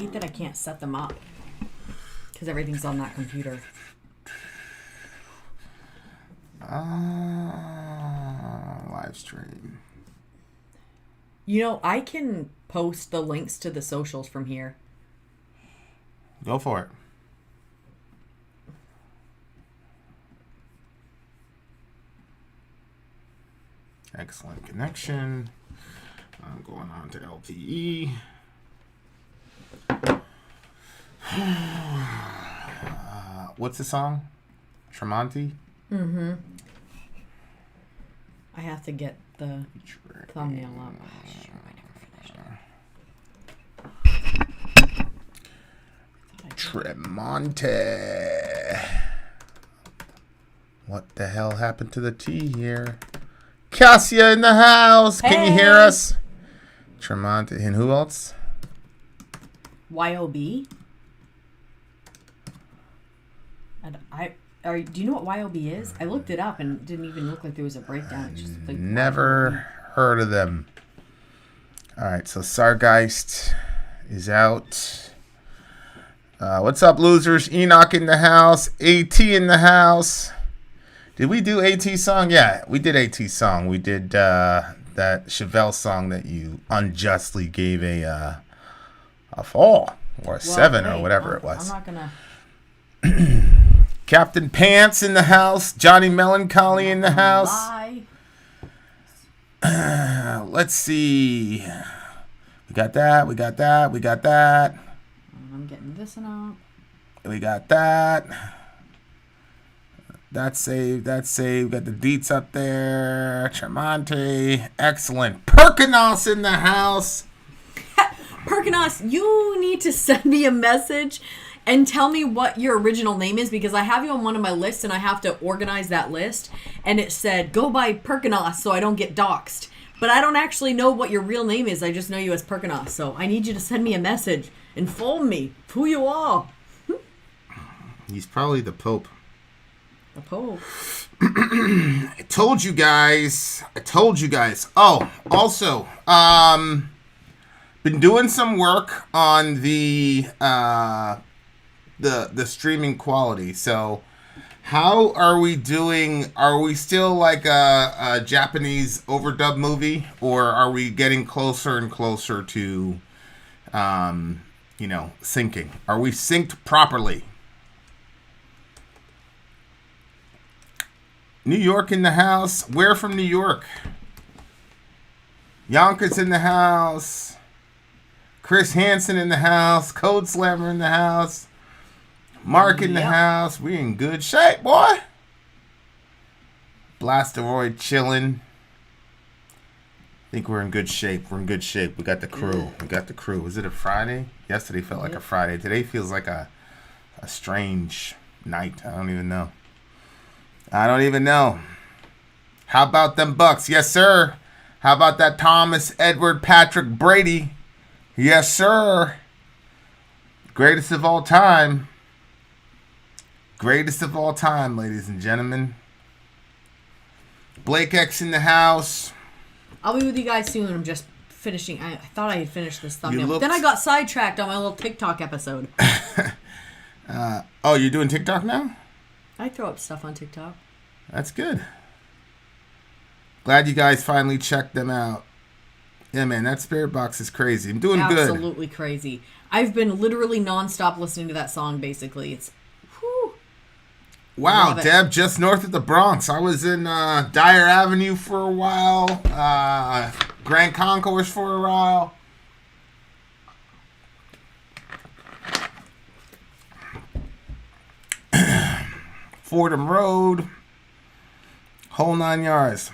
hate that I can't set them up because everything's on that computer. Live stream. You know, I can post the links to the socials from here. Go for it. Excellent connection. I'm going on to LTE. What's the song? Tremonti? Mm-hmm. I have to get the thumbnail up. Oh, shoot, I never finished it. Tremonti. What the hell happened to the T here? Cassia in the house. Hey. Can you hear us? Tremonti. And who else? YOB. And do you know what YOB is? I looked it up and it didn't even look like there was a breakdown. It just like never heard of them. All right, so Sargeist is out. What's up, losers? Enoch in the house. AT in the house. Did we do AT song? Yeah, we did AT song. We did that Chevelle song that you unjustly gave a 4 or a 7 or whatever it was. I'm not gonna. Captain Pants in the house. Johnny Melancholy in the house. Let's see. We got that. We got that. We got that. I'm getting this one up. We got that. That's saved. That's saved. Got the deets up there. Tremonti. Excellent. Perkinos in the house. Perkinos, you need to send me a message and tell me what your original name is, because I have you on one of my lists and I have to organize that list. And it said, go by Perkinos so I don't get doxxed. But I don't actually know what your real name is. I just know you as Perkinos. So I need you to send me a message. Inform me who you are. He's probably the Pope. The Pope. I told you guys. Oh, also, been doing some work on the streaming quality. So, how are we doing? Are we still like a Japanese overdub movie, or are we getting closer and closer to, syncing? Are we synced properly? New York in the house. Where from New York? Yonkers in the house. Chris Hansen in the house. Code Slammer in the house. Mark in the house. We in good shape, boy. Blasteroid chilling. I think we're in good shape. We got the crew. Was it a Friday? Yesterday felt like a Friday. Today feels like a strange night. I don't even know. How about them Bucks? Yes, sir. How about that Thomas Edward Patrick Brady? Yes, sir. Greatest of all time. Ladies and gentlemen. Blake X in the house. I'll be with you guys soon. I'm just finishing. I thought I had finished this thumbnail. Then I got sidetracked on my little TikTok episode. You're doing TikTok now? I throw up stuff on TikTok. That's good. Glad you guys finally checked them out. Yeah, man, that Spirit Box is crazy. I'm doing good. Absolutely crazy. I've been literally nonstop listening to that song, basically. It's, whew. Wow, Deb, just north of the Bronx. I was in Dyer Avenue for a while. Grand Concourse for a while. Fordham Road, whole 9 yards.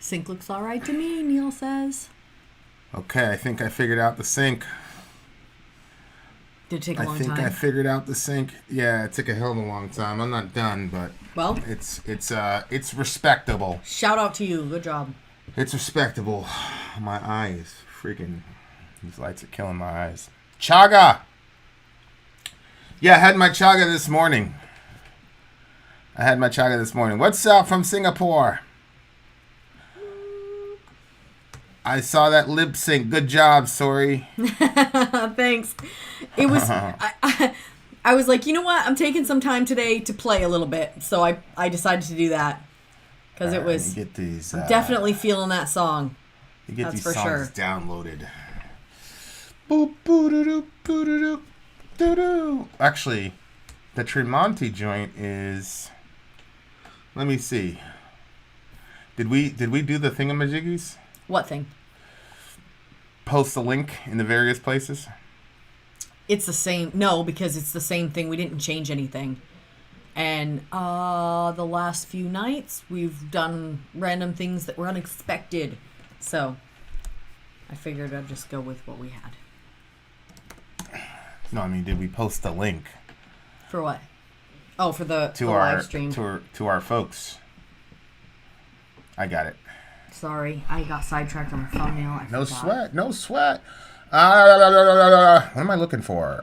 Sync looks all right to me, Neil says. Okay, I think I figured out the sync. Did it take a long time? I think I figured out the sync. Yeah, it took a hell of a long time. I'm not done, but it's respectable. Shout out to you. Good job. It's respectable. My eyes. Freaking, these lights are killing my eyes. Chaga! Yeah, I had my chaga this morning. I had my chaga this morning. What's up from Singapore? I saw that lip sync. Good job, Sori. Thanks. It was. I was like, you know what? I'm taking some time today to play a little bit, so I decided to do that because it was get these, definitely feeling that song. You get That's these for songs sure. downloaded. Boop, boo-doo-doo, boo-doo-doo, doo-doo. Actually, the Tremonti joint is. Let me see. Did we do the thingamajiggies? What thing? Post the link in the various places. It's the same. No, because it's the same thing. We didn't change anything. And the last few nights, we've done random things that were unexpected. So I figured I'd just go with what we had. No, I mean, did we post the link? For what? Oh, for the our live stream. To our folks. I got it. Sorry, I got sidetracked on the thumbnail. No sweat. What am I looking for?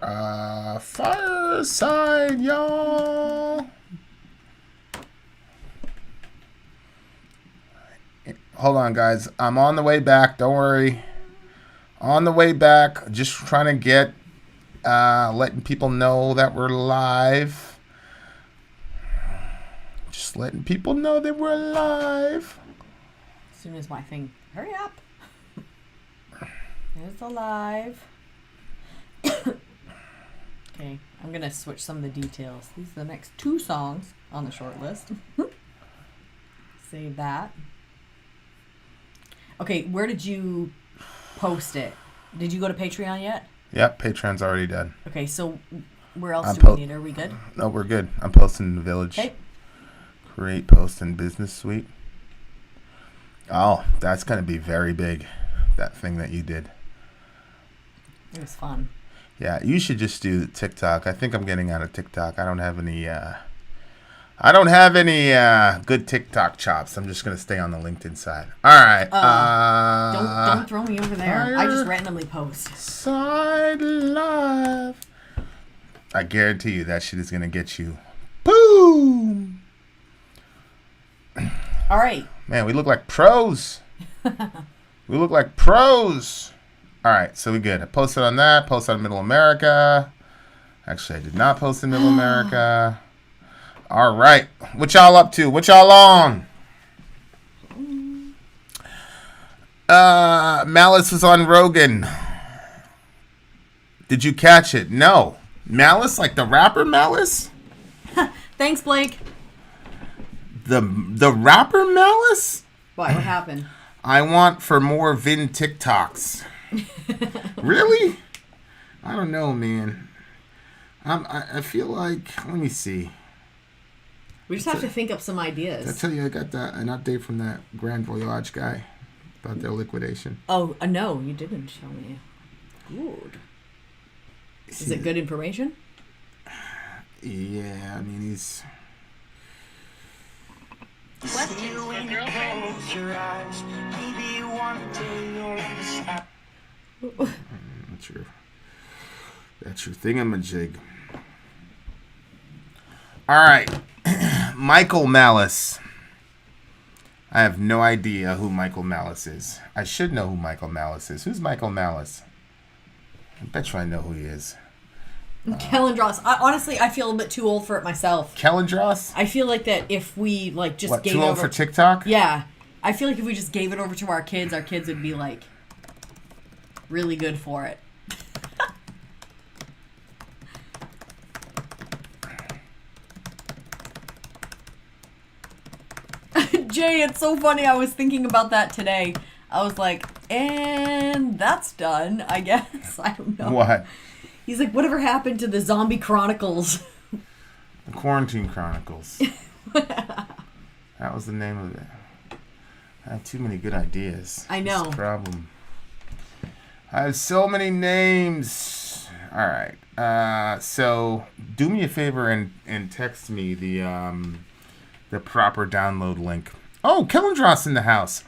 Fireside, y'all. Hold on, guys. I'm on the way back. Don't worry. On the way back. Just trying to get, letting people know that we're live. Just letting people know that we're live. As soon as my thing. Hurry up. It's alive. Okay, I'm going to switch some of the details. These are the next 2 songs on the short list. Save that. Okay, where did you post it? Did you go to Patreon yet? Yep, Patreon's already done. Okay, so where else do we need? Are we good? No, we're good. I'm posting the Village. Okay. Create post in Business Suite. Oh, that's going to be very big. That thing that you did. It was fun. Yeah, you should just do TikTok. I think I'm getting out of TikTok. I don't have any good TikTok chops. I'm just going to stay on the LinkedIn side. All right. Don't throw me over there. I just randomly post. Side live. I guarantee you that shit is going to get you. Boom. All right. Man, we look like pros. We look like pros. All right, so we good. I posted on that. Posted on Middle America. Actually, I did not post in Middle America. All right. What y'all up to? What y'all on? Malice was on Rogan. Did you catch it? No. Malice, like the rapper Malice? Thanks, Blake. The rapper Malice? What happened? I want for more Vin TikToks. Really? I don't know, man. I feel like, let me see. We just have to think up some ideas. Did I tell you I got an update from that Grand Voyage guy about their liquidation? Oh, no, you didn't show me. Good. Is it good information? Yeah, I mean, he's... Questions for girlfriends? That's your thingamajig. All right. Michael Malice. I have no idea who Michael Malice is. I should know who Michael Malice is. Who's Michael Malice? I bet you I know who he is. Kellendross. Honestly, I feel a bit too old for it myself. Kellendross? I feel like that if we just what, gave too it old over for TikTok? Yeah. I feel like if we just gave it over to our kids would be like really good for it. Jay, it's so funny. I was thinking about that today. I was like, and that's done, I guess. I don't know. What? He's like, whatever happened to the Zombie Chronicles? The Quarantine Chronicles. That was the name of it. I have too many good ideas. I know. That's the problem. I have so many names. All right. So do me a favor and text me the proper download link. Oh, Kellendross in the house.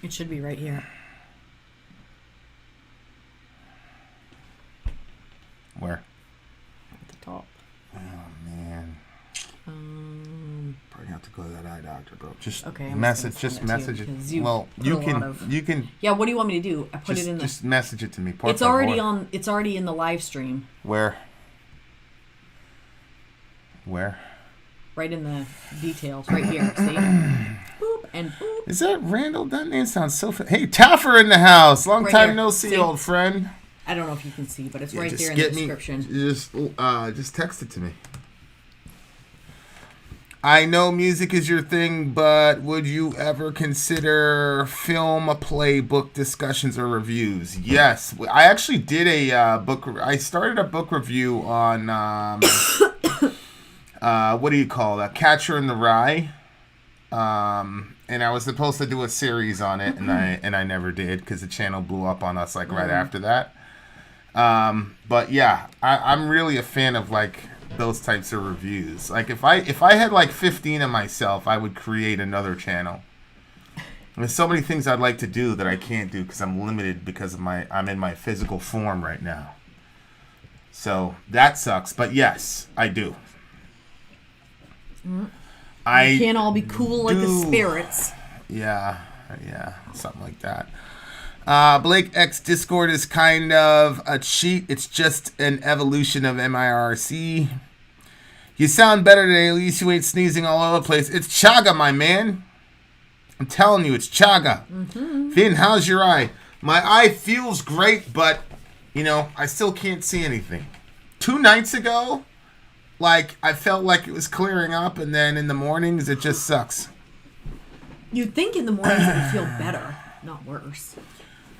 It should be right here. Where? At the top. Oh, man. go to that eye doctor, bro. Just Okay, I'm message. just Just gonna send message it to you, it. 'cause you Well, put you a can. lot of- You can. Yeah, what do you want me to do? I put it in the. Just message it to me. Por It's already favor. on. It's already in the live stream. Where? Where? Right in the details, right here. See? Boop and boop. Is that Randall? That name sounds so. Hey, Taffer in the house. Long Right time here. no see, See? old friend. I don't know if you can see, but it's right Just there in the get description. Just text it to me. I know music is your thing, but would you ever consider film, play, book discussions or reviews? Yes, I actually did a book. I started a book review on what do you call that? Catcher in the Rye. And I was supposed to do a series on it, and I never did because the channel blew up on us like right after that. But yeah, I'm really a fan of like those types of reviews. Like if I had like 15 of myself, I would create another channel. There's so many things I'd like to do that I can't do because I'm limited because of I'm in my physical form right now. So that sucks. But yes, I do. You can't all be cool like the spirits. Yeah, something like that. Blake X Discord is kind of a cheat. It's just an evolution of MIRC. You sound better today. At least you ain't sneezing all over the place. It's Chaga, my man. I'm telling you, it's Chaga. Vin, how's your eye? My eye feels great, but, I still can't see anything. 2 nights ago, I felt like it was clearing up, and then in the mornings, it just sucks. You'd think in the mornings it would feel better, not worse.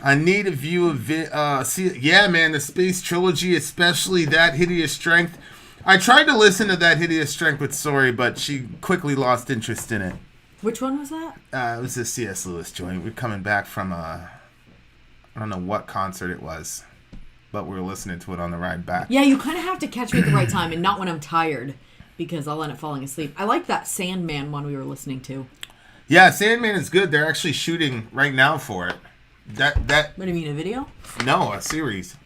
I need a view of yeah, man, the Space Trilogy, especially That Hideous Strength. I tried to listen to That Hideous Strength with Sori, but she quickly lost interest in it. Which one was that? It was a C.S. Lewis joint. We're coming back from I don't know what concert it was, but we were listening to it on the ride back. Yeah, you kind of have to catch me at the right time and not when I'm tired because I'll end up falling asleep. I like that Sandman one we were listening to. Yeah, Sandman is good. They're actually shooting right now for it. That What do you mean, a video? No, a series.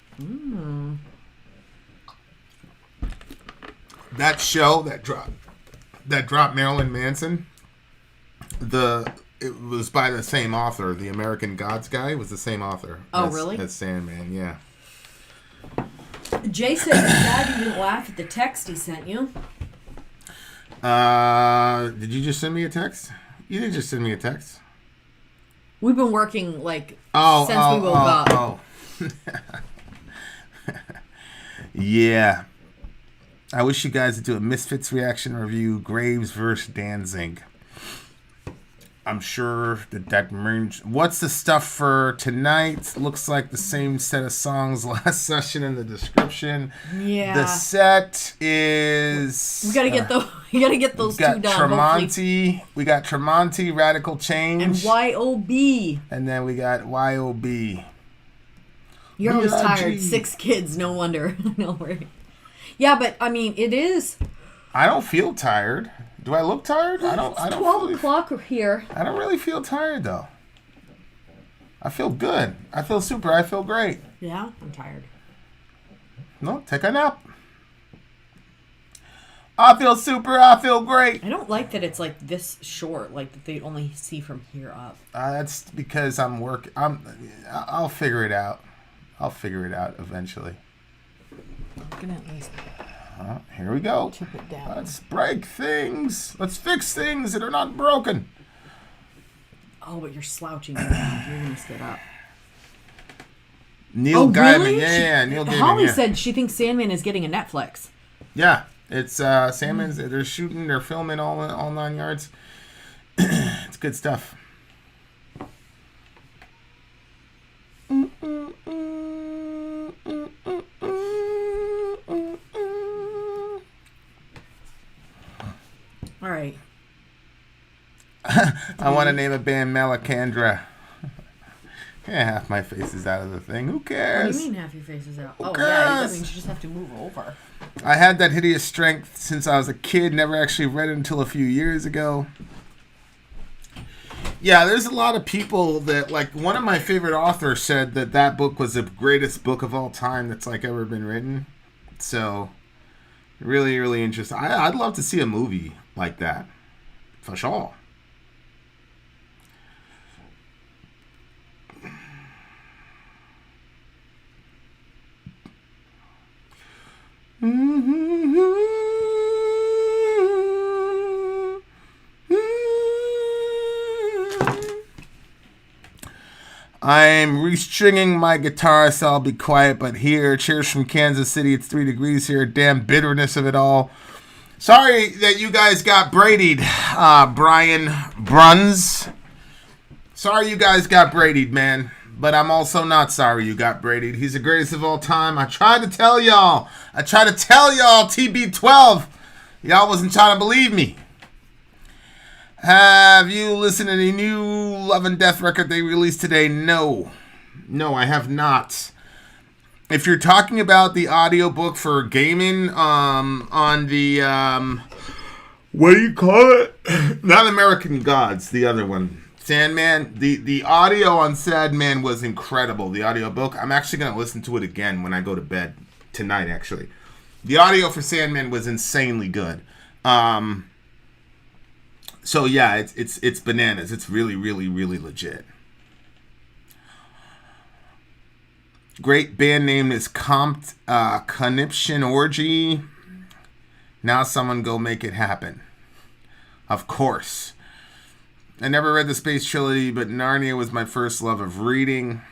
That show that dropped Marilyn Manson. It was by the same author. The American Gods guy was the same author. Oh, really? That's Sandman, yeah. Jay said his dad didn't laugh at the text he sent you. Did you just send me a text? You didn't just send me a text. We've been working since we woke up. Oh. Yeah. I wish you guys would do a Misfits reaction review, Graves versus Danzig. I'm sure that means... What's the stuff for tonight? Looks like the same set of songs last session in the description. Yeah. The set is... We gotta get those two done. Tremonti. We got Tremonti, Radical Change. And YOB. And then we got YOB. You're always VillageXchange. tired. 6 kids, no wonder. No worry. Yeah, but I mean, it is. I don't feel tired. Do I look tired? I don't. 12 o'clock here. I don't really feel tired though. I feel good. I feel super. I feel great. Yeah, I'm tired. No, take a nap. I feel super. I feel great. I don't like that it's like this short, like that they only see from here up. That's because I'm working. I'll figure it out. I'll figure it out eventually. I'm gonna at least Here we go. tip it down. Let's break things. Let's fix things that are not broken. Oh, but you're slouching around. You're gonna sit up. Neil Gaiman. Really? Yeah, Neil Gaiman. Holly yeah. said she thinks Sandman is getting a Netflix. Yeah, it's Sandman's. They're shooting. They're filming all 9 yards. It's good stuff. All right. I want to name a band Malacandra. Yeah, half my face is out of the thing. Who What cares? do you mean half your face is out? Who Oh, cares? yeah, that means you just have to move over. I had That Hideous Strength since I was a kid. Never actually read it until a few years ago. Yeah, there's a lot of people that, like, one of my favorite authors said that book was the greatest book of all time that's, like, ever been written. So, really, really interesting. I'd love to see a movie like that. For sure. I'm restringing my guitar, so I'll be quiet, but here, cheers from Kansas City. It's 3 degrees here. Damn bitterness of it all. Sorry that you guys got Brady'd, Brian Bruns. Sorry you guys got Brady'd, man. But I'm also not sorry you got Brady'd. He's the greatest of all time. I tried to tell y'all. TB12. Y'all wasn't trying to believe me. Have you listened to the new Love and Death record they released today? No. No, I have not. If you're talking about the audiobook for gaming, on the, what do you call it? Not American Gods, the other one. Sandman. The audio on Sandman was incredible. The audiobook. I'm actually going to listen to it again when I go to bed tonight, actually. The audio for Sandman was insanely good. So yeah, it's bananas. It's really, really, really legit. Great band name is Conniption Orgy. Now someone go make it happen. Of course. I never read the Space Trilogy, but Narnia was my first love of reading.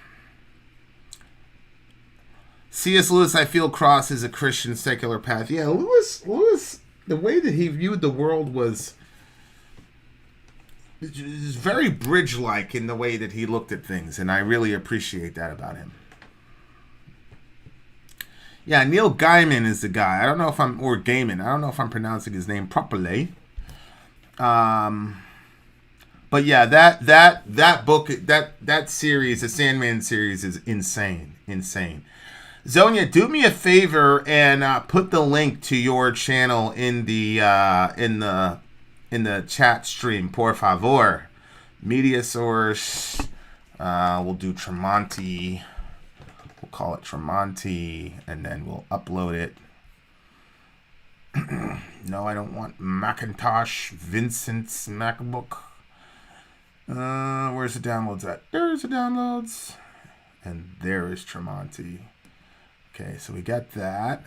C.S. Lewis, I feel, crosses a Christian secular path. Yeah, Lewis, the way that he viewed the world was very bridge-like in the way that he looked at things, and I really appreciate that about him. Yeah, Neil Gaiman is the guy. I don't know if I'm pronouncing his name properly. But yeah, that book, that series, the Sandman series, is insane. Zonia, do me a favor and put the link to your channel in the chat stream, por favor. Media source. We'll do Tremonti. We'll call it Tremonti, and then we'll upload it. No, I don't want Macintosh. Vincent's MacBook. Where's the downloads at? There's the downloads. And there is Tremonti. Okay, so we got that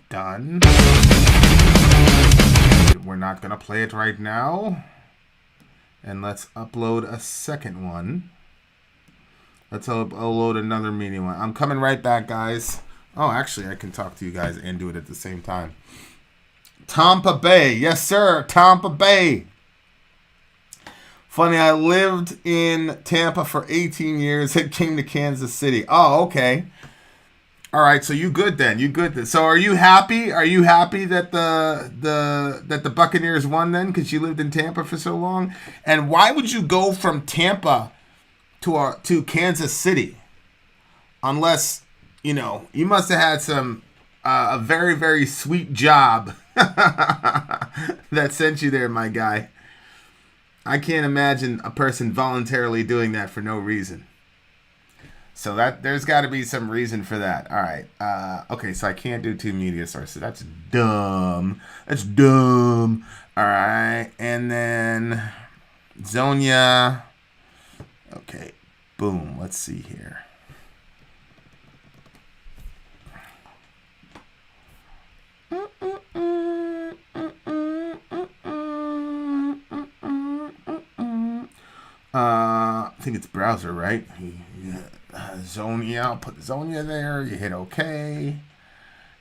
done. We're not going to play it right now. And let's upload a second one. Let's upload another medium one. I'm coming right back, guys. Oh, actually, I can talk to you guys and do it at the same time. Tampa Bay. Yes, sir. Tampa Bay. Funny, I lived in Tampa for 18 years. It came to Kansas City. Oh, okay. All right, so you good then? So are you happy? Are you happy that the Buccaneers won then because you lived in Tampa for so long? And why would you go from Tampa to Kansas City? Unless, you must have had some a very, very sweet job that sent you there, my guy. I can't imagine a person voluntarily doing that for no reason. So there's got to be some reason for that. All right. Okay, so I can't do two media sources. That's dumb. All right. And then Zonia. Okay. Boom. Let's see here. I think it's browser, right? Zonia, I'll put Zonia there. You hit OK.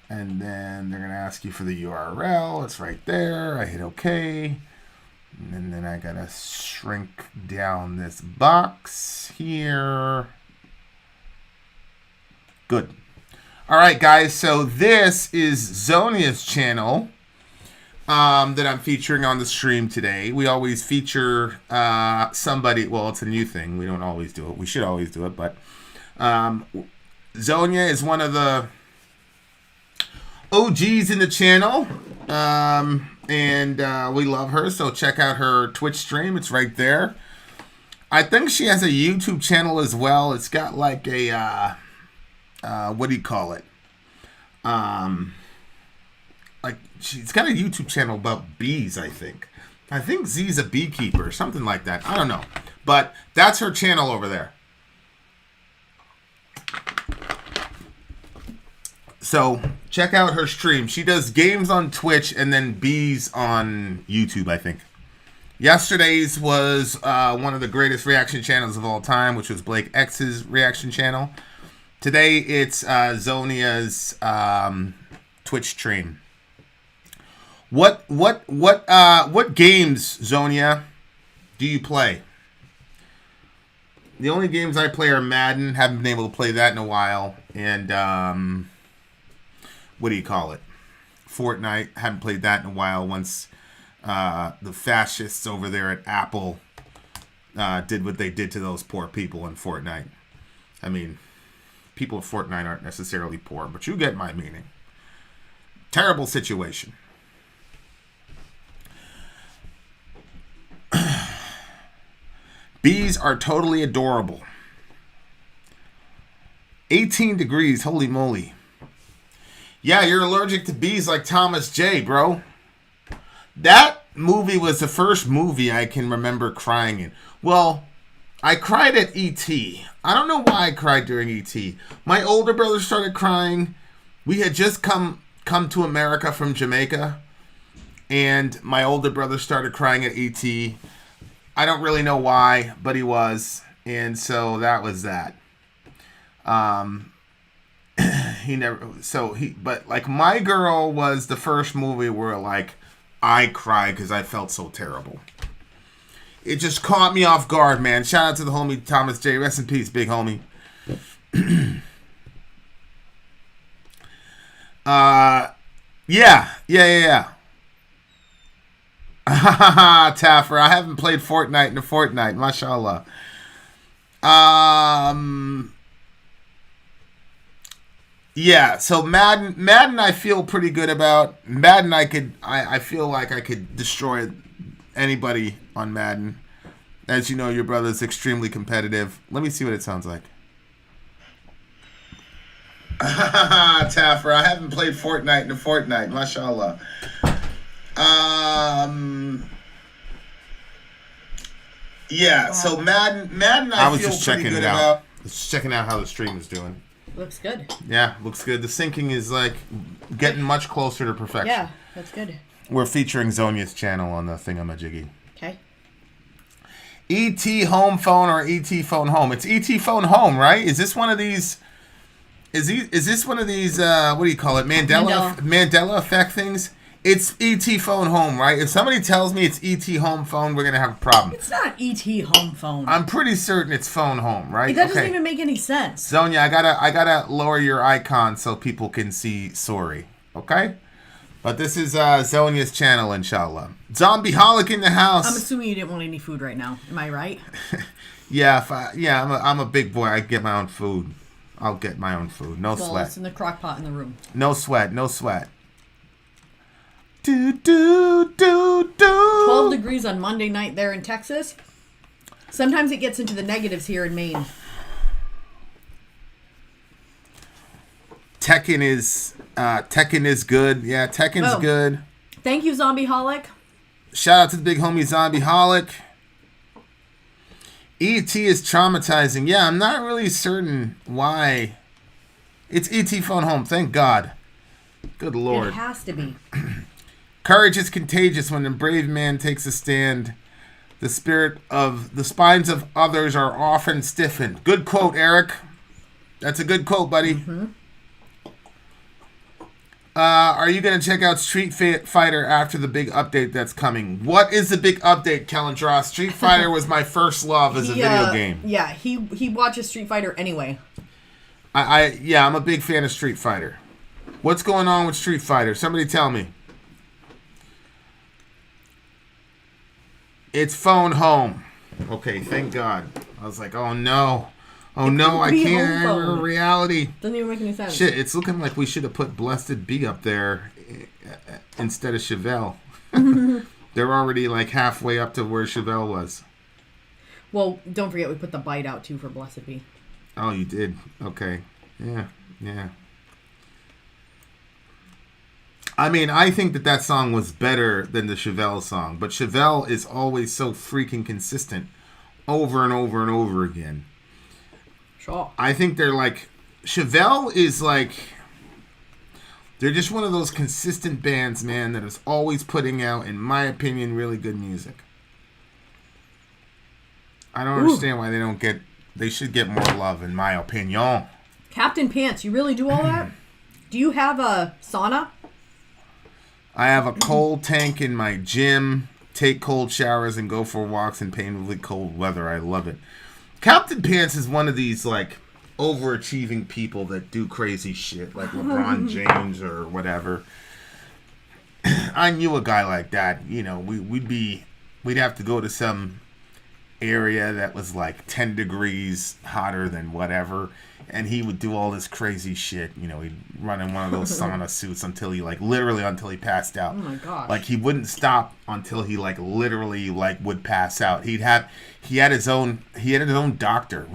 And then they're going to ask you for the URL. It's right there. I hit OK. And then I got to shrink down this box here. Good. All right, guys. So this is Zonia's channel that I'm featuring on the stream today. We always feature somebody. Well, it's a new thing. We don't always do it. We should always do it. But Zonia is one of the OGs in the channel. And we love her. So check out her Twitch stream. It's right there. I think she has a YouTube channel as well. It's got like a, what do you call it? Like she's got a YouTube channel about bees, I think. I think Z's a beekeeper or something like that. I don't know. But that's her channel over there. So check out her stream. She does games on Twitch and then bees on YouTube, I think. Yesterday's was one of the greatest reaction channels of all time, which was Blake X's reaction channel. Today it's Zonia's Twitch stream. What games, Zonia, do you play? The only games I play are Madden. Haven't been able to play that in a while. And what do you call it? Fortnite. Haven't played that in a while. Once the fascists over there at Apple did what they did to those poor people in Fortnite. I mean, people of Fortnite aren't necessarily poor, but you get my meaning. Terrible situation. Bees are totally adorable. 18 degrees, holy moly. Yeah, you're allergic to bees like Thomas J, bro. That movie was the first movie I can remember crying in. Well, I cried at E.T. I don't know why I cried during E.T. My older brother started crying. We had just come to America from Jamaica, and my older brother started crying at E.T. I don't really know why, but he was, and so that was that. But like My Girl was the first movie where like I cried because I felt so terrible. It just caught me off guard, man. Shout out to the homie Thomas J. Rest in peace, big homie. Yeah. Taffer, I haven't played Fortnite in a fortnight. Mashallah. Yeah, so Madden I feel pretty good about. Madden I feel like I could destroy anybody on Madden. As you know, your brother's extremely competitive. Let me see what it sounds like. Taffer, I haven't played Fortnite in a fortnight. Mashallah. Yeah, so Madden I feel just pretty good about. Just checking out how the stream is doing. Looks good. Yeah, looks good. The syncing is like getting much closer to perfection. Yeah, that's good. We're featuring Zonia's channel on the Thingamajiggy. Okay. ET home phone or ET phone home? It's ET phone home, right? Is this one of these? Is this one of these? What do you call it? Mandela effect things? It's ET phone home, right? If somebody tells me it's ET home phone, we're gonna have a problem. It's not ET home phone. I'm pretty certain it's phone home, right? That doesn't even make any sense. Zonia, I gotta lower your icon so people can see Sori, okay? But this is Zonia's channel, inshallah. Zombie-holic in the house. I'm assuming you didn't want any food right now. Am I right? Yeah, I'm a big boy. I get my own food. I'll get my own food. No sweat. It's in the crock pot in the room. No sweat. 12 degrees on Monday night there in Texas. Sometimes it gets into the negatives here in Maine. Tekken is good. Yeah, Tekken's good. Thank you, Zombie-holic. Shout out to the big homie Zombie-holic. E.T. is traumatizing. Yeah, I'm not really certain why. It's E.T. phone home. Thank God. Good Lord. It has to be. Courage is contagious when a brave man takes a stand. The spines of others are often stiffened. Good quote, Eric. That's a good quote, buddy. Mm-hmm. Are you going to check out Street Fighter after the big update that's coming? What is the big update, Calendra? Street Fighter was my first love as a video game. Yeah, he watches Street Fighter anyway. I'm a big fan of Street Fighter. What's going on with Street Fighter? Somebody tell me. It's phone home. Okay, thank God. I was like, oh no. Oh no, I can't remember reality. Doesn't even make any sense. Shit, it's looking like we should have put Blessed B up there instead of Chevelle. They're already like halfway up to where Chevelle was. Well, don't forget we put the bite out too for Blessed B. Oh, you did? Okay. Yeah. I mean, I think that song was better than the Chevelle song, but Chevelle is always so freaking consistent over and over and over again. Sure. I think they're like, Chevelle is like, they're just one of those consistent bands, man, that is always putting out, in my opinion, really good music. I don't understand why they should get more love, in my opinion. Captain Pants, you really do all that? Do you have a sauna? I have a cold tank in my gym, take cold showers, and go for walks in painfully cold weather. I love it. Captain Pants is one of these, like, overachieving people that do crazy shit, like LeBron James or whatever. I knew a guy like that. You know, we'd have to go to some area that was like 10 degrees hotter than whatever, and he would do all this crazy shit. You know, he'd run in one of those sauna suits until he until he passed out. Oh my gosh. Like, he wouldn't stop until he literally would pass out. He had his own doctor.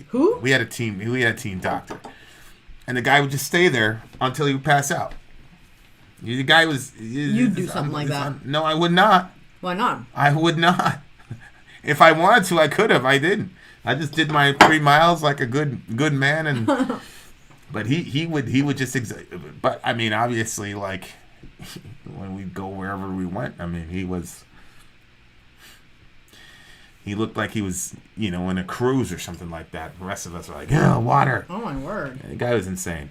Who? We had a team doctor. And the guy would just stay there until he would pass out. The guy was... You'd do something like that. No, I would not. Why not? I would not. If I wanted to, I could have. I didn't. I just did my 3 miles like a good man, and but he would just but I mean, obviously, like, when we go wherever we went, I mean, he looked like he was, you know, in a cruise or something like that. The rest of us were like, yeah, water. Oh my word. The guy was insane.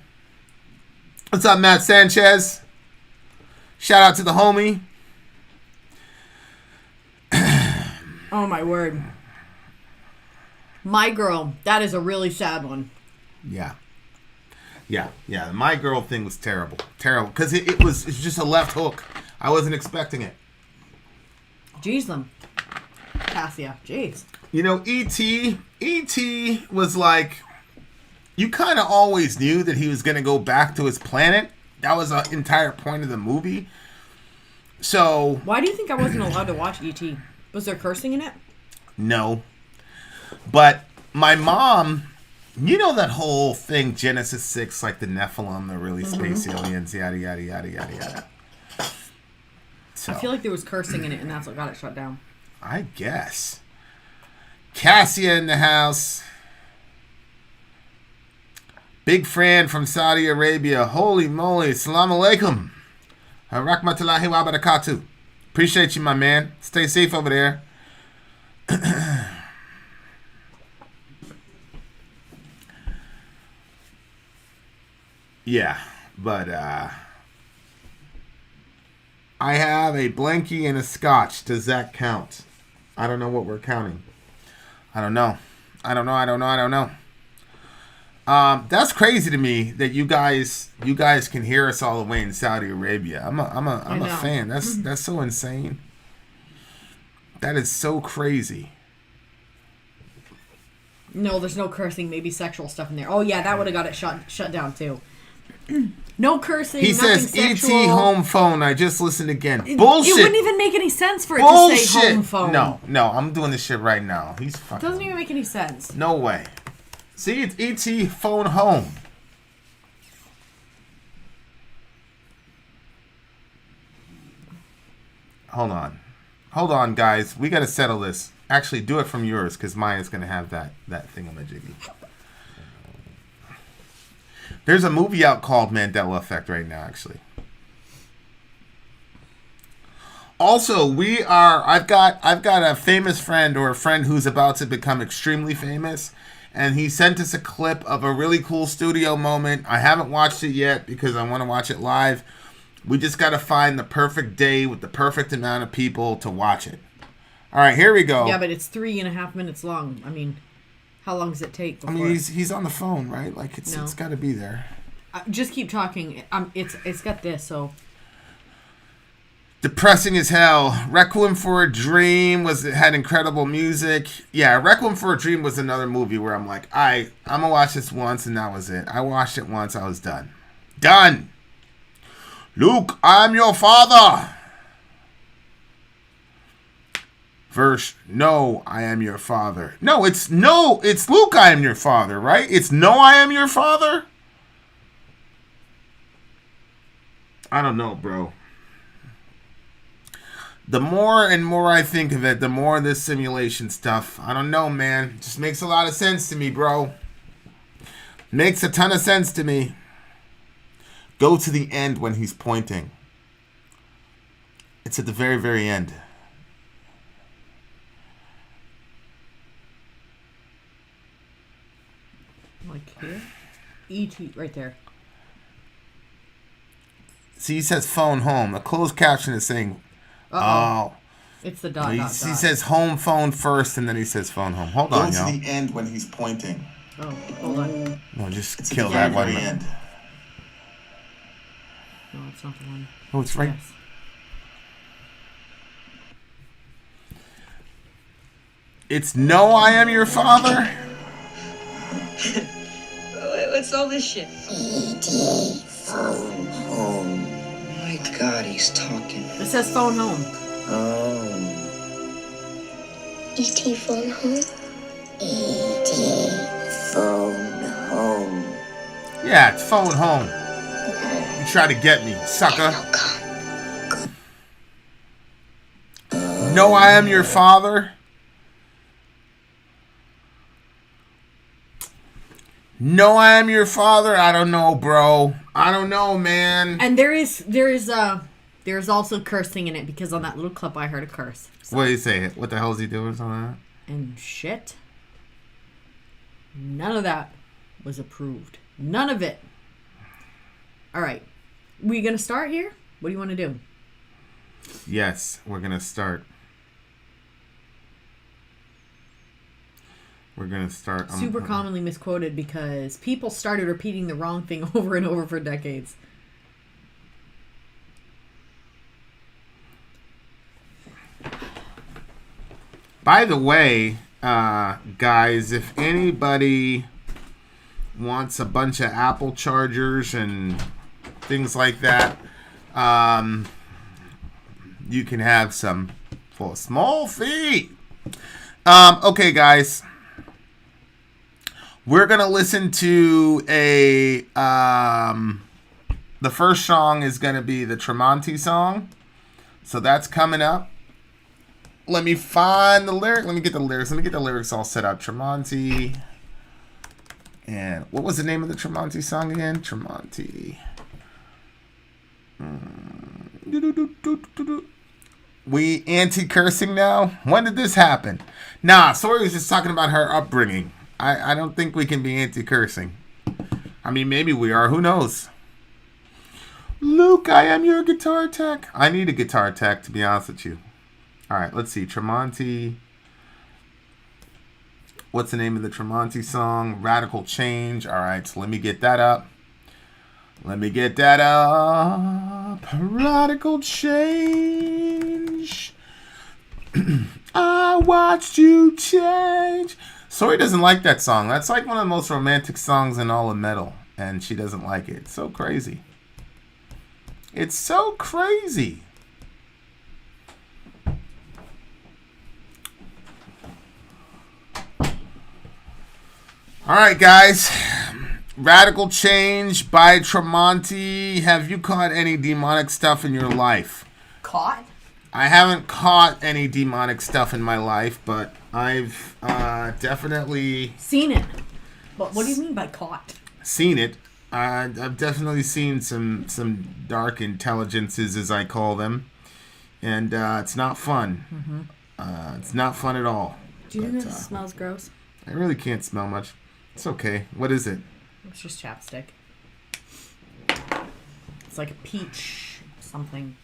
What's up, Matt Sanchez? Shout out to the homie. Oh my word. My Girl, that is a really sad one. Yeah. The My Girl thing was terrible. Terrible. Because it's just a left hook. I wasn't expecting it. Jeez them. Cassia. Jeez. You know, E.T. was like, you kind of always knew that he was going to go back to his planet. That was the entire point of the movie. So... Why do you think I wasn't allowed to watch E.T.? Was there cursing in it? No. But my mom, you know that whole thing, Genesis 6, like the Nephilim, the really space aliens, yada, yada, yada, yada, yada. So, I feel like there was cursing in it, and that's what got it shut down. I guess. Cassia in the house. Big Fran from Saudi Arabia. Holy moly. Assalamu alaikum. Rahmatullahi wa barakatuh. Appreciate you, my man. Stay safe over there. Yeah, but I have a blankie and a scotch. Does that count? I don't know what we're counting. I don't know. That's crazy to me that you guys can hear us all the way in Saudi Arabia. I'm a fan. That's so insane. That is so crazy. No, there's no cursing. Maybe sexual stuff in there. Oh yeah, that would have got it shut down too. No cursing. He says sexual. ET home phone. I just listened again. Bullshit. It wouldn't even make any sense for it to say home phone. No, I'm doing this shit right now. He's fucking. It doesn't even make any sense. No way. See, it's ET phone home. Hold on, guys. We got to settle this. Actually, do it from yours, because mine is going to have that thingamajiggy. There's a movie out called Mandela Effect right now, actually. Also, I've got a famous friend, or a friend who's about to become extremely famous, and he sent us a clip of a really cool studio moment. I haven't watched it yet because I want to watch it live. We just got to find the perfect day with the perfect amount of people to watch it. All right, here we go. Yeah, but it's 3.5 minutes long. I mean, how long does it take? I mean, he's on the phone, right? Like, it's got to be there. Just keep talking. It's got this, so... Depressing as hell. Requiem for a Dream had incredible music. Yeah, Requiem for a Dream was another movie where I'm like, I'm going to watch this once, and that was it. I watched it once, I was done. Done! Luke, I'm your father! Verse, no, I am your father. No, it's Luke, I am your father, right? It's no, I am your father? I don't know, bro. The more and more I think of it, the more this simulation stuff. I don't know, man. Just makes a lot of sense to me, bro. Makes a ton of sense to me. Go to the end when he's pointing. It's at the very, very end. Like here? E.T. right there. See, he says phone home. The closed caption is saying, Uh-oh. oh. It's the dot, He dot. says home phone first, and then he says phone home. Hold on, y'all. Go to the end when he's pointing. Oh, hold on. No, just It's kill at that the one. very end. No, it's not the one. Oh, it's right. Yes. It's no, I am your father. What's all this shit? E.T. phone home. My God, he's talking. It says phone home. Home. E.T. phone home. E.T. phone home. Yeah, it's phone home. You try to get me, sucker. No, I am your father. No, I am your father. I don't know, bro. I don't know, man. And there's also cursing in it because on that little clip I heard a curse. So. What do you say? What the hell is he doing? Something like that? And shit. None of that was approved. None of it. All right. We gonna start here? What do you want to do? Yes, we're gonna start. We're gonna start. Super commonly misquoted because people started repeating the wrong thing over and over for decades. By the way, guys, if anybody wants a bunch of Apple chargers and things like that, you can have some for a small fee. Okay, guys. We're going to listen to the first song is going to be the Tremonti song. So that's coming up. Let me find the lyric. Let me get the lyrics. Let me get the lyrics all set up. Tremonti. And what was the name of the Tremonti song again? Tremonti. We anti-cursing now? When did this happen? Nah, Sori was just talking about her upbringing. I don't think we can be anti-cursing. I mean, maybe we are. Who knows? Luke, I am your guitar tech. I need a guitar tech, to be honest with you. All right, let's see. Tremonti. What's the name of the Tremonti song? Radical Change. All right, so let me get that up. Let me get that up. Radical Change. I watched you change. Sori doesn't like that song. That's like one of the most romantic songs in all of metal. And she doesn't like it. It's so crazy. It's so crazy. Alright, guys. Radical Change by Tremonti. Have you caught any demonic stuff in your life? Caught? I haven't caught any demonic stuff in my life, but I've definitely Seen it. But what do you mean by caught? seen it. I've definitely seen some dark intelligences, as I call them, and it's not fun. Mm-hmm. It's not fun at all. Do you think this smells gross? I really can't smell much. It's okay. What is it? It's just chapstick. It's like a peach something.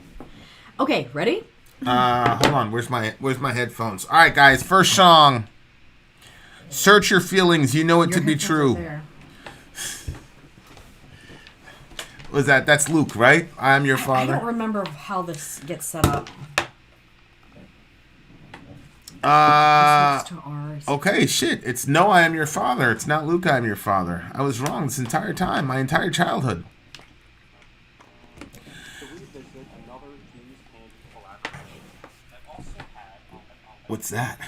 Okay, ready? Hold on. Where's my headphones? All right, guys. First song. Search your feelings. You know it Your to be headphones true. are there. Was that? That's Luke, right? I am your I father. don't remember how this gets set up. This to ours. Okay, shit. It's no, I am your father. It's not Luke, I am your father. I was wrong this entire time. My entire childhood. What's that?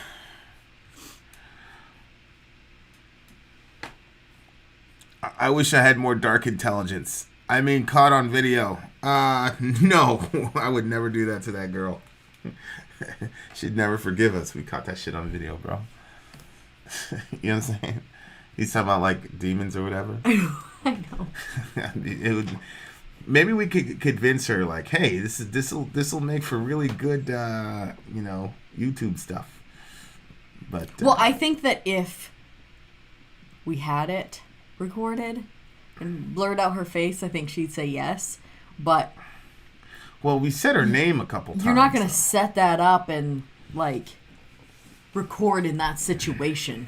I wish I had more dark intelligence. I mean, caught on video. No, I would never do that to that girl. She'd never forgive us. We caught that shit on video, bro. You know what I'm saying? He's talking about like demons or whatever. I know. It would. Maybe we could convince her, like, hey, this will make for really good, YouTube stuff. But well, I think that if we had it recorded and blurred out her face, I think she'd say yes. But well, we said her name a couple times. You're not going to set that up and like record in that situation.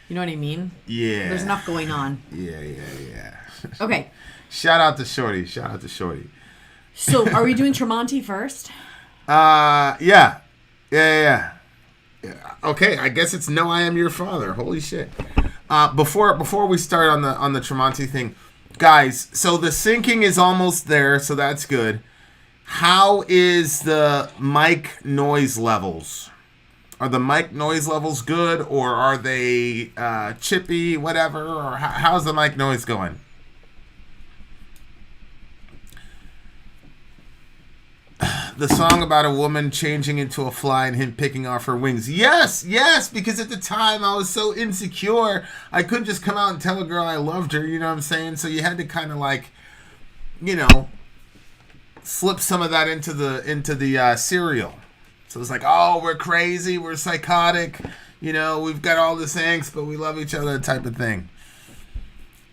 You know what I mean? Yeah. There's enough going on. Yeah. Okay. Shout out to Shorty. So, are we doing Tremonti first? Yeah. Okay, I guess it's No, I Am Your Father. Holy shit. Before we start on the Tremonti thing, guys, so the syncing is almost there, so that's good. How is the mic noise levels? Are the mic noise levels good, or are they chippy, whatever? Or how's the mic noise going? The song about a woman changing into a fly and him picking off her wings. Yes, because at the time I was so insecure, I couldn't just come out and tell a girl I loved her, you know what I'm saying? So you had to kind of like, slip some of that into the cereal. So it's like, oh, we're crazy, we're psychotic, we've got all this angst, but we love each other type of thing.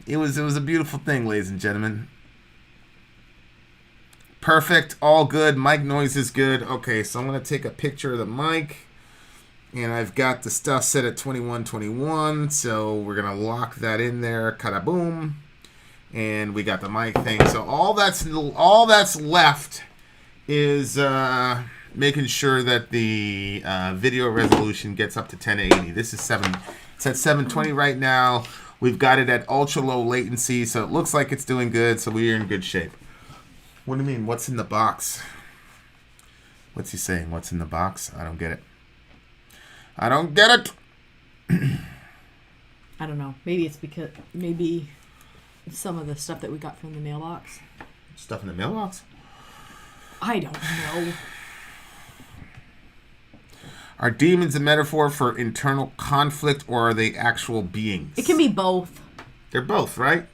It was a beautiful thing, ladies and gentlemen. Perfect, all good, mic noise is good. Okay, so I'm going to take a picture of the mic, and I've got the stuff set at 2121, so we're going to lock that in there, kada-boom, and we got the mic thing. So all that's left is making sure that the video resolution gets up to 1080. It's at 720 right now. We've got it at ultra low latency, so it looks like it's doing good, so we're in good shape. What do you mean? What's in the box? What's he saying? What's in the box? I don't get it. I don't know. Maybe it's because some of the stuff that we got from the mailbox. Stuff in the mailbox? I don't know. Are demons a metaphor for internal conflict, or are they actual beings? It can be both. They're both, right?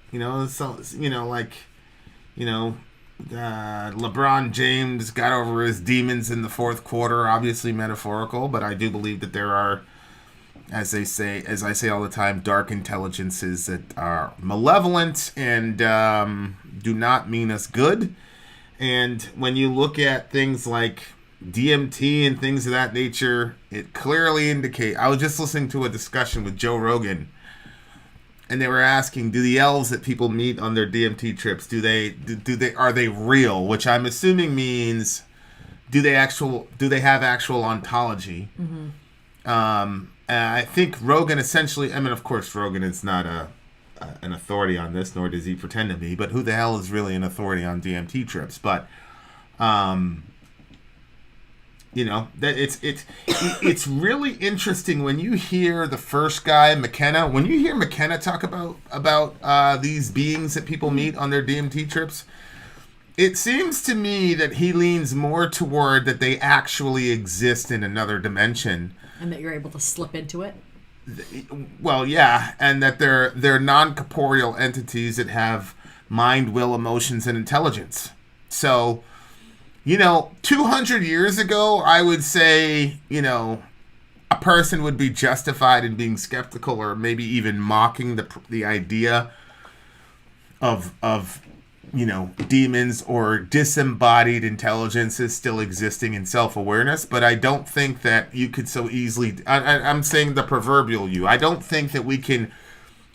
LeBron James got over his demons in the fourth quarter, obviously metaphorical, but I do believe that there are, as I say all the time, dark intelligences that are malevolent and do not mean us good. And when you look at things like DMT and things of that nature, it clearly indicates. I was just listening to a discussion with Joe Rogan, and they were asking, do the elves that people meet on their DMT trips, are they real? Which I'm assuming means, do they have actual ontology? Mm-hmm. And I think Rogan essentially, of course Rogan is not an authority on this, nor does he pretend to be, but who the hell is really an authority on DMT trips? But that it's really interesting when you hear the first guy, McKenna. When you hear McKenna talk about these beings that people meet on their DMT trips, it seems to me that he leans more toward that they actually exist in another dimension, and that you're able to slip into it. Well, yeah, and that they're non-corporeal entities that have mind, will, emotions, and intelligence. So, 200 years ago, I would say, a person would be justified in being skeptical or maybe even mocking the idea of demons or disembodied intelligences still existing in self-awareness. But I don't think that you could so easily, I'm saying the proverbial you, I don't think that we can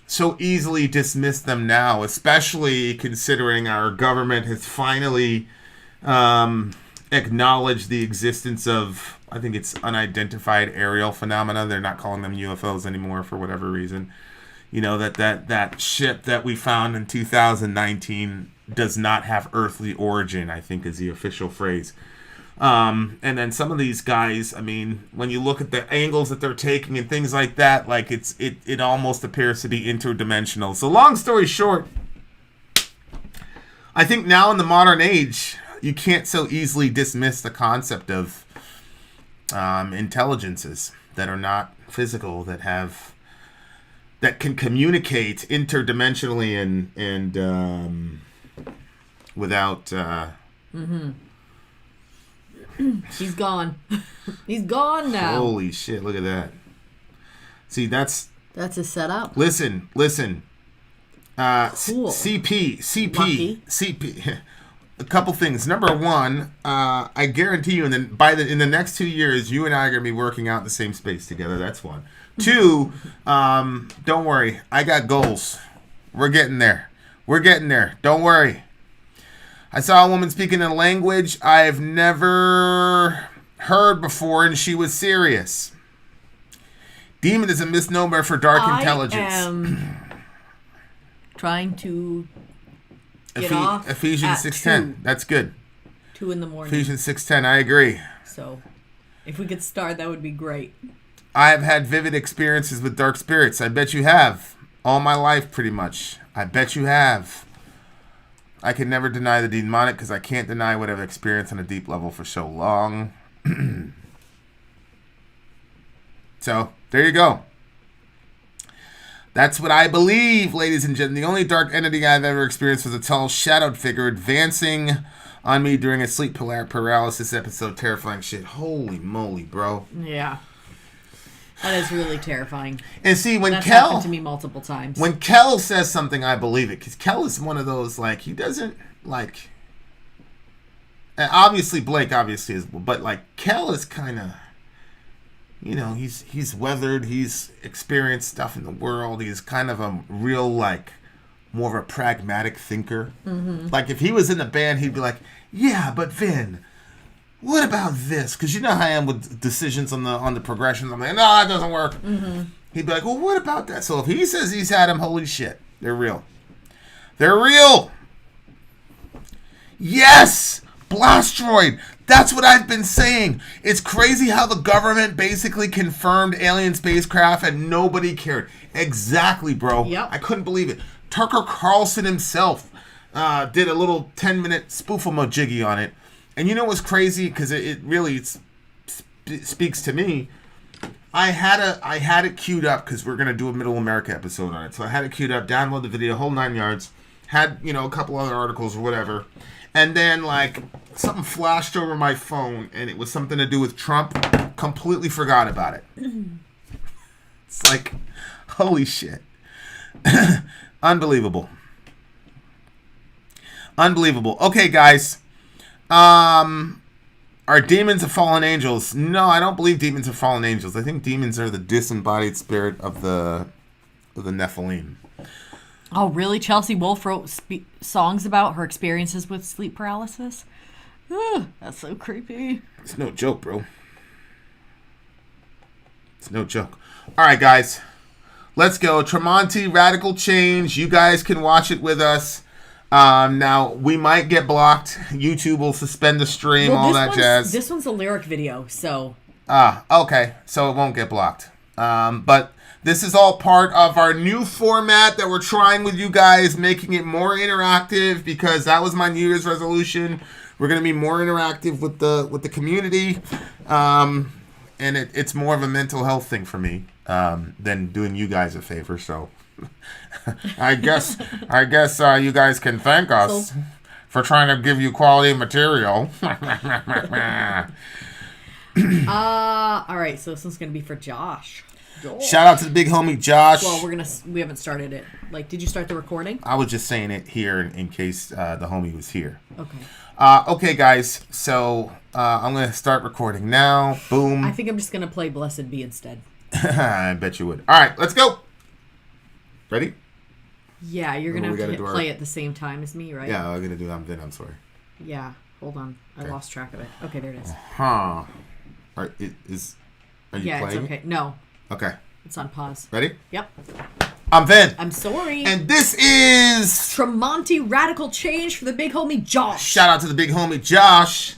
so easily dismiss them now, especially considering our government has finally acknowledge the existence of, I think it's unidentified aerial phenomena. They're not calling them UFOs anymore for whatever reason. That ship that we found in 2019 does not have earthly origin, I think is the official phrase. And then some of these guys, when you look at the angles that they're taking and things like that, like it almost appears to be interdimensional. So long story short, I think now in the modern age, you can't so easily dismiss the concept of intelligences that are not physical, that can communicate interdimensionally and without. He's gone. He's gone now. Holy shit! Look at that. See, that's a setup. Listen. Cool. CP. A couple things. Number one, I guarantee you, in the next 2 years, you and I are gonna be working out in the same space together. That's one. Two, don't worry, I got goals. We're getting there. Don't worry. I saw a woman speaking a language I've never heard before, and she was serious. Demon is a misnomer for dark intelligence. I am trying to get off Ephesians 6:10. That's good. 2 in the morning. Ephesians 6:10. I agree. So, if we could start, that would be great. I have had vivid experiences with dark spirits. I bet you have. All my life, pretty much. I bet you have. I can never deny the demonic because I can't deny what I've experienced on a deep level for so long. So, there you go. That's what I believe, ladies and gentlemen. The only dark entity I've ever experienced was a tall, shadowed figure advancing on me during a sleep paralysis episode. Terrifying shit. Holy moly, bro. Yeah. That is really terrifying. And see, when That's Kel... happened to me multiple times. When Kel says something, I believe it. Because Kel is one of those, like, he doesn't, like... Obviously, Blake obviously is... But, like, Kel is kind of... You know, he's weathered. He's experienced stuff in the world. He's kind of a real, like... More of a pragmatic thinker. Mm-hmm. Like, if he was in a band, he'd be like, yeah, but Vin... What about this? Because you know how I am with decisions on the progressions. I'm like, no, that doesn't work. Mm-hmm. He'd be like, well, what about that? So if he says he's had them, holy shit, they're real. They're real. Yes, Blastroid. That's what I've been saying. It's crazy how the government basically confirmed alien spacecraft and nobody cared. Exactly, bro. Yep. I couldn't believe it. Tucker Carlson himself did a little 10-minute spoofle-mo-jiggy on it. And you know what's crazy? Because it really speaks to me. I had it queued up because we're gonna do a Middle America episode on it. So I had it queued up, download the video, whole 9 yards. Had a couple other articles or whatever, and then like something flashed over my phone, and it was something to do with Trump. Completely forgot about it. It's like, holy shit, unbelievable. Okay, guys. Are demons of fallen angels? No, I don't believe demons are fallen angels. I think demons are the disembodied spirit of the Nephilim. Oh, really? Chelsea Wolfe wrote songs about her experiences with sleep paralysis? Ugh, that's so creepy. It's no joke, bro. It's no joke. All right, guys. Let's go. Tremonti, Radical Change. You guys can watch it with us. Now, we might get blocked. YouTube will suspend the stream, all that jazz. This one's a lyric video, so... Okay. So it won't get blocked. But this is all part of our new format that we're trying with you guys, making it more interactive, because that was my New Year's resolution. We're going to be more interactive with the community. And it's more of a mental health thing for me than doing you guys a favor, so... I guess you guys can thank us for trying to give you quality material. All right, so this one's gonna be for Josh. Shout out to the big homie Josh. Well, we haven't started it. Like, did you start the recording? I was just saying it here in case the homie was here. Okay. Okay, guys. So I'm gonna start recording now. Boom. I think I'm just gonna play "Blessed Be" instead. I bet you would. All right, let's go. Ready? Yeah, you're going to have to play at the same time as me, right? Yeah, I'm going to do I'm Vin, I'm sorry. Yeah, hold on. I lost track of it. Okay, there it is. Huh. Are you yeah, playing? It's okay. No. Okay. It's on pause. Ready? Yep. I'm Vin. I'm Sori. And this is... Tremonti Radical Change for the big homie Josh. Shout out to the big homie Josh.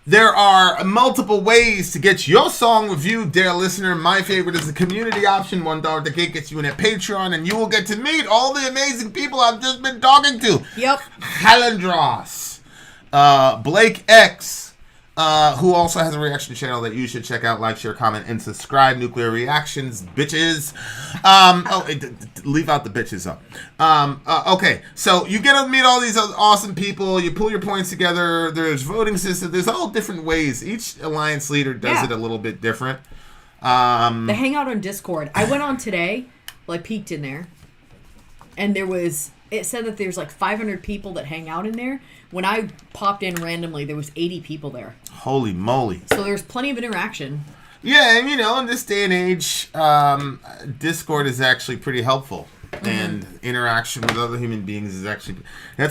There are multiple ways to get your song reviewed, dear listener. My favorite is the community option. $1 ticket gets you in at Patreon, and you will get to meet all the amazing people I've just been talking to. Yep. Halandros, Blake X, who also has a reaction channel that you should check out. Like, share, comment, and subscribe. Nuclear Reactions, bitches. Leave out the bitches up. Okay, so you get to meet all these awesome people. You pull your points together. There's voting system. There's all different ways. Each alliance leader does it a little bit different. They hang out on Discord. I went on today, peeked in there, and it said that there's 500 people that hang out in there. When I popped in randomly, there was 80 people there. Holy moly. So there's plenty of interaction. Yeah, and in this day and age, Discord is actually pretty helpful. Mm-hmm. And interaction with other human beings that's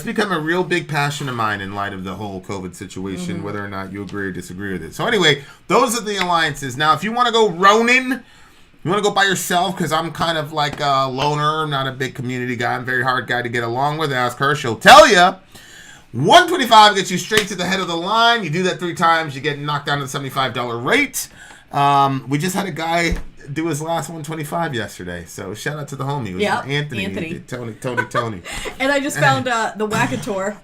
become a real big passion of mine in light of the whole COVID situation, whether or not you agree or disagree with it. So anyway, those are the alliances. Now, if you want to go Ronin, you want to go by yourself, because I'm kind of like a loner. I'm not a big community guy. I'm a very hard guy to get along with. Ask her. She'll tell you. 125 gets you straight to the head of the line. You do that 3 times, you get knocked down to the $75 rate. We just had a guy do his last 125 yesterday, so shout out to the homie. It was Anthony. Tony. And I just found the Wackator.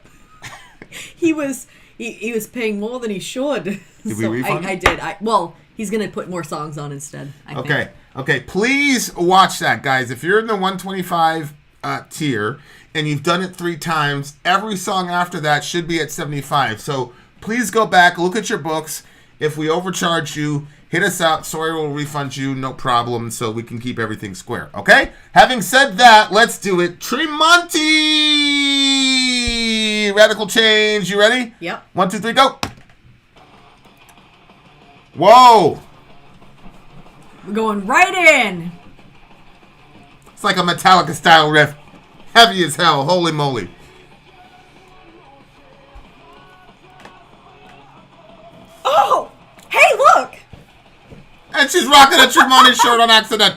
He was paying more than he should. Did we refund him? I did. He's gonna put more songs on instead. I think. Okay. Please watch that, guys. If you're in the 125 tier and you've done it 3 times, every song after that should be at 75. So please go back, look at your books. If we overcharge you, hit us up. Sori will refund you, no problem, so we can keep everything square. Okay? Having said that, let's do it. Tremonti! Radical change. You ready? Yep. 1, 2, 3, go. Whoa! We're going right in. It's like a Metallica style riff. Heavy as hell. Holy moly. Oh! Hey, look! And she's rocking a Tremonti shirt on accident.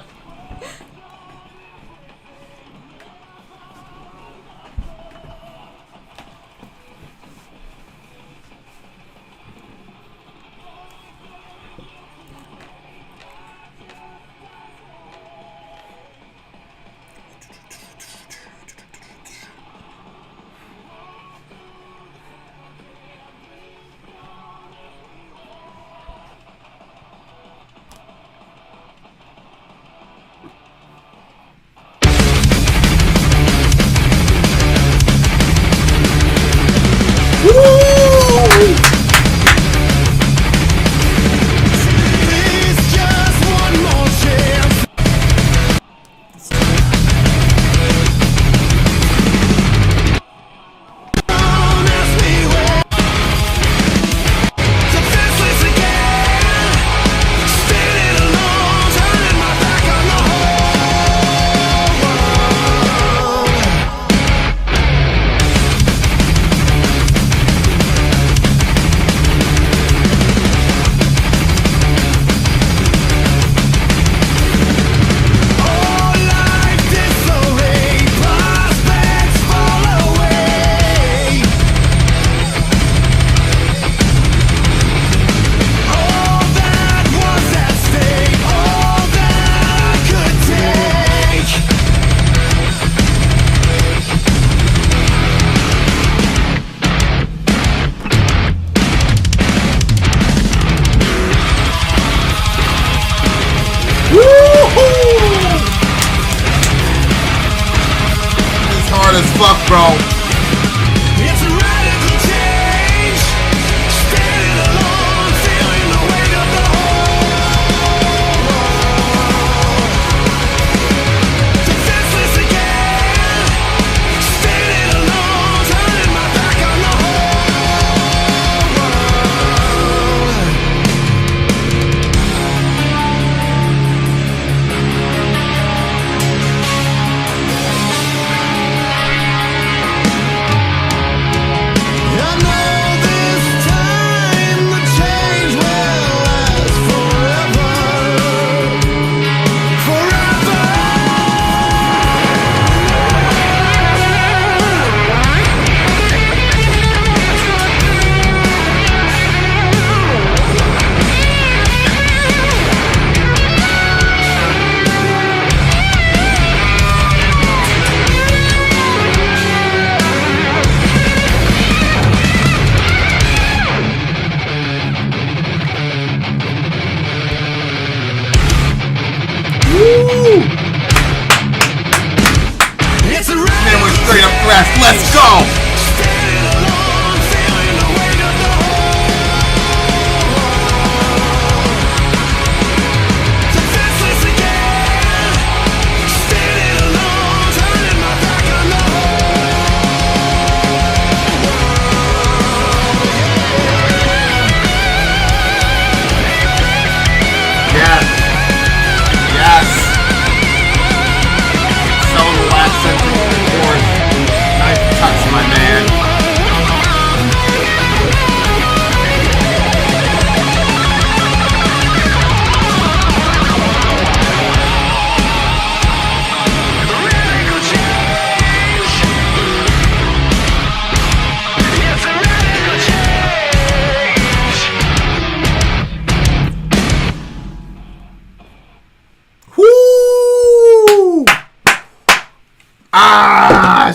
Fuck, bro. It's a radical change. Standing alone, feeling the weight of the whole world. Defenseless again. Standing alone, turning my back on the whole world.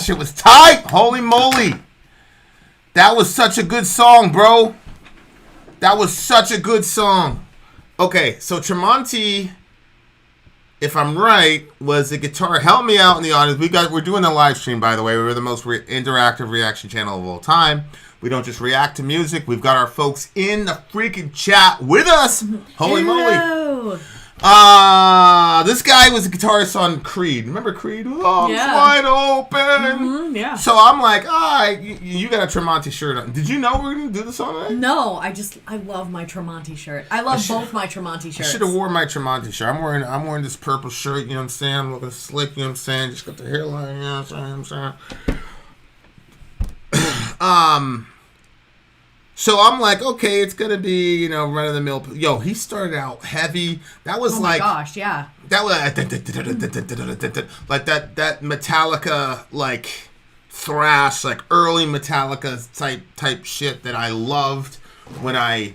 shit was tight. Holy moly. That was such a good song, bro. That was such a good song. Okay, so Tremonti, if I'm right, was the guitar. Help me out in the audience. We're doing a live stream, by the way. We're the most interactive reaction channel of all time. We don't just react to music. We've got our folks in the freaking chat with us. Holy moly. This guy was a guitarist on Creed. Remember Creed? Oh, it's wide open. Yeah. So I'm like, you got a Tremonti shirt on. Did you know we were going to do this song today? No, I love my Tremonti shirt. I love both my Tremonti shirts. I should have worn my Tremonti shirt. I'm wearing this purple shirt, you know what I'm saying? I'm looking slick, you know what I'm saying? Just got the hairline, you know what I'm saying? So I'm like, okay, it's gonna be, you know, run of the mill. Yo, he started out heavy. That was like, oh my gosh, yeah. That was like that Metallica like thrash, like early Metallica type shit that I loved when I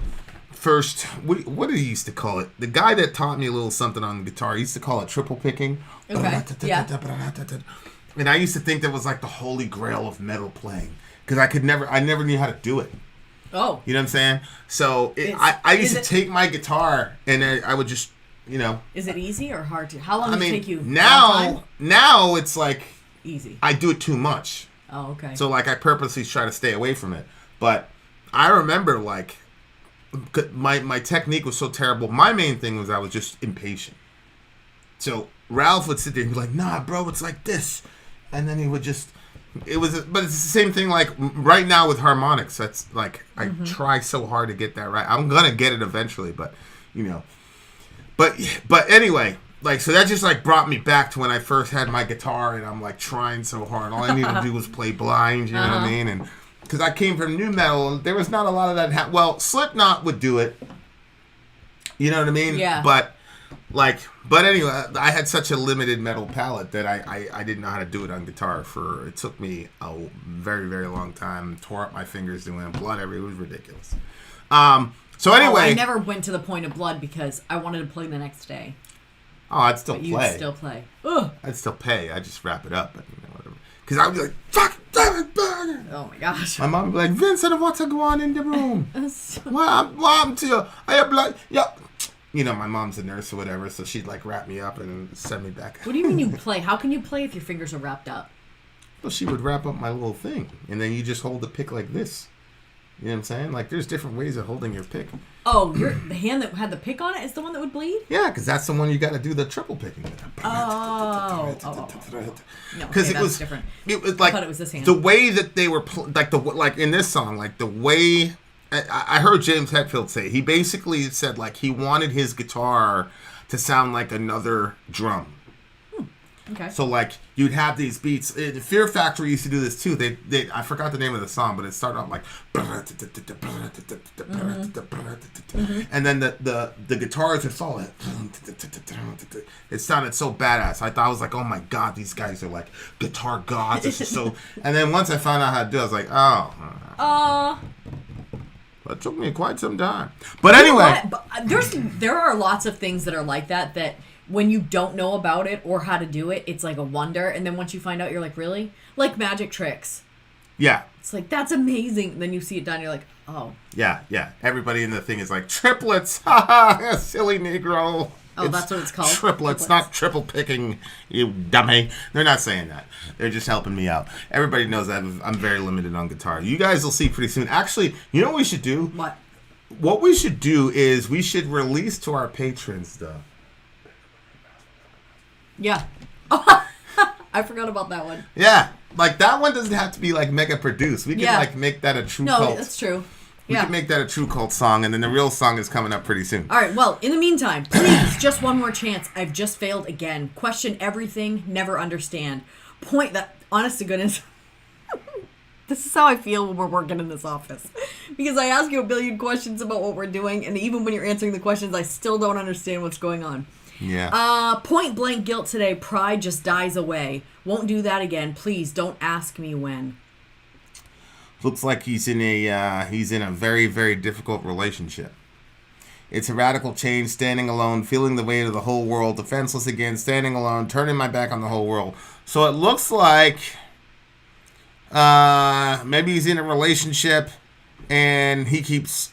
first. What did he used to call it? The guy that taught me a little something on the guitar, he used to call it triple picking. Okay. Yeah. And I used to think that was like the holy grail of metal playing because I never knew how to do it. Oh. You know what I'm saying? So I used to take my guitar and I would just, you know. Is it easy or hard to? How long does it take you? Now it's like easy. I do it too much. Oh, okay. So like I purposely try to stay away from it. But I remember like my technique was so terrible. My main thing was I was just impatient. So Ralph would sit there and be like, "Nah, bro, it's like this," and then he would just. But it's the same thing like right now with harmonics. That's like I try so hard to get that right. I'm gonna get it eventually, but you know. But anyway, like so that just like brought me back to when I first had my guitar and I'm like trying so hard. All I needed to do was play blind, you know what I mean? And because I came from nu metal and there was not a lot of that. Well, Slipknot would do it. You know what I mean? Yeah. But anyway, I had such a limited metal palette that I didn't know how to do it on guitar. It took me a very, very long time. Tore up my fingers doing it. Blood everywhere. It was ridiculous. So anyway. I never went to the point of blood because I wanted to play the next day. Oh, I'd still but play. You'd still play. Ugh. I'd still pay. I'd just wrap it up. But, you know, whatever. Because I would be like, fuck, damn it, burn. Oh my gosh. My mom would be like, Vincent, what's going on in the room? What happened to you? I have blood. Yeah. You know, my mom's a nurse or whatever, so she'd like wrap me up and send me back. What do you mean you play? How can you play if your fingers are wrapped up? Well, she would wrap up my little thing, and then you just hold the pick like this. You know what I'm saying? Like, there's different ways of holding your pick. Oh, the hand that had the pick on it is the one that would bleed? Yeah, because that's the one you got to do the triple picking with. Oh. No, because it was different. It was like I thought it was this hand. The way that they were like in this song, like the way. I heard James Hetfield say he basically said like he wanted his guitar to sound like another drum. Okay. So like you'd have these beats. The Fear Factory used to do this too. They I forgot the name of the song, but it started off like, and then the guitars are solid. It sounded so badass. I was like, oh my god, these guys are like guitar gods. This is so. And then once I found out how to do it, I was like, oh. It took me quite some time. But anyway. There are lots of things that are like that when you don't know about it or how to do it, it's like a wonder. And then once you find out, you're like, really? Like magic tricks. Yeah. It's like, that's amazing. And then you see it done, you're like, oh. Yeah. Everybody in the thing is like, triplets. Ha silly Negro. Oh, that's what it's called? Triplets, not triple picking, you dummy. They're not saying that. They're just helping me out. Everybody knows that I'm very limited on guitar. You guys will see pretty soon. Actually, you know what we should do? What? What we should do is we should release to our patrons the... Yeah. I forgot about that one. Yeah. Like, that one doesn't have to be, like, mega produced. We can, like, make that a true cult. No, that's true. We can make that a true cult song, and then the real song is coming up pretty soon. All right, well, in the meantime, please, just one more chance. I've just failed again. Question everything, never understand. Point that, honest to goodness, this is how I feel when we're working in this office. Because I ask you a billion questions about what we're doing, and even when you're answering the questions, I still don't understand what's going on. Yeah. Point blank guilt today. Pride just dies away. Won't do that again. Please don't ask me when. Looks like he's in a very, very difficult relationship. It's a radical change, standing alone, feeling the weight of the whole world, defenseless again, standing alone, turning my back on the whole world. So it looks like Maybe he's in a relationship and he keeps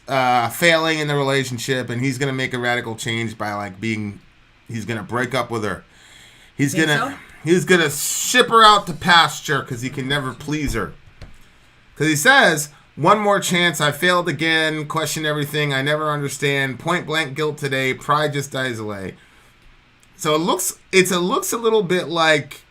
failing in the relationship, and he's gonna make a radical change by like he's gonna break up with her. He's gonna ship her out to pasture because he can never please her. Because he says, one more chance, I failed again, question everything, I never understand, point blank guilt today, pride just dies away. So it looks a little bit like,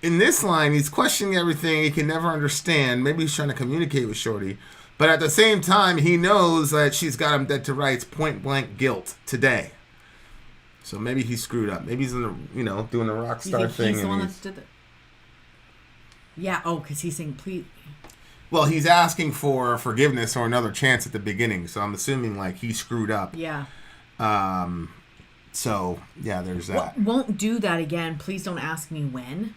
in this line, he's questioning everything, he can never understand, maybe he's trying to communicate with Shorty, but at the same time, he knows that she's got him dead to rights, point blank guilt today. So maybe he screwed up. Maybe he's in the, doing the rock star thing. He's the one that did it. Yeah. Oh, because he's saying please. Well, he's asking for forgiveness or another chance at the beginning. So I'm assuming like he screwed up. Yeah. So yeah, there's that. Won't do that again. Please don't ask me when.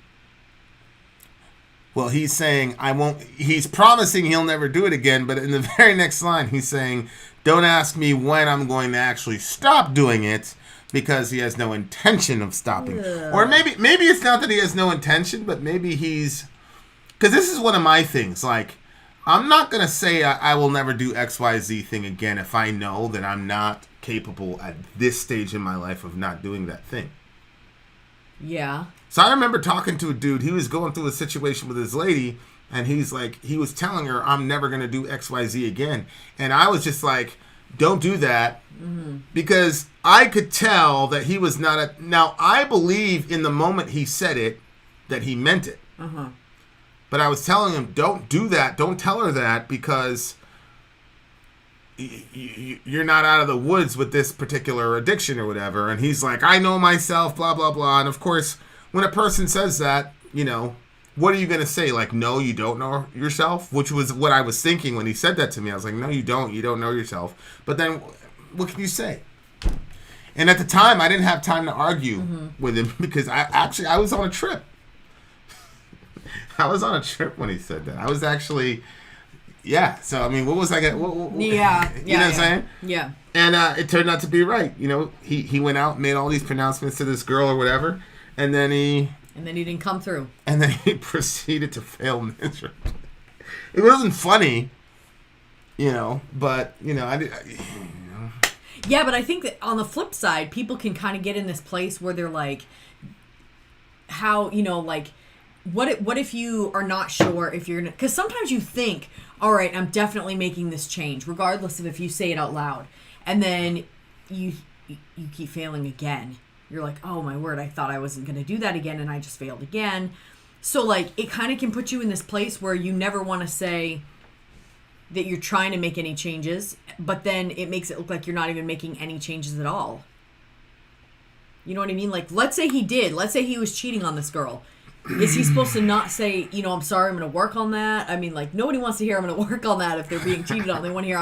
Well, he's saying I won't. He's promising he'll never do it again. But in the very next line, he's saying, "Don't ask me when I'm going to actually stop doing it." Because he has no intention of stopping. Ugh. Or maybe it's not that he has no intention, but maybe he's... Because this is one of my things. Like, I'm not going to say I will never do XYZ thing again if I know that I'm not capable at this stage in my life of not doing that thing. Yeah. So I remember talking to a dude. He was going through a situation with his lady, and he's like, he was telling her, I'm never going to do XYZ again. And I was just like... Don't do that, because I could tell that he was not Now, I believe in the moment he said it, that he meant it. Uh-huh. But I was telling him, don't do that. Don't tell her that, because you're not out of the woods with this particular addiction or whatever. And he's like, I know myself, blah, blah, blah. And, of course, when a person says that, what are you going to say? Like, no, you don't know yourself? Which was what I was thinking when he said that to me. I was like, no, you don't. You don't know yourself. But then what can you say? And at the time, I didn't have time to argue with him because I was on a trip. I was on a trip when he said that. I was actually, yeah. So, I mean, what was I going to... Yeah. You know what I'm saying? Yeah. And it turned out to be right. He went out and made all these pronouncements to this girl or whatever. And then he didn't come through. And then he proceeded to fail miserably. It wasn't funny, but, Yeah, but I think that on the flip side, people can kind of get in this place where they're like, how, like, what if you are not sure if you're going to... Because sometimes you think, all right, I'm definitely making this change, regardless of if you say it out loud. And then you keep failing again. You're like, oh my word, I thought I wasn't going to do that again, and I just failed again. So, like, it kind of can put you in this place where you never want to say that you're trying to make any changes, but then it makes it look like you're not even making any changes at all. You know what I mean? Like, let's say he did. Let's say he was cheating on this girl. Is he supposed to not say, I'm sorry, I'm going to work on that? I mean, like, nobody wants to hear I'm going to work on that if they're being cheated on. They want to hear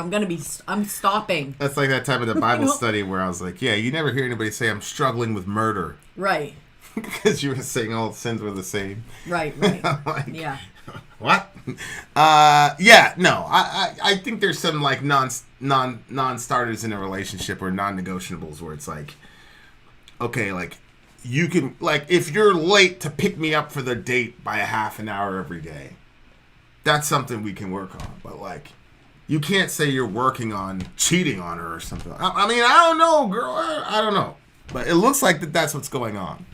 I'm stopping. That's like that time of the Bible study where I was like, yeah, you never hear anybody say I'm struggling with murder. Right. Because you were saying all sins were the same. Right. Like, yeah. What? Yeah, no. I think there's some, like, non-starters in a relationship or non-negotiables where it's like, okay, like, you can, like, if you're late to pick me up for the date by a half an hour every day, that's something we can work on. But, like, you can't say you're working on cheating on her or something. I mean, I don't know, girl. I don't know. But it looks like that's what's going on.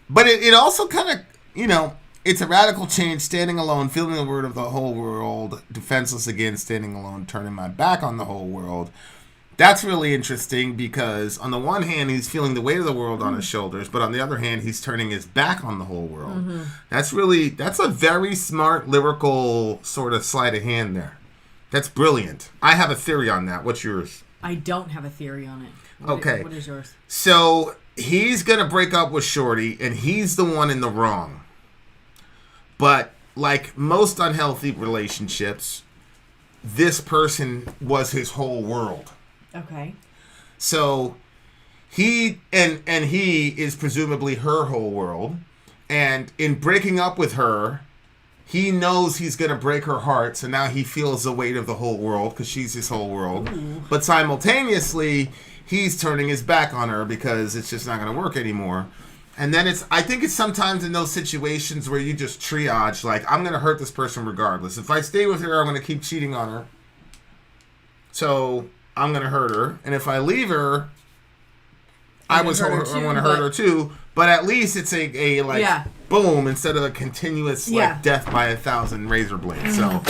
But it also kind of, it's a radical change, standing alone, feeling the word of the whole world, defenseless again, standing alone, turning my back on the whole world. That's really interesting because on the one hand, he's feeling the weight of the world on his shoulders, but on the other hand, he's turning his back on the whole world. Mm-hmm. That's a very smart lyrical sort of sleight of hand there. That's brilliant. I have a theory on that. What's yours? I don't have a theory on it. Okay. What is yours? So he's going to break up with Shorty, and he's the one in the wrong. But like most unhealthy relationships, this person was his whole world. Okay. So he is presumably her whole world, and in breaking up with her, he knows he's going to break her heart, so now he feels the weight of the whole world because she's his whole world. Ooh. But simultaneously, he's turning his back on her because it's just not going to work anymore. And then I think it's sometimes in those situations where you just triage, like, I'm going to hurt this person regardless. If I stay with her, I'm going to keep cheating on her. So I'm going to hurt her. And if I leave her, I'm going to hurt her too. But at least it's a boom, instead of a continuous like death by 1,000 razor blades. So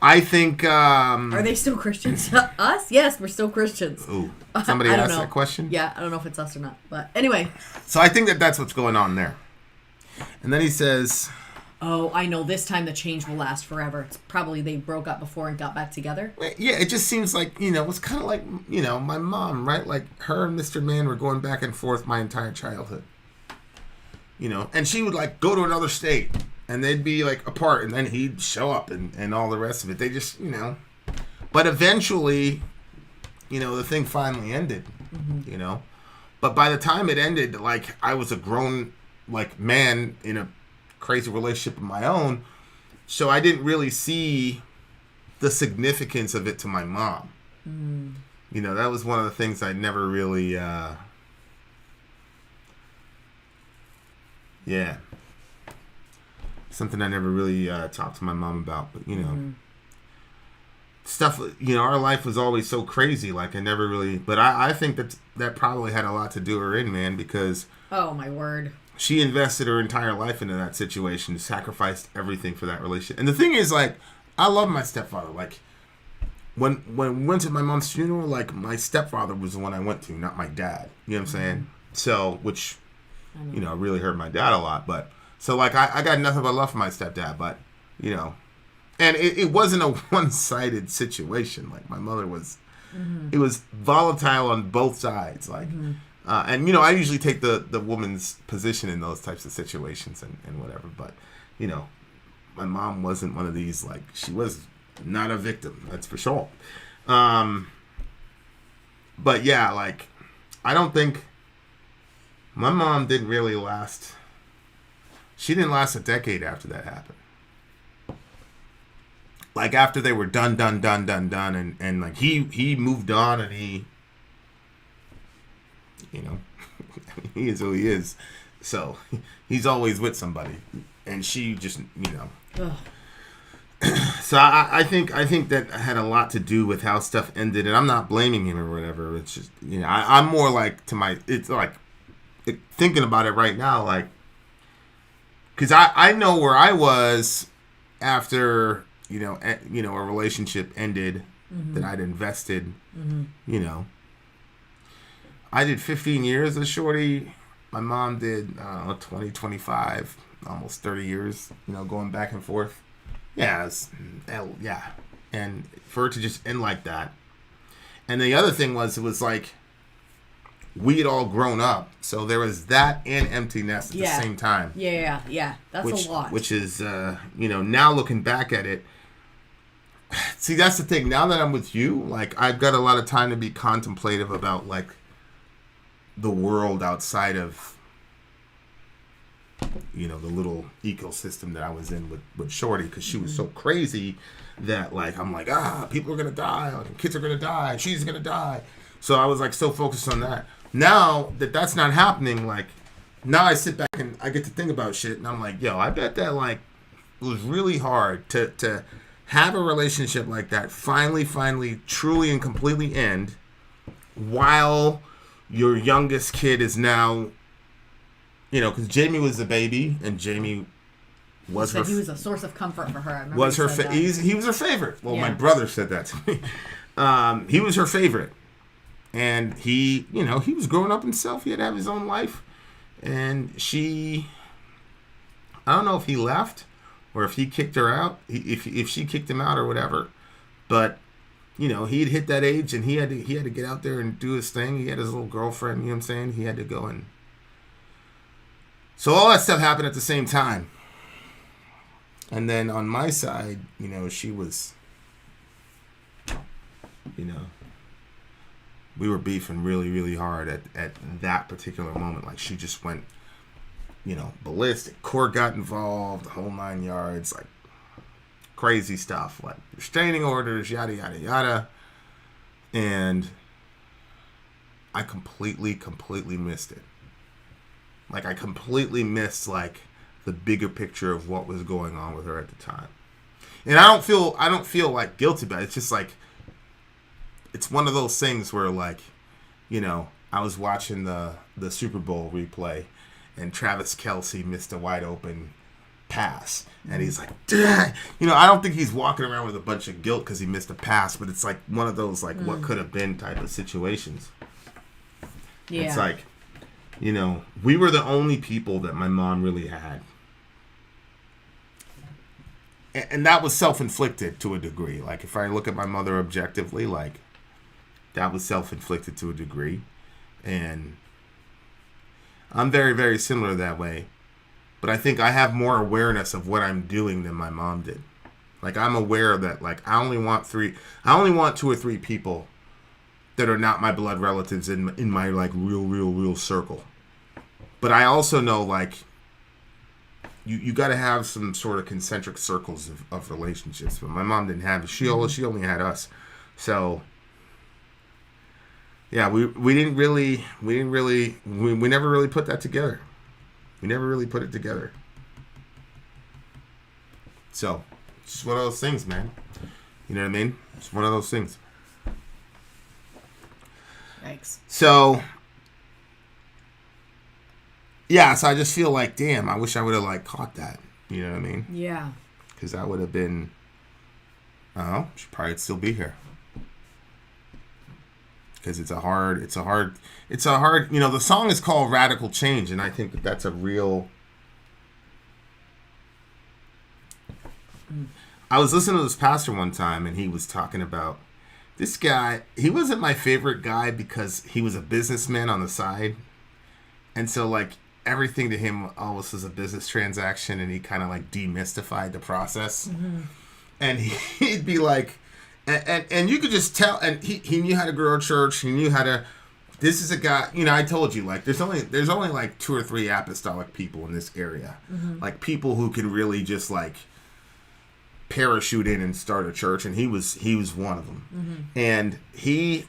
I think... Are they still Christians? Us? Yes, we're still Christians. Ooh. Somebody asked that question? Yeah, I don't know if it's us or not. But anyway. So I think that's what's going on there. And then he says... Oh, I know. This time the change will last forever. It's probably they broke up before and got back together. Yeah, it just seems like, it's kind of like, my mom, right? Like, her and Mr. Man were going back and forth my entire childhood. And she would, like, go to another state, and they'd be, like, apart, and then he'd show up and all the rest of it. They just, But eventually, the thing finally ended, But by the time it ended, like, I was a grown, like, man in a crazy relationship of my own, so I didn't really see the significance of it to my mom. That was one of the things I never really something I never really talked to my mom about. But stuff, our life was always so crazy, like I never really, but I think that probably had a lot to do her in, man, because oh my word, she invested her entire life into that situation, sacrificed everything for that relationship. And the thing is, like, I love my stepfather. Like, when we went to my mom's funeral, like, my stepfather was the one I went to, not my dad. You know what I'm saying? So, which, really hurt my dad a lot. But, so, like, I got nothing but love for my stepdad. But, and it wasn't a one-sided situation. Like, my mother was, it was volatile on both sides. Like, and, I usually take the woman's position in those types of situations and whatever. But, my mom wasn't one of these, like, she was not a victim. That's for sure. But, yeah, like, I don't think my mom didn't really last. She didn't last a decade after that happened. Like, after they were done, and like, he moved on, and he... he is who he is. So he's always with somebody, and she just, So I think that had a lot to do with how stuff ended, and I'm not blaming him or whatever. It's just, I'm more like it's like thinking about it right now, like, because I know where I was after a relationship ended that I'd invested, I did 15 years as Shorty. My mom did 20, 25, almost 30 years, going back and forth. Yeah, and for it to just end like that. And the other thing was, it was like, we had all grown up, so there was that and empty nest at the same time. Yeah, that's a lot. Which is, now looking back at it, see, that's the thing. Now that I'm with you, like, I've got a lot of time to be contemplative about, like, the world outside of, the little ecosystem that I was in with Shorty, because she was so crazy that, like, I'm like, people are going to die, like, kids are going to die, she's going to die. So I was, like, so focused on that. Now that that's not happening, like, now I sit back and I get to think about shit, and I'm like, yo, I bet that, like, it was really hard to have a relationship like that finally, truly and completely end while your youngest kid is now, because Jamie was the baby, and Jamie was he was a source of comfort for her. I remember was her he was her favorite. Well, my brother said that to me. He was her favorite, and he was growing up himself. He had to have his own life, and I don't know if he left or if he kicked her out, if she kicked him out or whatever, but he'd hit that age, and he had to get out there and do his thing. He had his little girlfriend, you know what I'm saying? He had to go and... So all that stuff happened at the same time. And then on my side, she was... we were beefing really, really hard at that particular moment. Like, she just went, ballistic. Court got involved, the whole 9 yards, like, crazy stuff, like restraining orders, yada, yada, yada. And I completely missed it. Like, I completely missed, like, the bigger picture of what was going on with her at the time. And I don't feel like guilty about it. It's just like, it's one of those things where, like, you know, I was watching the Super Bowl replay, and Travis Kelce missed a wide open pass, and he's like, "Dang." You know, I don't think he's walking around with a bunch of guilt because he missed a pass, but it's like one of those, like, what could have been type of situations. Yeah. It's like, you know, we were the only people that my mom really had. And that was self-inflicted to a degree. Like, if I look at my mother objectively, like, that was self-inflicted to a degree. And I'm very, very similar that way. But I think I have more awareness of what I'm doing than my mom did. Like, I'm aware that, like, I only want 2 or 3 people that are not my blood relatives in my, like, real circle. But I also know, like, you got to have some sort of concentric circles of relationships. But my mom didn't have it. She only had us. So, yeah, we never really put that together. We never really put it together. So, it's just one of those things, man. You know what I mean? It's one of those things. Yikes. So, yeah, so I just feel like, damn, I wish I would have, like, caught that. You know what I mean? Yeah. Because that would have been, I don't know, she'd probably still be here. Because it's a hard, you know, the song is called Radical Change, and I think that that's a real, I was listening to this pastor one time, and he was talking about this guy. He wasn't my favorite guy because he was a businessman on the side. And so, like, everything to him always was a business transaction, and he kind of, like, demystified the process. Mm-hmm. And he'd be like, and you could just tell, and he knew how to grow a church. He knew how to, this is a guy, you know, I told you, like, there's only like 2 or 3 apostolic people in this area. Mm-hmm. Like, people who can really just, like, parachute in and start a church, and he was one of them. Mm-hmm. And he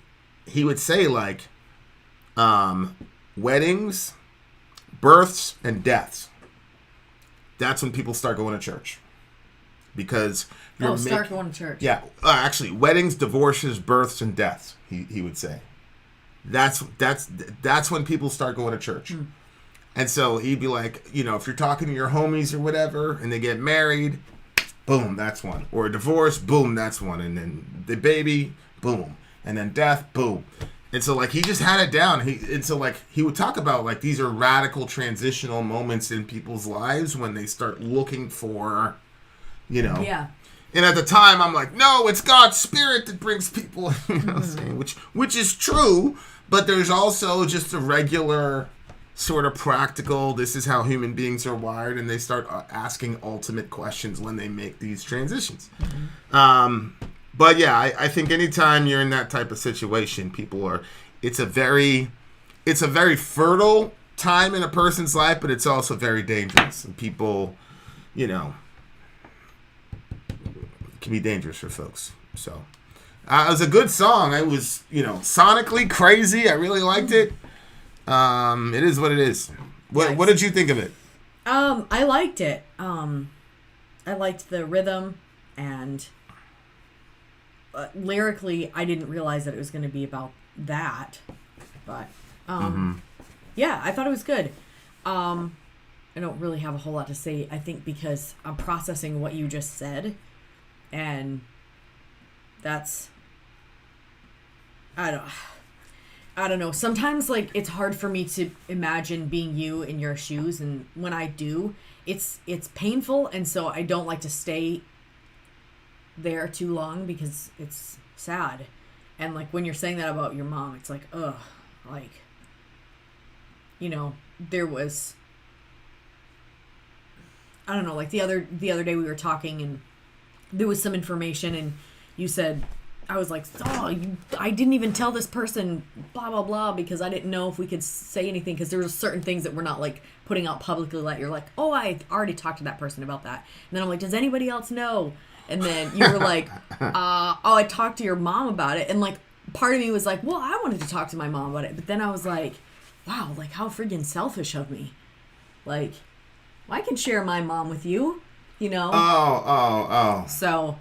would say, like, weddings, births, and deaths, that's when people start going to church. Because start going to church. Yeah, actually, weddings, divorces, births, and deaths. He would say, that's when people start going to church. Mm. And so he'd be like, you know, if you're talking to your homies or whatever, and they get married, boom, that's one. Or a divorce, boom, that's one. And then the baby, boom. And then death, boom. And so, like, he just had it down. He would talk about, like, these are radical transitional moments in people's lives when they start looking for, you know. Yeah. And at the time, I'm like, no, it's God's Spirit that brings people, you know, mm-hmm. which is true, but there's also just a regular sort of practical, this is how human beings are wired, and they start asking ultimate questions when they make these transitions. Mm-hmm. But yeah, I think anytime you're in that type of situation, it's a very fertile time in a person's life, but it's also very dangerous. And people, you know, can be dangerous for folks. So, it was a good song. I was, you know, sonically crazy. I really liked it. It is what it is. What did you think of it? I liked it. I liked the rhythm, and lyrically, I didn't realize that it was going to be about that. But, yeah, I thought it was good. I don't really have a whole lot to say, I think, because I'm processing what you just said. And that's, I don't know. Sometimes, like, it's hard for me to imagine being you in your shoes. And when I do, it's painful. And so I don't like to stay there too long because it's sad. And, like, when you're saying that about your mom, it's like, ugh, like, you know, there was, I don't know, like the other day we were talking and there was some information and you said, I was like, I didn't even tell this person blah, blah, blah, because I didn't know if we could say anything, because there were certain things that we're not, like, putting out publicly, that you're like, oh, I already talked to that person about that. And then I'm like, does anybody else know? And then you were like, I talked to your mom about it. And, like, part of me was like, well, I wanted to talk to my mom about it. But then I was like, wow, like, how freaking selfish of me. Like, well, I can share my mom with you, you know? Oh. So,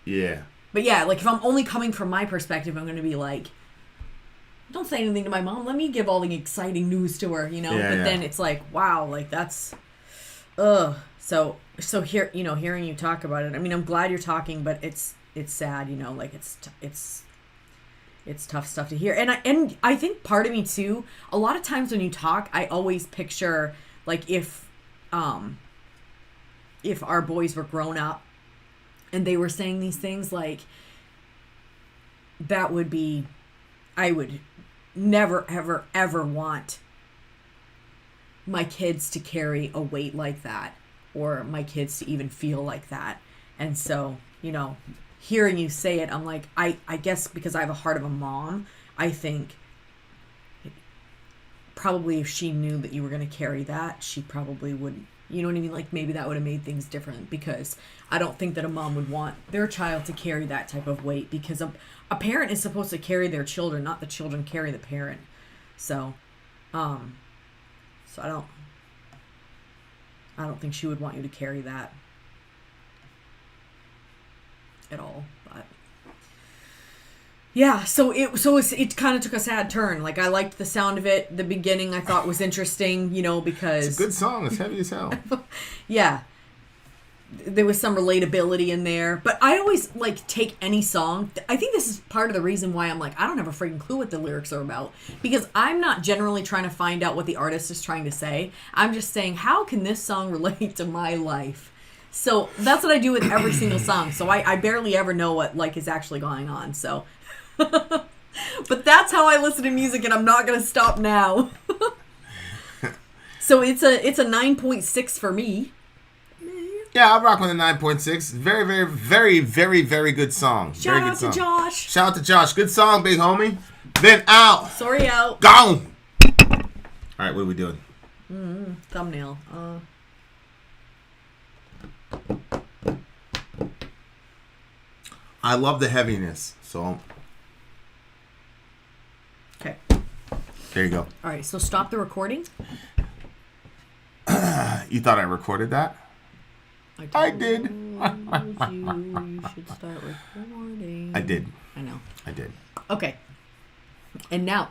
Yeah. but yeah, like, if I'm only coming from my perspective, I'm going to be like, don't say anything to my mom. Let me give all the exciting news to her, you know? Yeah, but yeah. then it's like, wow, like, that's, ugh. So here, you know, hearing you talk about it, I mean, I'm glad you're talking, but it's sad, you know, like, it's tough stuff to hear. And I think part of me too, a lot of times when you talk, I always picture, like, if our boys were grown up and they were saying these things, like, that would be, I would never, ever, ever want my kids to carry a weight like that, or my kids to even feel like that. And so, you know, hearing you say it, I'm like, I guess because I have a heart of a mom, I think probably if she knew that you were going to carry that, she probably wouldn't, you know what I mean? Like, maybe that would have made things different, because I don't think that a mom would want their child to carry that type of weight, because a parent is supposed to carry their children, not the children carry the parent. So I don't think she would want you to carry that at all. But yeah, so it kind of took a sad turn. Like, I liked the sound of it. The beginning I thought was interesting, you know, because It's a good song. It's heavy as hell. yeah, there was some relatability in there. But I always, like, take any song. I think this is part of the reason why I'm like, I don't have a freaking clue what the lyrics are about, because I'm not generally trying to find out what the artist is trying to say. I'm just saying, how can this song relate to my life? So that's what I do with every single song. So I barely ever know what, like, is actually going on. So, but that's how I listen to music, and I'm not gonna stop now. So it's a 9.6 for me. Yeah, I'll rock with a 9.6. Very, very, very, very, very good song. Shout out to Josh. Shout out to Josh. Good song, big homie. Vin out. Sorry out. Gone. All right, what are we doing? Thumbnail. I love the heaviness, so Okay. there you go. All right, so stop the recording. You thought I recorded that? I did. You should start recording. I did. I know. I did. Okay. And now,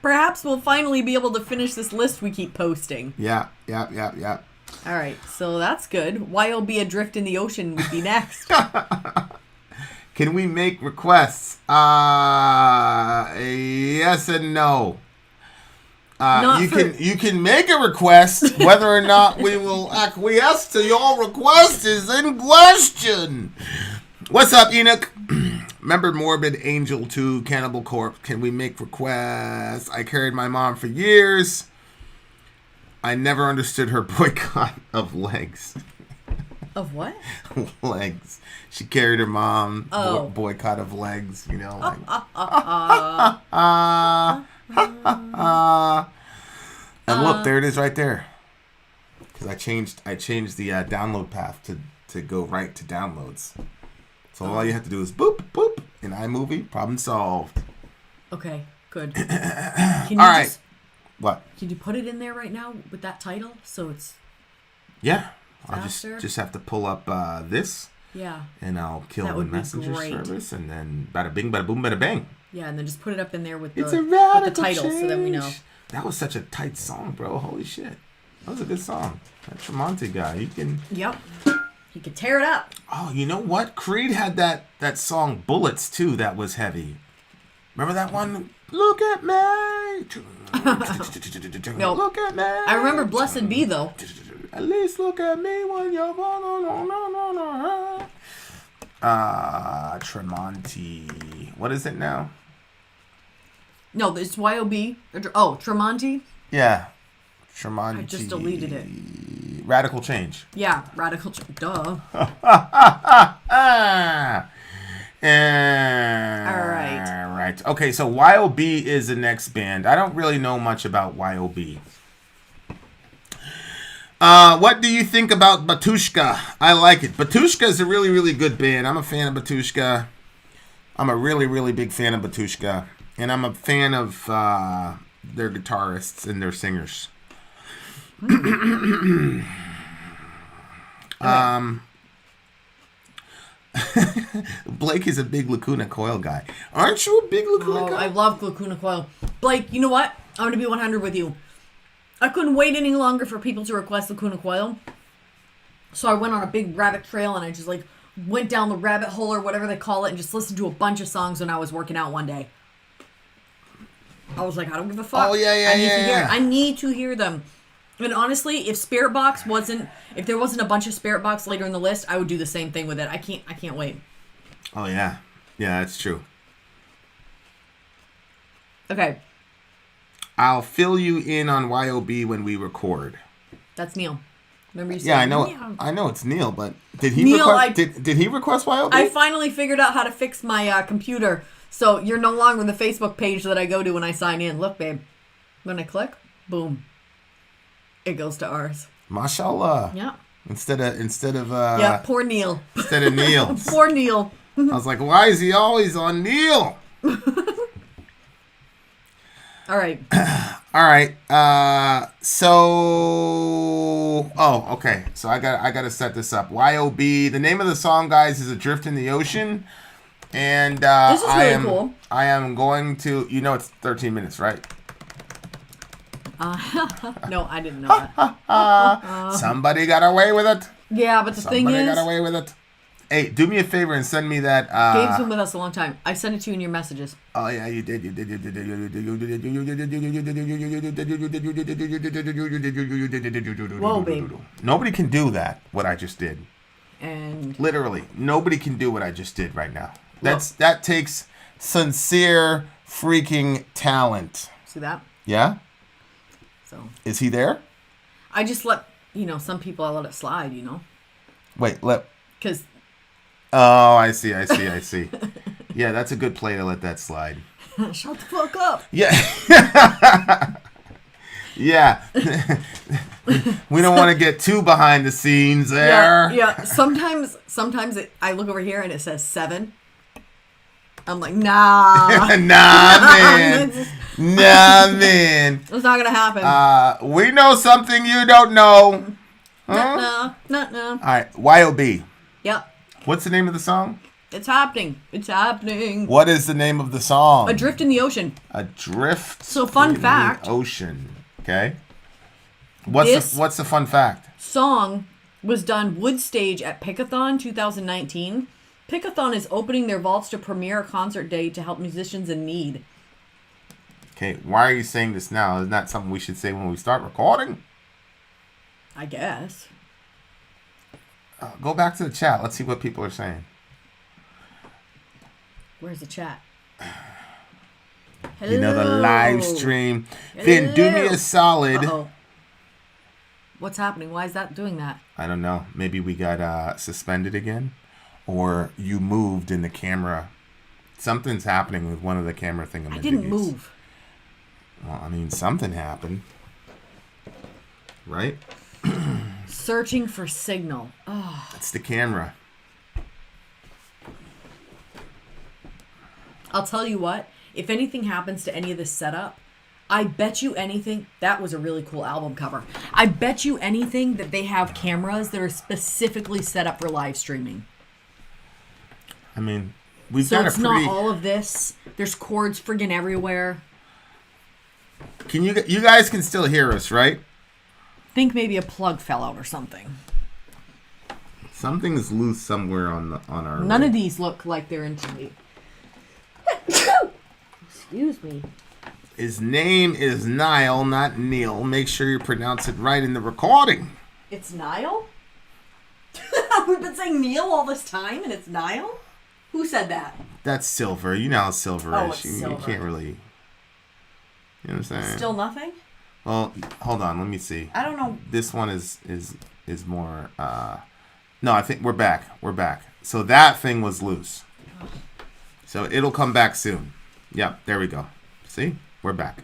perhaps we'll finally be able to finish this list we keep posting. Yeah. All right, so that's good. YLB Adrift in the Ocean would be next. Can we make requests? Yes and no. You can make a request. Whether or not we will acquiesce to your request is in question. What's up, Enoch? Remember Morbid Angel 2, Cannibal Corpse? Can we make requests? I carried my mom for years. I never understood her boycott of legs. Of what? Legs. She carried her mom. Oh. Boycott of legs. You know, like. And look, there it is right there. Because I changed the download path to go right to downloads. So all you have to do is boop, boop, in iMovie, problem solved. Okay, good. Can you All right. What? Can you put it in there right now with that title? So it's... Yeah. I'll Faster? just have to pull up this. Yeah. And I'll kill That the would be messenger great. service. And then bada bing, bada boom, bada bang. Yeah, and then just put it up in there with It's the, a with radical the title so that we know. change. That was such a tight song, bro. Holy shit. That was a good song. That Tremonti guy, he can... Yep. He could tear it up. Oh, you know what? Creed had that song Bullets, too, that was heavy. Remember that one? Look at me. No. Look at me. I remember Blessed Be, though. At least look at me when you're... Tremonti. What is it now? No, it's YOB. Oh, Tremonti? Yeah. Tremonti. I just deleted it. Radical Change. Yeah, Radical... Duh. All right. Okay, so YOB is the next band. I don't really know much about YOB. What do you think about Batushka? I like it. Batushka is a really, really good band. I'm a fan of Batushka. I'm a really, really big fan of Batushka. And I'm a fan of their guitarists and their singers. Blake is a big Lacuna Coil guy. Aren't you a big Lacuna guy? I love Lacuna Coil. Blake, you know what? I'm going to be 100 with you. I couldn't wait any longer for people to request Lacuna Coil. So I went on a big rabbit trail and I just like went down the rabbit hole or whatever they call it and just listened to a bunch of songs when I was working out one day. I was like, I don't give a fuck. Oh, yeah, I need to hear them. And honestly, if there wasn't a bunch of Spirit Box later in the list, I would do the same thing with it. I can't wait. Oh, yeah. Yeah, that's true. Okay. I'll fill you in on YOB when we record. That's Neil. Remember you said, yeah, I know. Neil. I know it's Neil, but did he Neil, request? Did he request YOB? I finally figured out how to fix my computer, so you're no longer in the Facebook page that I go to when I sign in. Look, babe, when I click, boom, it goes to ours. Mashallah. Yeah. Instead of yeah, poor Neil. Instead of Neil. Poor Neil. I was like, why is he always on Neil? All right. All right. Okay. So I got to set this up. YOB. The name of the song, guys, is "Adrift in the Ocean," and this is really cool. I am going to. You know, it's 13 minutes, right? No, I didn't know that. Somebody got away with it. Yeah, but Somebody got away with it. Hey, do me a favor and send me that. Gabe's been with us a long time. I sent it to you in your messages. Oh yeah, you did. Whoa, babe. Nobody can do that. What I just did. And literally, nobody can do what I just did right now. That takes sincere freaking talent. See that? Yeah. So. Is he there? I just let some people I let it slide. Wait, because. Oh, I see. Yeah, that's a good play to let that slide. Shut the fuck up. Yeah. Yeah. We don't want to get too behind the scenes there. Yeah. Sometimes I look over here and it says 7. I'm like, nah. Nah, man. Nah, man. It's not going to happen. We know something you don't know. Huh? No. All right. YOB. Yep. What's the name of the song? It's happening. What is the name of the song? Adrift in the Ocean. Adrift. So fun fact. The ocean. Okay. What's the fun fact? Song was done wood stage at Pickathon 2019. Pickathon is opening their vaults to premiere a concert day to help musicians in need. Okay, why are you saying this now? Isn't that something we should say when we start recording? I guess. Go back to the chat. Let's see what people are saying. Where's the chat? Hello. You know, the live stream. Vin, do me a solid. Uh-oh. What's happening? Why is that doing that? I don't know. Maybe we got suspended again. Or you moved in the camera. Something's happening with one of the camera thingamajiggies. I didn't move. Well, I mean, something happened. Right? Searching for signal. Oh. It's the camera. I'll tell you what. If anything happens to any of this setup, I bet you anything. That was a really cool album cover. I bet you anything that they have cameras that are specifically set up for live streaming. I mean, we've so got it's a pretty... not all of this. There's cords friggin' everywhere. Can you guys can still hear us, right? Think maybe a plug fell out or something. Something's loose somewhere on our. None of these look like they're into me. Excuse me. His name is Niall, not Neil. Make sure you pronounce it right in the recording. It's Niall? We've been saying Neil all this time, and it's Niall? Who said that? That's Silver. You know how Silver is. It's you Silver. can't really. You know what I'm saying? Still nothing? Well, hold on. Let me see. I don't know. This one is more. No, I think we're back. We're back. So that thing was loose. So it'll come back soon. Yep, there we go. See? We're back.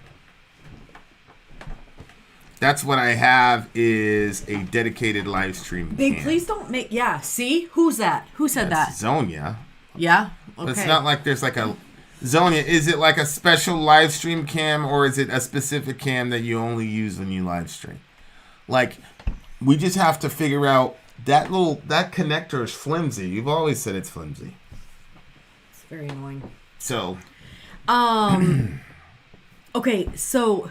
That's what I have is a dedicated live stream. Babe, please don't make... Yeah, see? Who's that? Who said That's that? Zonia. Yeah? But Okay. it's not like there's like a... Zonia, is it like a special live stream cam or is it a specific cam that you only use when you live stream? Like, we just have to figure out that connector is flimsy. You've always said it's flimsy. It's very annoying. So. Okay, so.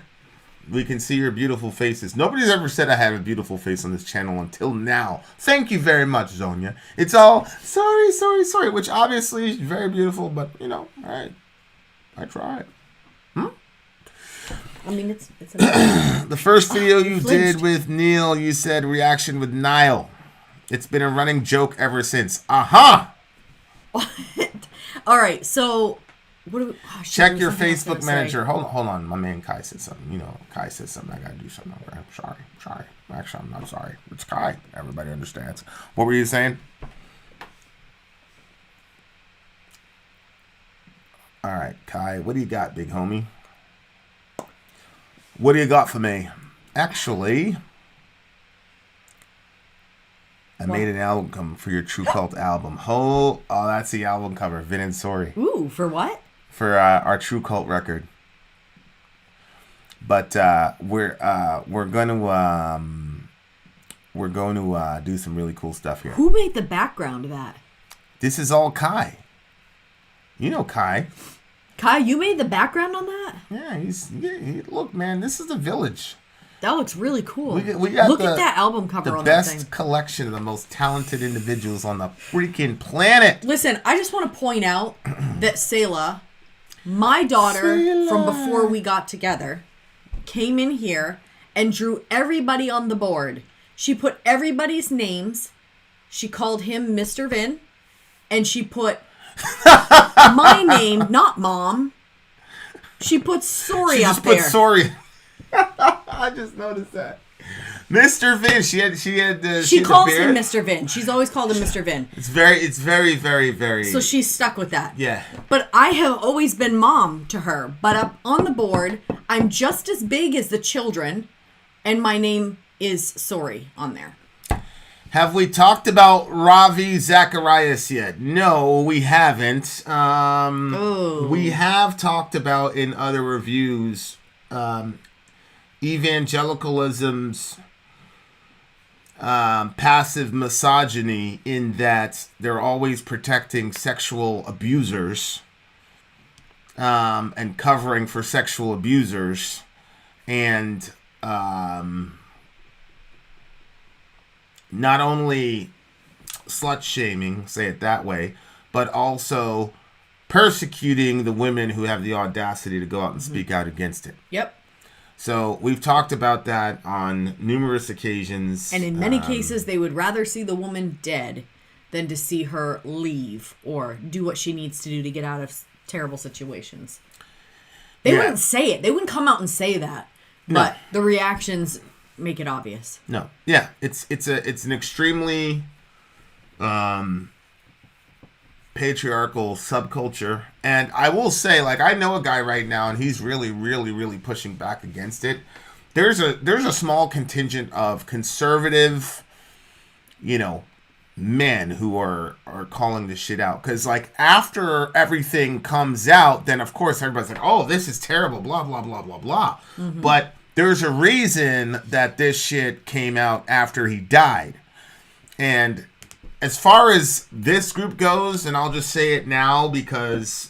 We can see your beautiful faces. Nobody's ever said I have a beautiful face on this channel until now. Thank you very much, Zonia. It's all sorry, which obviously is very beautiful, but, you know, all right. I tried. I mean, it's the first video you did with Neil, you said reaction with Niall. It's been a running joke ever since. Aha! What? All right, so... What do we, check your Facebook manager. Hold on. My man Kai said something. You know, Kai said something. I gotta do something over there. Sorry. Actually, I'm not sorry. It's Kai. Everybody understands. What were you saying? All right, Kai. What do you got, big homie? What do you got for me? Actually, I made an album cover for your True Cult album. Oh, that's the album cover. Vin and Sori. Ooh, for what? For our True Cult record. But we're going to do some really cool stuff here. Who made the background of that? This is all Kai. You know Kai. Kai, you made the background on that? Yeah, look, man, this is the Village. That looks really cool. We got Look at that album cover on that thing. The best collection of the most talented individuals on the freaking planet. Listen, I just want to point out that Selah, my daughter from before we got together, came in here and drew everybody on the board. She put everybody's names. She called him Mr. Vin. And she put my name, not Mom. She put Sori up there. She Sori. I just noticed that. Mr. Vin. She calls him Mr. Vin. She's always called him Mr. Vin. It's very, very, very. So she's stuck with that. Yeah. But I have always been Mom to her. But up on the board, I'm just as big as the children, and my name is Sori on there. Have we talked about Ravi Zacharias yet? No, we haven't. We have talked about in other reviews evangelicalism's passive misogyny, in that they're always protecting sexual abusers and covering for sexual abusers, and not only slut shaming, say it that way, but also persecuting the women who have the audacity to go out and speak out against it. Yep. So we've talked about that on numerous occasions. And in many cases, they would rather see the woman dead than to see her leave or do what she needs to do to get out of terrible situations. They wouldn't say it. They wouldn't come out and say that. But the reactions make it obvious. No. Yeah. It's an extremely patriarchal subculture. And I will say, like, I know a guy right now, and he's really, really, really pushing back against it. There's a small contingent of conservative, men who are calling this shit out. Because, like, after everything comes out, then, of course, everybody's like, oh, this is terrible, blah, blah, blah, blah, blah. Mm-hmm. But there's a reason that this shit came out after he died. And as far as this group goes, and I'll just say it now because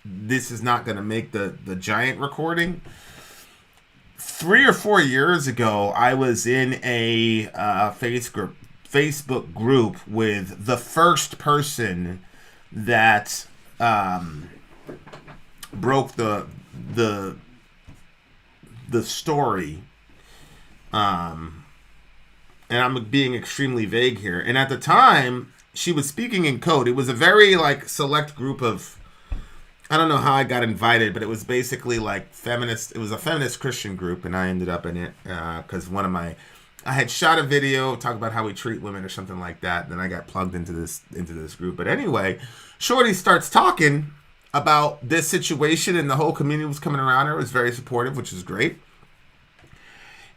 this is not going to make the giant recording. 3 or 4 years ago, I was in a Facebook group with the first person that broke the story. And I'm being extremely vague here. And at the time, she was speaking in code. It was a very, select group of... I don't know how I got invited, but it was basically, feminist... It was a feminist Christian group, and I ended up in it because I had shot a video talking about how we treat women or something like that, and then I got plugged into this group. But anyway, Shorty starts talking about this situation, and the whole community was coming around her. It was very supportive, which is great.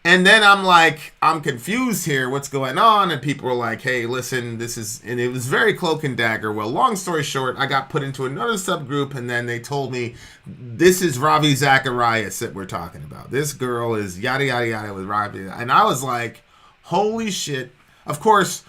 And then I'm like, I'm confused here. What's going on? And people were like, hey, listen, this is... And it was very cloak and dagger. Well, long story short, I got put into another subgroup, and then they told me, this is Ravi Zacharias that we're talking about. This girl is yada, yada, yada with Ravi. And I was like, holy shit. Of course,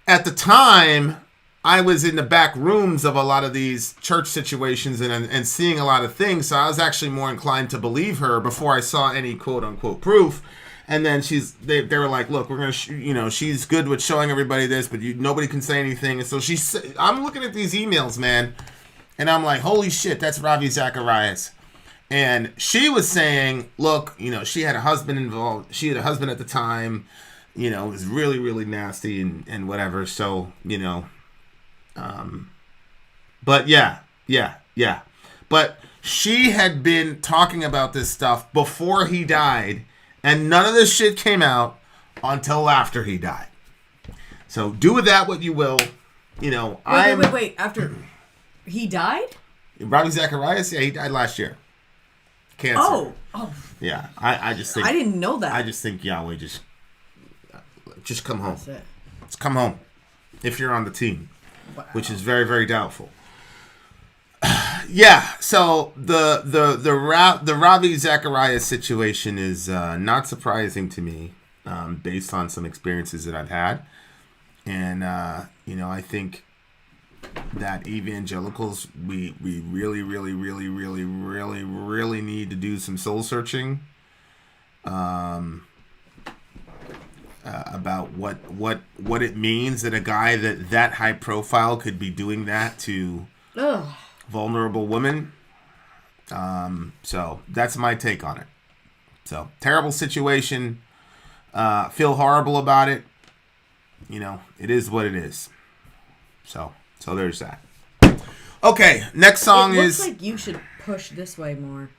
at the time, I was in the back rooms of a lot of these church situations and seeing a lot of things, so I was actually more inclined to believe her before I saw any quote-unquote proof. And then they were like, look, we're going to, she's good with showing everybody this, but nobody can say anything. And so I'm looking at these emails, man, and I'm like, holy shit, that's Ravi Zacharias. And she was saying, look, she had a husband involved. She had a husband at the time, it was really, really nasty and whatever. So, but yeah. But she had been talking about this stuff before he died, and none of this shit came out until after he died. So do with that what you will. Wait. After he died? Ravi Zacharias, yeah, he died last year. Cancer. Oh. Yeah, I just think... I didn't know that. I just think Yahweh just come home. That's it. Just come home. If you're on the team. Wow. Which is very, very doubtful. Yeah, so the Ravi Zacharias situation is not surprising to me, based on some experiences that I've had, and I think that evangelicals we really, really, really, really, really, really need to do some soul searching, about what it means that a guy that high profile could be doing that to vulnerable women. So that's my take on it. So terrible situation. Feel horrible about it. It is what it is. So there's that. Okay, next song is... It looks like you should push this way more.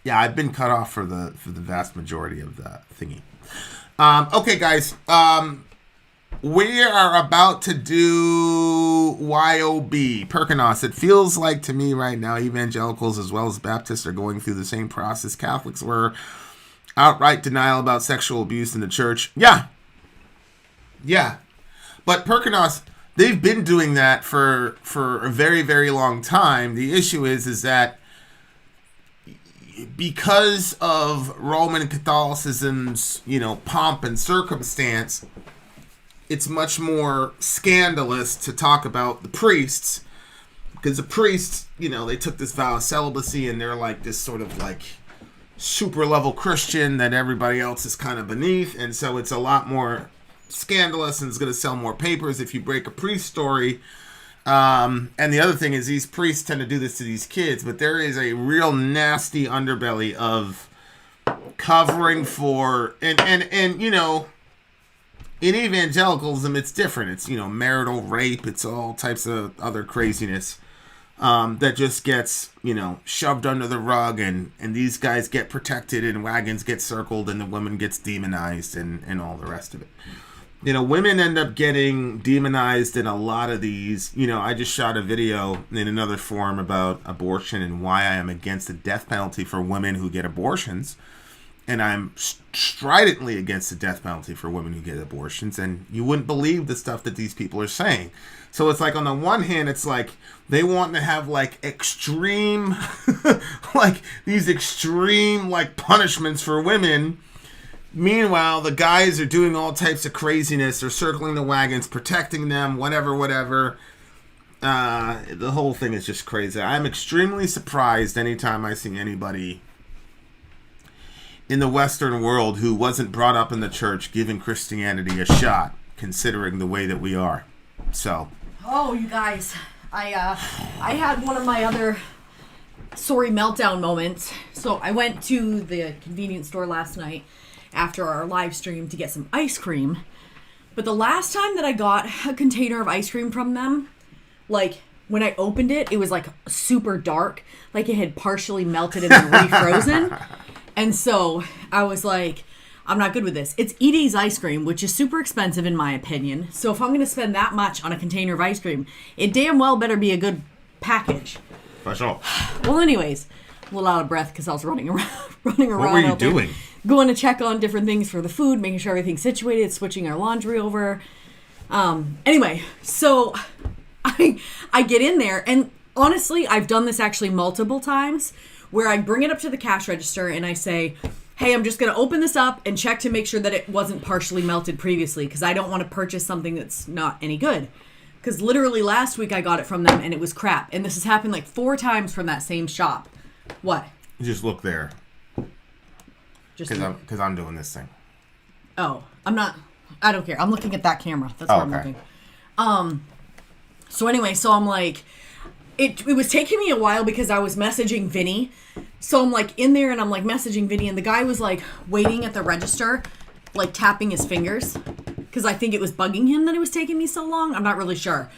Yeah, I've been cut off for the vast majority of the thingy. Okay, guys. We are about to do YOB, Perkinos. It feels like to me right now, evangelicals as well as Baptists are going through the same process Catholics were. Outright denial about sexual abuse in the church. Yeah. But Perkinos, they've been doing that for a very, very long time. The issue is that because of Roman Catholicism's, pomp and circumstance, it's much more scandalous to talk about the priests, because the priests, they took this vow of celibacy and they're like this sort of like super level Christian that everybody else is kind of beneath, and so it's a lot more scandalous and it's going to sell more papers if you break a priest story. And the other thing is these priests tend to do this to these kids, but there is a real nasty underbelly of covering for and in evangelicalism it's different. It's marital rape, it's all types of other craziness that just gets shoved under the rug, and these guys get protected and wagons get circled and the woman gets demonized and all the rest of it. Women end up getting demonized in a lot of these. I just shot a video in another forum about abortion and why I am against the death penalty for women who get abortions. And I'm stridently against the death penalty for women who get abortions. And you wouldn't believe the stuff that these people are saying. So it's like, on the one hand, it's like they want to have like extreme, like these extreme like punishments for women. Meanwhile, the guys are doing all types of craziness. They're circling the wagons, protecting them, whatever. The whole thing is just crazy. I'm extremely surprised anytime I see anybody in the Western world who wasn't brought up in the church giving Christianity a shot, considering the way that we are. So. Oh, you guys, I had one of my other sorry meltdown moments. So I went to the convenience store last night after our live stream to get some ice cream. But the last time that I got a container of ice cream from them, like when I opened it, it was like super dark, like it had partially melted and then refrozen. And so I was like, I'm not good with this. It's Edie's ice cream, which is super expensive in my opinion. So if I'm going to spend that much on a container of ice cream, it damn well better be a good package. For sure. Well, anyways, a little out of breath because I was running around. What were you doing? going to check on different things for the food, making sure everything's situated, switching our laundry over. Anyway, so I get in there, and honestly, I've done this actually multiple times, where I bring it up to the cash register and I say, hey, I'm just going to open this up and check to make sure that it wasn't partially melted previously, because I don't want to purchase something that's not any good. Because literally last week I got it from them and it was crap. And this has happened like 4 times from that same shop. What? Just look there. Just Because I'm doing this thing. Oh, I'm not. I don't care. I'm looking at that camera. That's where I'm looking. So anyway, so I'm like, it was taking me a while because I was messaging Vinny. So I'm like in there and I'm like messaging Vinny, and the guy was like waiting at the register, like tapping his fingers, because I think it was bugging him that it was taking me so long. I'm not really sure.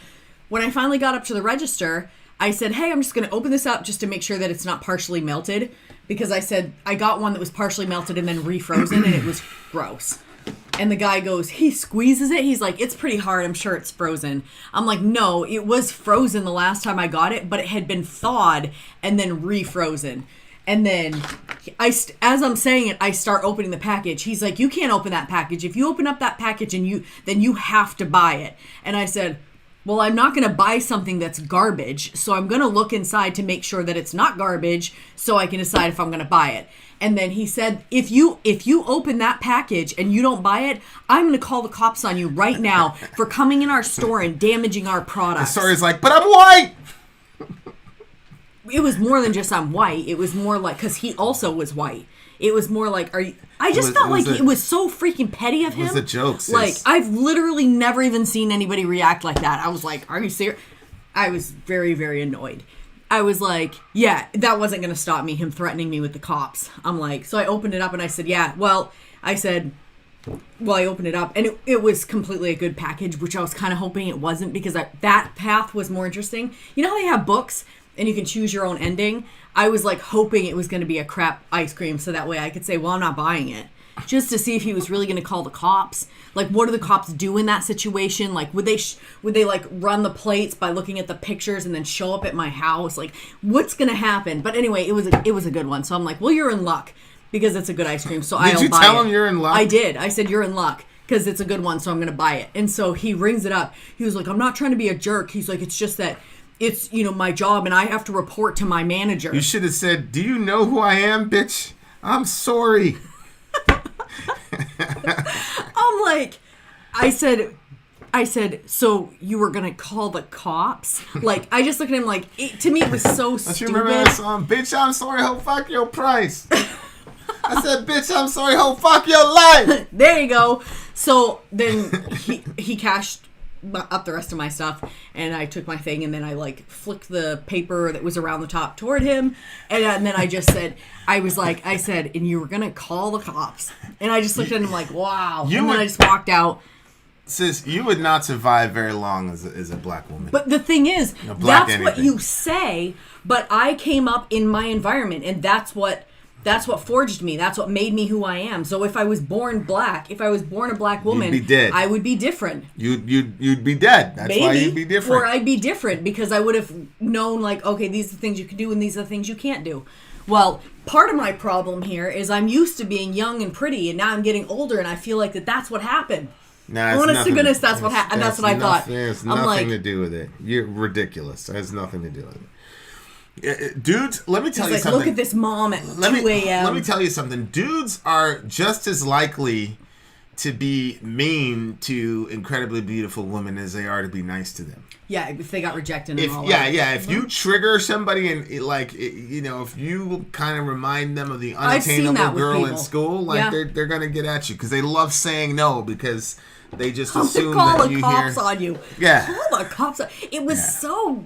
When I finally got up to the register, I said, hey, I'm just going to open this up just to make sure that it's not partially melted, because I said I got one that was partially melted and then refrozen and it was gross. And the guy goes, he squeezes it. He's like, it's pretty hard. I'm sure it's frozen. I'm like, no, it was frozen the last time I got it, but it had been thawed and then refrozen. And then as I'm saying it, I start opening the package. He's like, you can't open that package. If you open up that package then you have to buy it. And I said, well, I'm not going to buy something that's garbage. So I'm going to look inside to make sure that it's not garbage so I can decide if I'm going to buy it. And then he said, if you open that package and you don't buy it, I'm going to call the cops on you right now for coming in our store and damaging our products. The story's like, but I'm white! It was more than just I'm white. It was more like, because he also was white. It was more like, I just felt like it was so freaking petty of him. It was a joke, sis. Like, I've literally never even seen anybody react like that. I was like, are you serious? I was very, very annoyed. I was like, yeah, that wasn't going to stop me, him threatening me with the cops. I'm like, so I opened it up and I said, I opened it up and it was completely a good package, which I was kind of hoping it wasn't, because that path was more interesting. You know how they have books and you can choose your own ending? I was like hoping it was going to be a crap ice cream, so that way I could say, well, I'm not buying it. Just to see if he was really going to call the cops. Like, what do the cops do in that situation? Like, would they like run the plates by looking at the pictures and then show up at my house? Like, what's going to happen? But anyway, it was a good one. So I'm like, well, you're in luck because it's a good ice cream. So I'll buy it. Did you tell him you're in luck? I did. I said, you're in luck because it's a good one. So I'm going to buy it. And so he rings it up. He was like, I'm not trying to be a jerk. He's like, it's just that it's, my job and I have to report to my manager. You should have said, do you know who I am, bitch? I'm sorry. I'm like, I said, so you were gonna call the cops? Like, I just looked at him like, to me it was so stupid. Don't you remember that song? Bitch, I'm sorry, ho, fuck your price. I said, bitch, I'm sorry, ho, fuck your life. There you go. So then he cashed up the rest of my stuff, and I took my thing, and then I like flicked the paper that was around the top toward him, and then I just said, I said, and you were gonna call the cops, and I just looked at him like, wow, then I just walked out. Sis, you would not survive very long as a black woman. But the thing is, that's what you say, but I came up in my environment, and that's what forged me. That's what made me who I am. So if I was born black, if I was born a black woman, you'd be dead. I would be different. You'd be dead. That's Maybe, why you'd be different. Or I'd be different because I would have known, like, okay, these are the things you can do and these are the things you can't do. Well, part of my problem here is I'm used to being young and pretty, and now I'm getting older, and I feel like that's what happened. Nah, honest to goodness, that's what happened. That's what I thought. It has nothing to do with it. You're ridiculous. It has nothing to do with it. Dudes, let me tell you something. Look at this mom at 2 a.m. Let me tell you something. Dudes are just as likely to be mean to incredibly beautiful women as they are to be nice to them. Yeah, if they got rejected and all that. Yeah. If you trigger somebody and if you kind of remind them of the unattainable girl in school, they're gonna get at you because they love saying no because they just assume that you hear. Call the cops on you. Yeah. Call the cops on. It was so.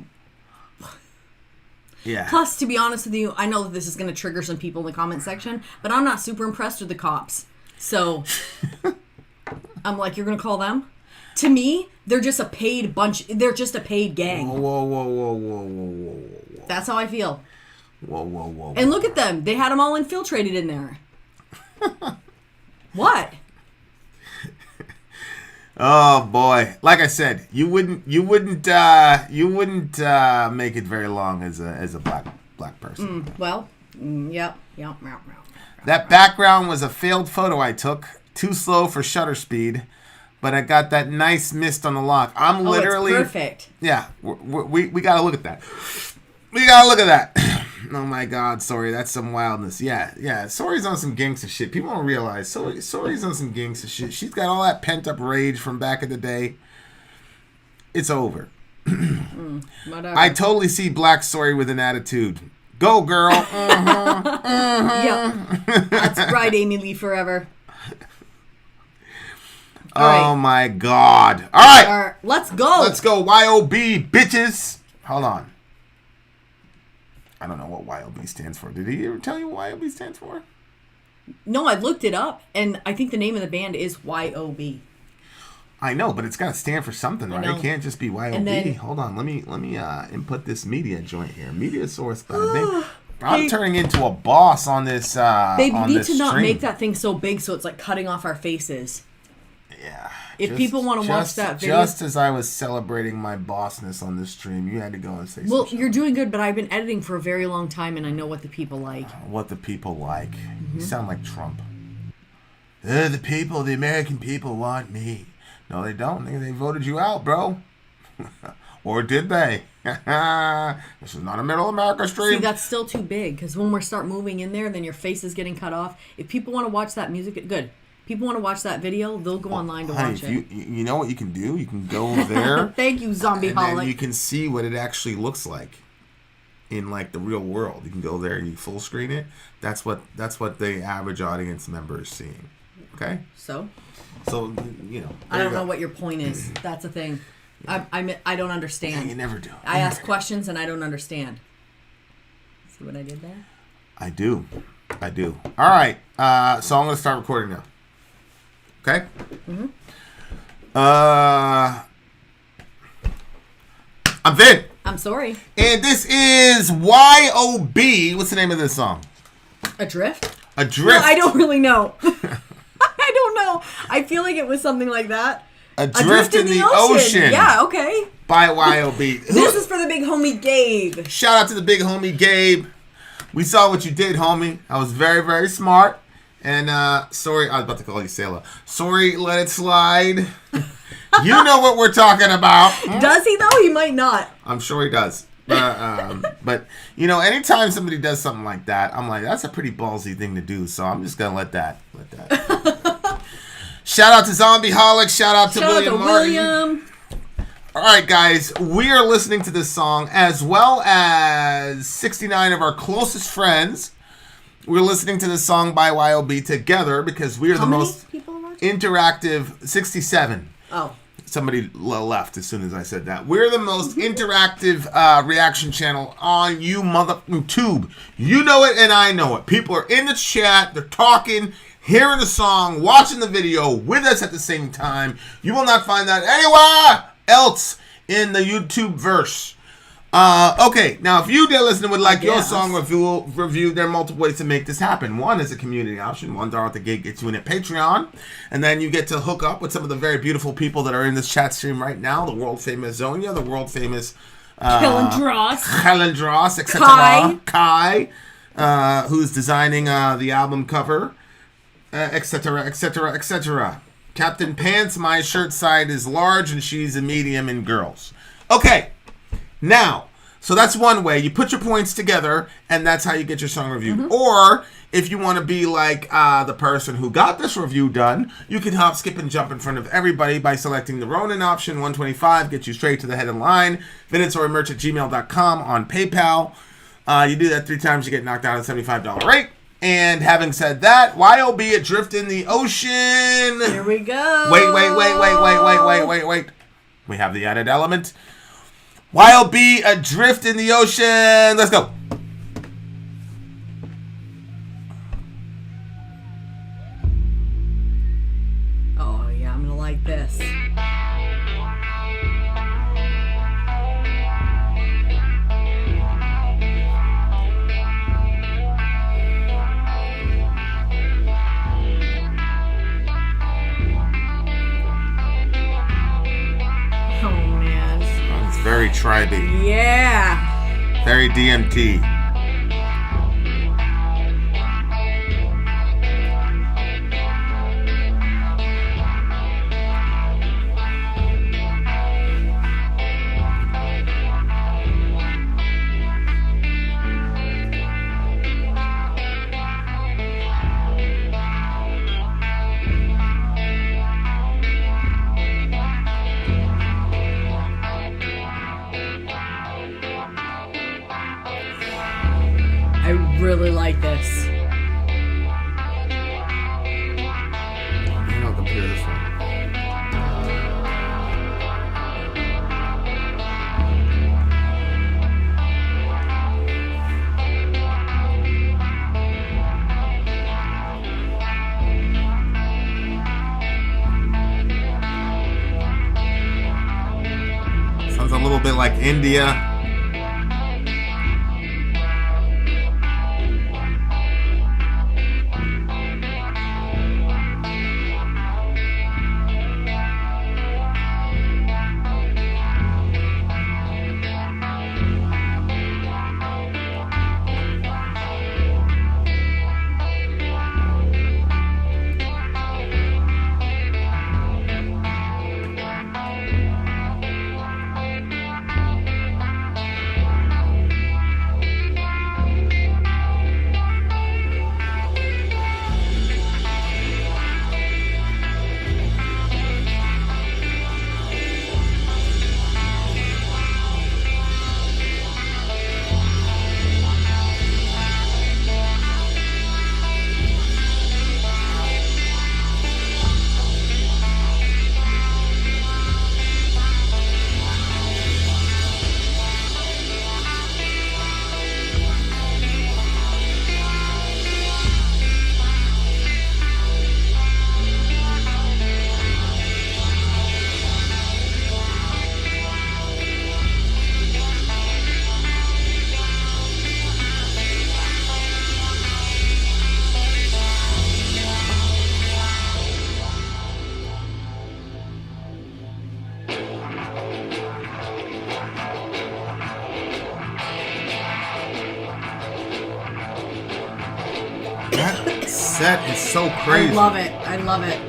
Yeah. Plus, to be honest with you, I know that this is going to trigger some people in the comment section, but I'm not super impressed with the cops. So, I'm like, you're going to call them? To me, they're just a paid bunch. They're just a paid gang. Whoa. That's how I feel. Whoa. And look at them. They had them all infiltrated in there. What? Oh boy! Like I said, you wouldn't make it very long as a black person. Yep. That background was a failed photo I took. Too slow for shutter speed. But I got that nice mist on the lock. I'm literally... it's perfect. Yeah, we got to look at that. We got to look at that. Oh my God, Sori, that's some wildness. Yeah. Sori's on some gangsta shit. People don't realize Sori's on some gangsta shit. She's got all that pent up rage from back in the day. It's over. Whatever. I totally see Black Sori with an attitude. Go, girl. Yep. That's right, Amy Lee forever. Oh my God. All right. Let's go. Let's go. YOB, bitches. Hold on. I don't know what YOB stands for. Did he ever tell you what YOB stands for? No, I looked it up, and I think the name of the band is YOB. I know, but it's got to stand for something, right? It can't just be YOB. Then, hold on. Let me input this media joint here. Media source. I'm turning into a boss on this. They need to not make that thing so big so it's like cutting off our faces. Yeah. If people want to watch that video. Just as I was celebrating my bossness on this stream, you had to go and say something. Well, you're doing good, but I've been editing for a very long time, and I know what the people like. What the people like. Mm-hmm. You sound like Trump. The American people want me. No, they don't. They voted you out, bro. Or did they? This is not a middle America stream. See, that's still too big, because when we start moving in there, then your face is getting cut off. If people want to watch that music, good. People want to watch that video, they'll go online to watch it. You know what you can do? You can go there. Thank you, Zombie Holic. And you can see what it actually looks like in like the real world. You can go there and you full screen it. That's what the average audience member is seeing. Okay? So, you know. I don't know what your point is. That's the thing. I don't understand. Yeah, you never do. I ask questions and I don't understand. See what I did there? I do. All right. So I'm going to start recording now. Okay? Mm-hmm. I'm Vin. I'm Sori. And this is YOB. What's the name of this song? Adrift? Adrift. No, I don't really know. I don't know. I feel like it was something like that. Adrift in the ocean. Yeah, okay. By YOB. This is for the big homie Gabe. Shout out to the big homie Gabe. We saw what you did, homie. I was very, very smart. And Sori, I was about to call you Sailor. Sori, let it slide. You know what we're talking about. Does he though? He might not. I'm sure he does. But you know, anytime somebody does something like that, I'm like, that's a pretty ballsy thing to do. So I'm just gonna let that. Shout out to Zombie Holic. Shout out to William Martin. All right, guys, we are listening to this song as well as 69 of our closest friends. We're listening to this song by YOB together because we are the most interactive. 67. Oh. Somebody left as soon as I said that. We're the most interactive reaction channel on YouTube. You know it and I know it. People are in the chat. They're talking, hearing the song, watching the video with us at the same time. You will not find that anywhere else in the YouTube verse. Okay, now if you, dear listener, would like your song review, there are multiple ways to make this happen. One is a community option. $1 at the gate gets you in at Patreon. And then you get to hook up with some of the very beautiful people that are in this chat stream right now. The world famous Zonia, the world famous Kellandros, etc. Kai, who's designing the album cover, etc., etc., etc. Captain Pants, my shirt side is large and she's a medium in girls. Okay. Now, so that's one way. You put your points together, and that's how you get your song reviewed. Mm-hmm. Or, if you want to be like the person who got this review done, you can hop, skip, and jump in front of everybody by selecting the Ronin option, 125, get you straight to the head of the line, VinandSoriMerch@gmail.com on PayPal. You do that 3 times, you get knocked out at a $75 rate. And having said that, YOB Adrift in the ocean. Here we go. Wait. We have the added element. YOB Adrift in the ocean. Let's go. Oh, yeah, I'm going to like this. Very tribey. Yeah. Very DMT. I really like this. I'll compare this one. Sounds a little bit like India. That set is so crazy. I love it. I love it.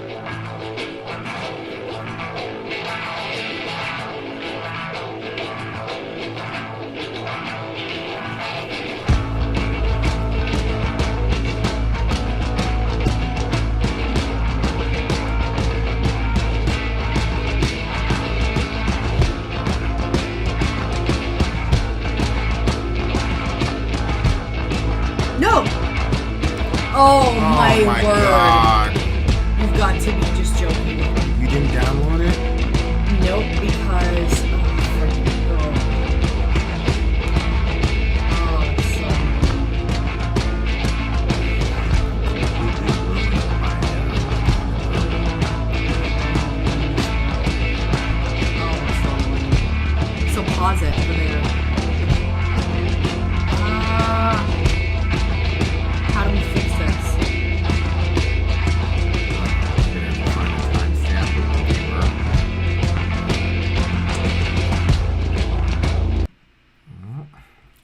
Oh my word. God. You've got to be just joking. You didn't download it? Nope, because so pause it over there. How do we fix this?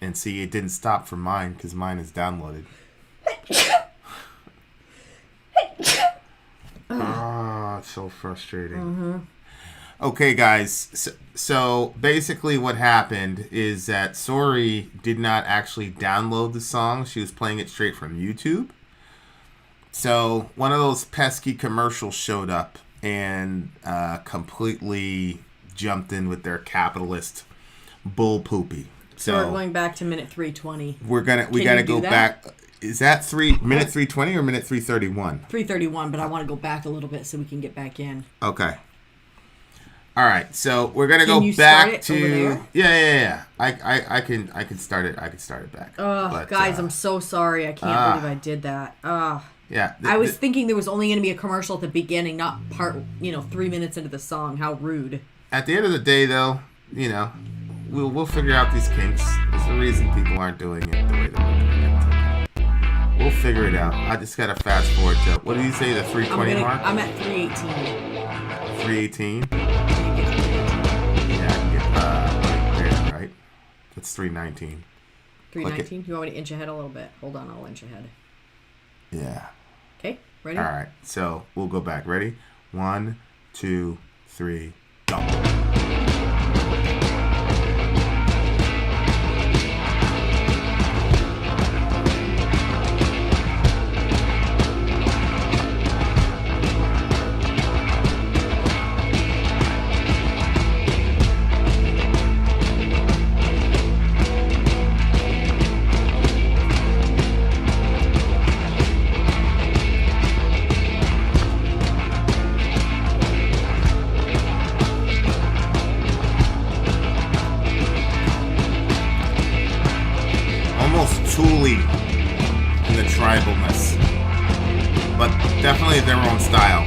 And see, it didn't stop for mine because mine is downloaded. It's so frustrating. Okay, guys. So basically what happened is that Sori did not actually download the song. She was playing it straight from YouTube. So one of those pesky commercials showed up and completely jumped in with their capitalist bull poopy. So we're going back to minute 320. We gotta go back. Is that minute 320 or minute 331? 331, but I want to go back a little bit so we can get back in. Okay. All right, so we're gonna Can go you back start it to over there? yeah. I can start it. I can start it back. Oh, But, guys, I'm so sorry. I can't believe I did that. Yeah. I was thinking there was only going to be a commercial at the beginning, not 3 minutes into the song. How rude. At the end of the day, though, we'll figure out these kinks. There's a reason people aren't doing it the way they're doing it. We'll figure it out. I just gotta fast forward to what did you say? The 320 mark? I'm at 318. 318. Yeah, I can get right there, right? That's 319. 319. You want me to inch ahead a little bit? Hold on, I'll inch ahead. Yeah. Okay, ready? All right. So we'll go back. Ready? 1, 2, 3, go. Thule in the tribalness, but definitely their own style.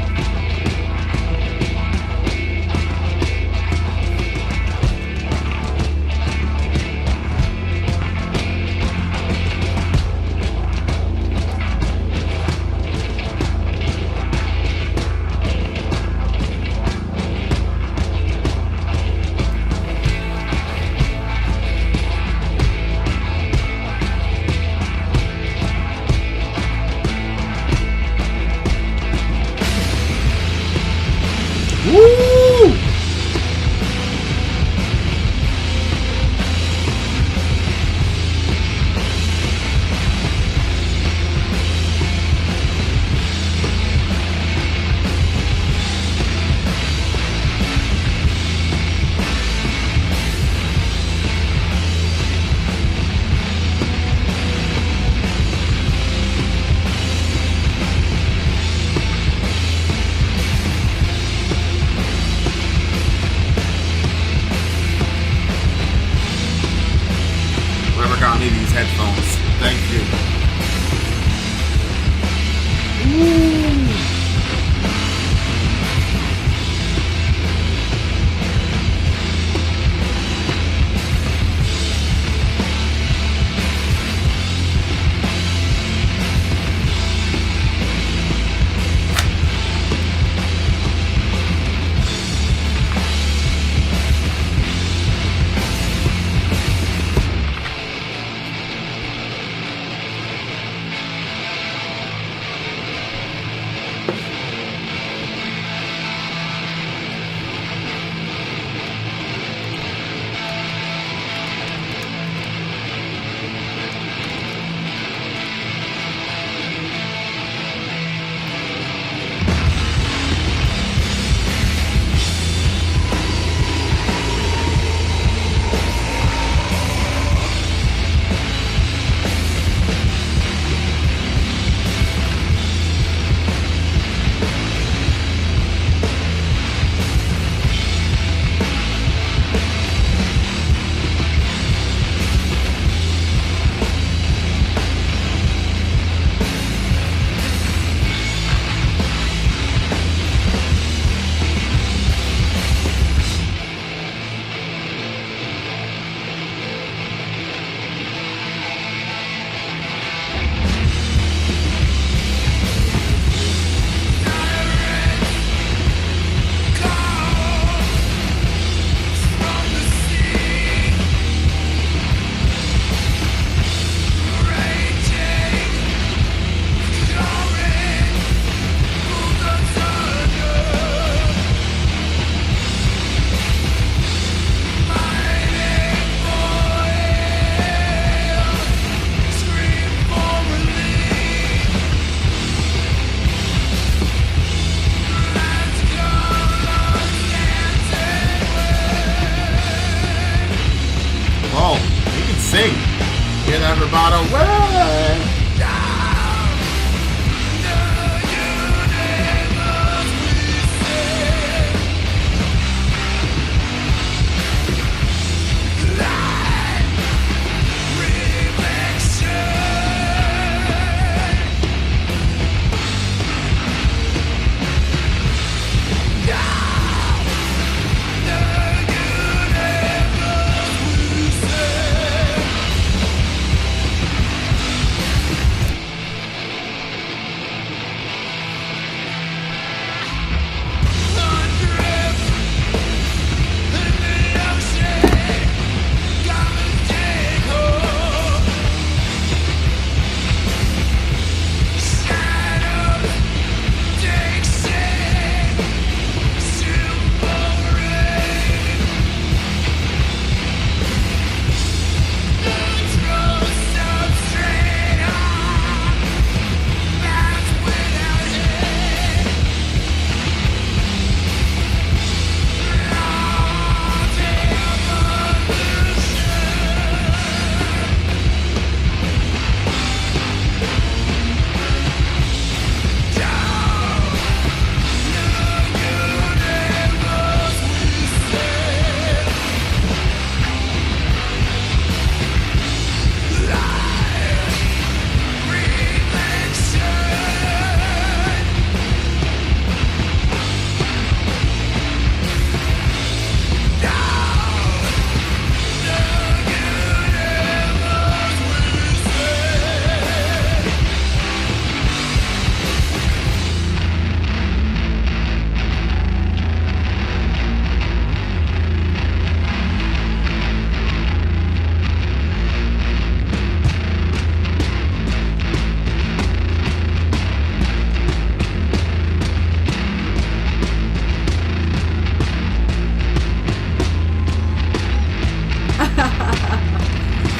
Woo! Whoever got me these headphones, thank you. Sing. Hear that vibrato? Way!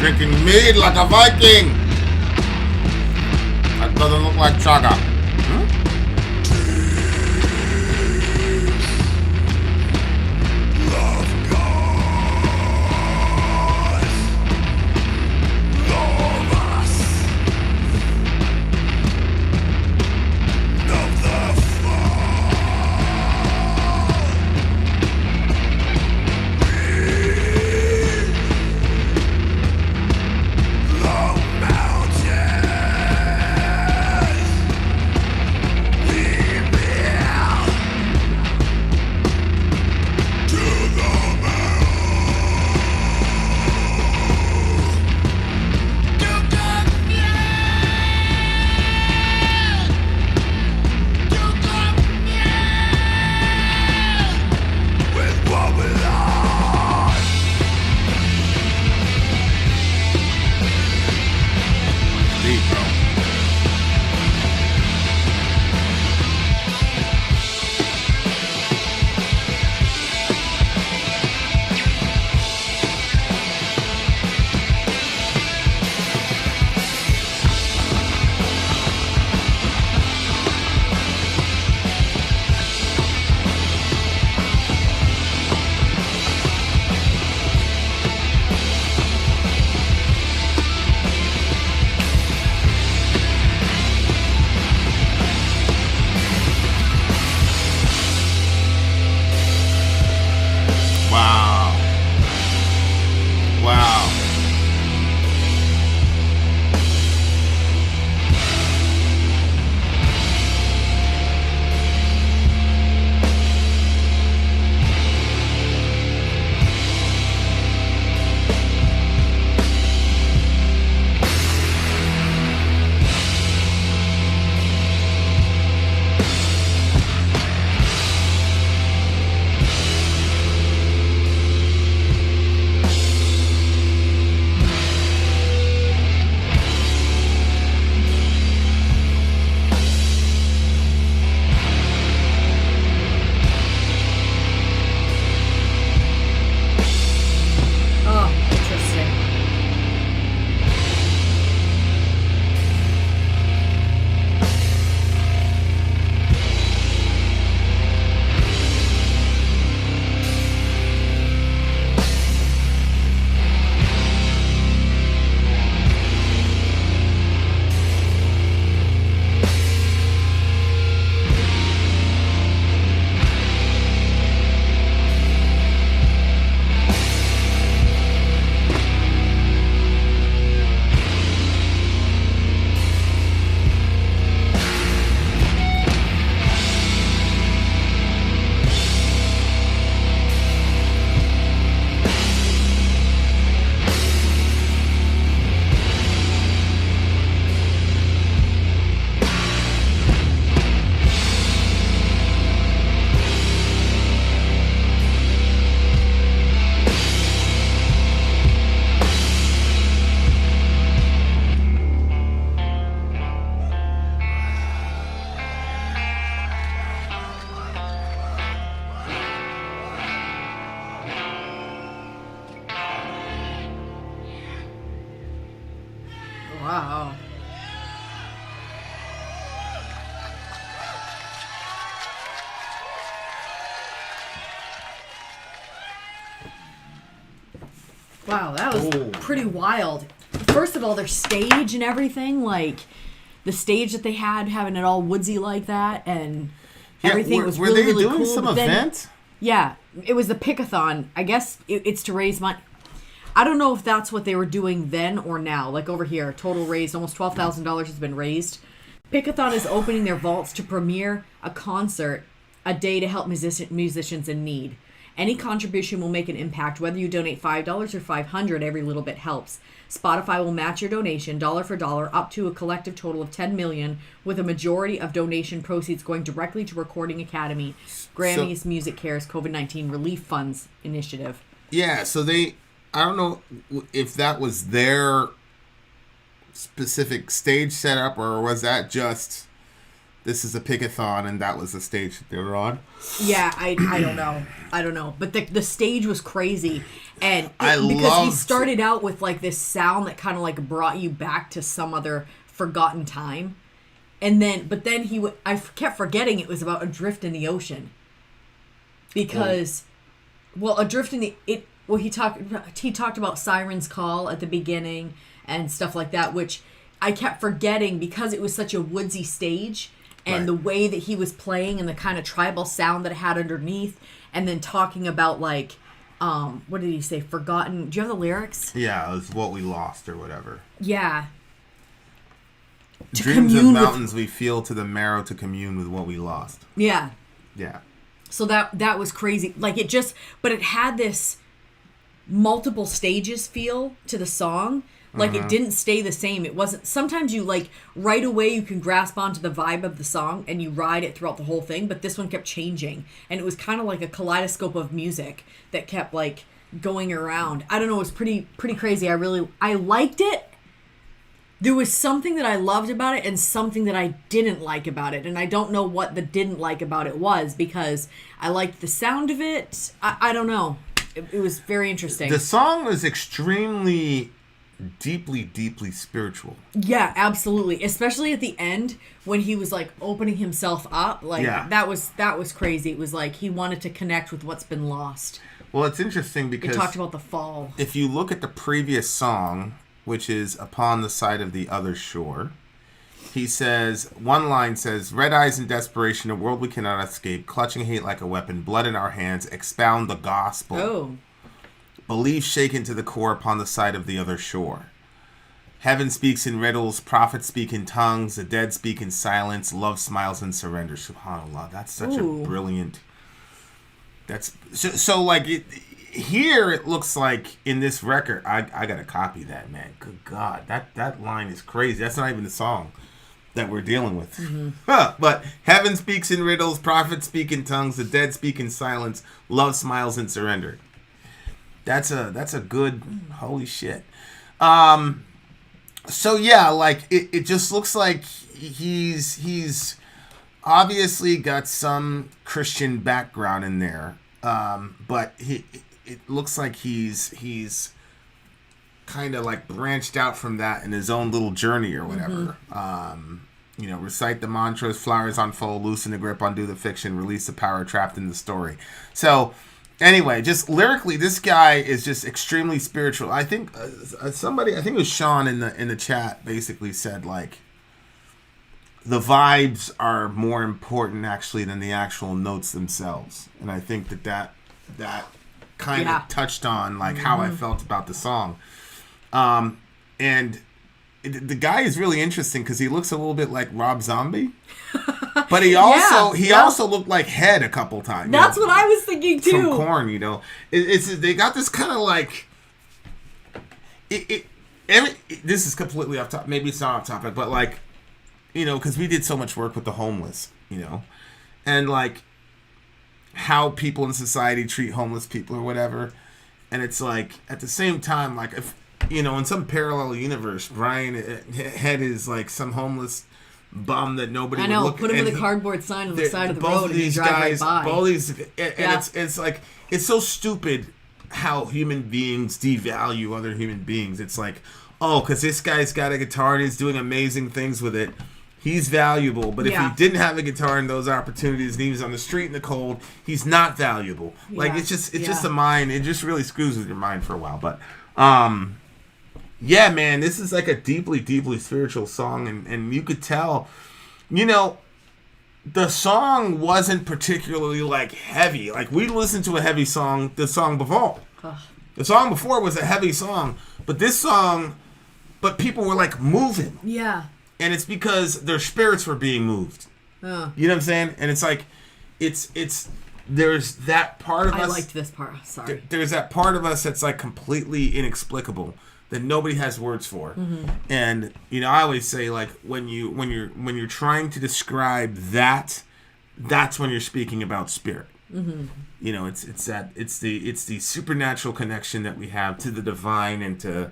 drinking mead like a Viking. That doesn't look like chaga. Wow. Wow, that was pretty wild. First of all, their stage and everything, like the stage that they had, having it all woodsy like that, and everything was really, really cool. Were they doing some event? Yeah, it was the Pickathon. I guess it's to raise money. I don't know if that's what they were doing then or now. Like over here, total raised, almost $12,000 has been raised. Pickathon is opening their vaults to premiere a concert a day to help musicians in need. Any contribution will make an impact, whether you donate $5 or $500, every little bit helps. Spotify will match your donation dollar for dollar up to a collective total of $10 million, with a majority of donation proceeds going directly to Recording Academy, Grammys, Music Cares, COVID-19 Relief Funds initiative. Yeah, so I don't know if that was their specific stage setup, or was that just, this is a Pickathon and that was the stage that they were on? Yeah, I don't know. But the stage was crazy. And I because he loved- started out with like this sound that kind of like brought you back to some other forgotten time. And then, but then I kept forgetting it was about adrift in the ocean. Because, adrift in the, he talked about Siren's Call at the beginning and stuff like that, which I kept forgetting because it was such a woodsy stage and the way that he was playing and the kind of tribal sound that it had underneath, and then talking about like, what did he say? Forgotten. Do you have the lyrics? Yeah, it was what we lost or whatever. Yeah. Dreams of mountains we feel to the marrow to commune with what we lost. Yeah. Yeah. So that was crazy. Like but it had this multiple stages feel to the song. Like it didn't stay the same. It wasn't, sometimes you like right away you can grasp onto the vibe of the song and you ride it throughout the whole thing, but this one kept changing and it was kind of like a kaleidoscope of music that kept like going around. I don't know, it was pretty crazy. I liked it. There was something that I loved about it and something that I didn't like about it. And I don't know what the didn't like about it was, because I liked the sound of it. I don't know. It was very interesting. The song was extremely deeply spiritual. Yeah, absolutely. Especially at the end when he was like opening himself up. Like that was crazy. It was like he wanted to connect with what's been lost. Well, it's interesting because it talked about the fall. If you look at the previous song, which is Upon the Side of the Other Shore, he says, one line says, red eyes in desperation, a world we cannot escape, clutching hate like a weapon, blood in our hands, expound the gospel. Oh. Belief shaken to the core upon the side of the other shore. Heaven speaks in riddles, prophets speak in tongues, the dead speak in silence, love smiles in surrender. SubhanAllah, that's such a brilliant... That's... So like, here it looks like in this record, I gotta copy that, man. Good God, that line is crazy. That's not even the song that we're dealing with. But heaven speaks in riddles, prophets speak in tongues, the dead speak in silence, love smiles in surrender. That's a good, holy shit. So yeah, like it just looks like he's obviously got some Christian background in there. But it looks like he's kind of like branched out from that in his own little journey or whatever. Recite the mantras, flowers unfold, loosen the grip, undo the fiction, release the power trapped in the story. So anyway, just lyrically, this guy is just extremely spiritual. I think somebody, I think it was Sean in the chat, basically said like the vibes are more important actually than the actual notes themselves, and I think that kind of touched on like how I felt about the song. And the guy is really interesting because he looks a little bit like Rob Zombie, but he also looked like Head a couple times. That's what I was thinking too. From Korn, it's they got this kind of like this is completely off topic. Maybe it's not off topic, but like because we did so much work with the homeless, and like how people in society treat homeless people or whatever, and it's like at the same time, like if in some parallel universe, Brian Head is like some homeless bum that nobody would look at. Put him with a cardboard sign on the side of the road and you drive right by. Both these, and it's like, it's so stupid how human beings devalue other human beings. It's like, because this guy's got a guitar and he's doing amazing things with it, he's valuable. But if he didn't have a guitar and those opportunities and he was on the street in the cold, he's not valuable. Like, it's just a mind. It just really screws with your mind for a while. But, yeah, man, this is like a deeply spiritual song, and you could tell, the song wasn't particularly like heavy. Like we listened to a heavy song, the song before. The song before was a heavy song, but this song, people were like moving. Yeah. And it's because their spirits were being moved. You know what I'm saying? And it's like, there's that part of us. I liked this part. Sorry. There's that part of us that's like completely inexplicable, that nobody has words for. And I always say, like, when you're trying to describe that's when you're speaking about spirit. It's the supernatural connection that we have to the divine and to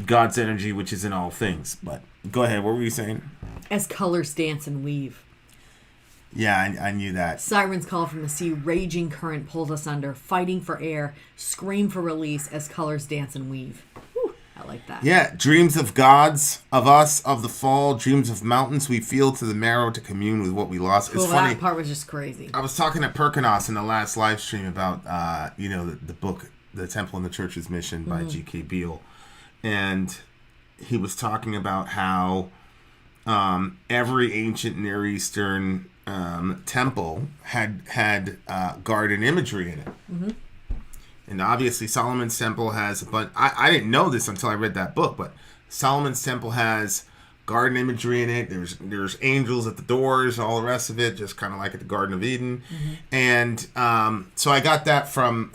God's energy, which is in all things. But go ahead, what were you saying? As colors dance and weave. Yeah, I knew that. Sirens call from the sea, raging current pulls us under, fighting for air, scream for release as colors dance and weave. Whew, I like that. Yeah, dreams of gods, of us, of the fall, dreams of mountains we feel to the marrow to commune with what we lost. Cool, It's funny. that part was just crazy. I was talking to Perkinos in the last live stream about, the book, The Temple and the Church's Mission by G.K. Beale. And he was talking about how every ancient Near Eastern temple had garden imagery in it. Mm-hmm. And obviously Solomon's temple has, but I didn't know this until I read that book, but Solomon's temple has garden imagery in it. There's angels at the doors, all the rest of it, just kind of like at the Garden of Eden. Mm-hmm. And so I got that from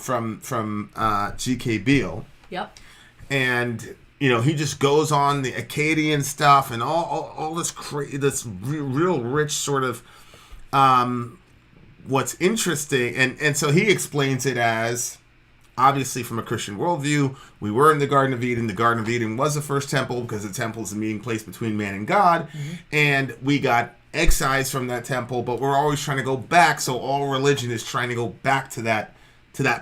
G.K. Beale. Yep. And he just goes on the Akkadian stuff and all this real rich sort of what's interesting. And so he explains it as, obviously from a Christian worldview, we were in the Garden of Eden. The Garden of Eden was the first temple because the temple is the meeting place between man and God. Mm-hmm. And we got excised from that temple, but we're always trying to go back. So all religion is trying to go back to that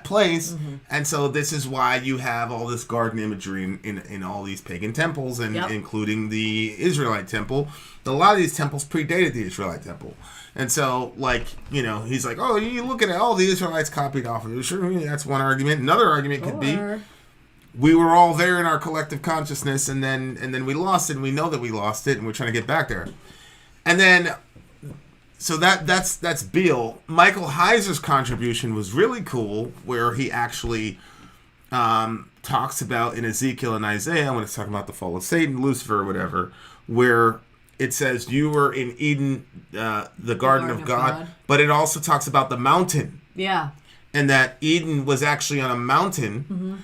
place. Mm-hmm. And so this is why you have all this garden imagery in all these pagan temples, and including the Israelite temple. A lot of these temples predated the Israelite temple. And so, he's like, oh, you look at it, all the Israelites copied off of it. Sure, that's one argument. Another argument could be, we were all there in our collective consciousness, and then we lost it, and we know that we lost it, and we're trying to get back there. And then, so that's Beale. Michael Heiser's contribution was really cool, where he actually talks about in Ezekiel and Isaiah, when it's talking about the fall of Satan, Lucifer, or whatever, where it says you were in Eden, the Garden of God, but it also talks about the mountain. Yeah. And that Eden was actually on a mountain, mm-hmm.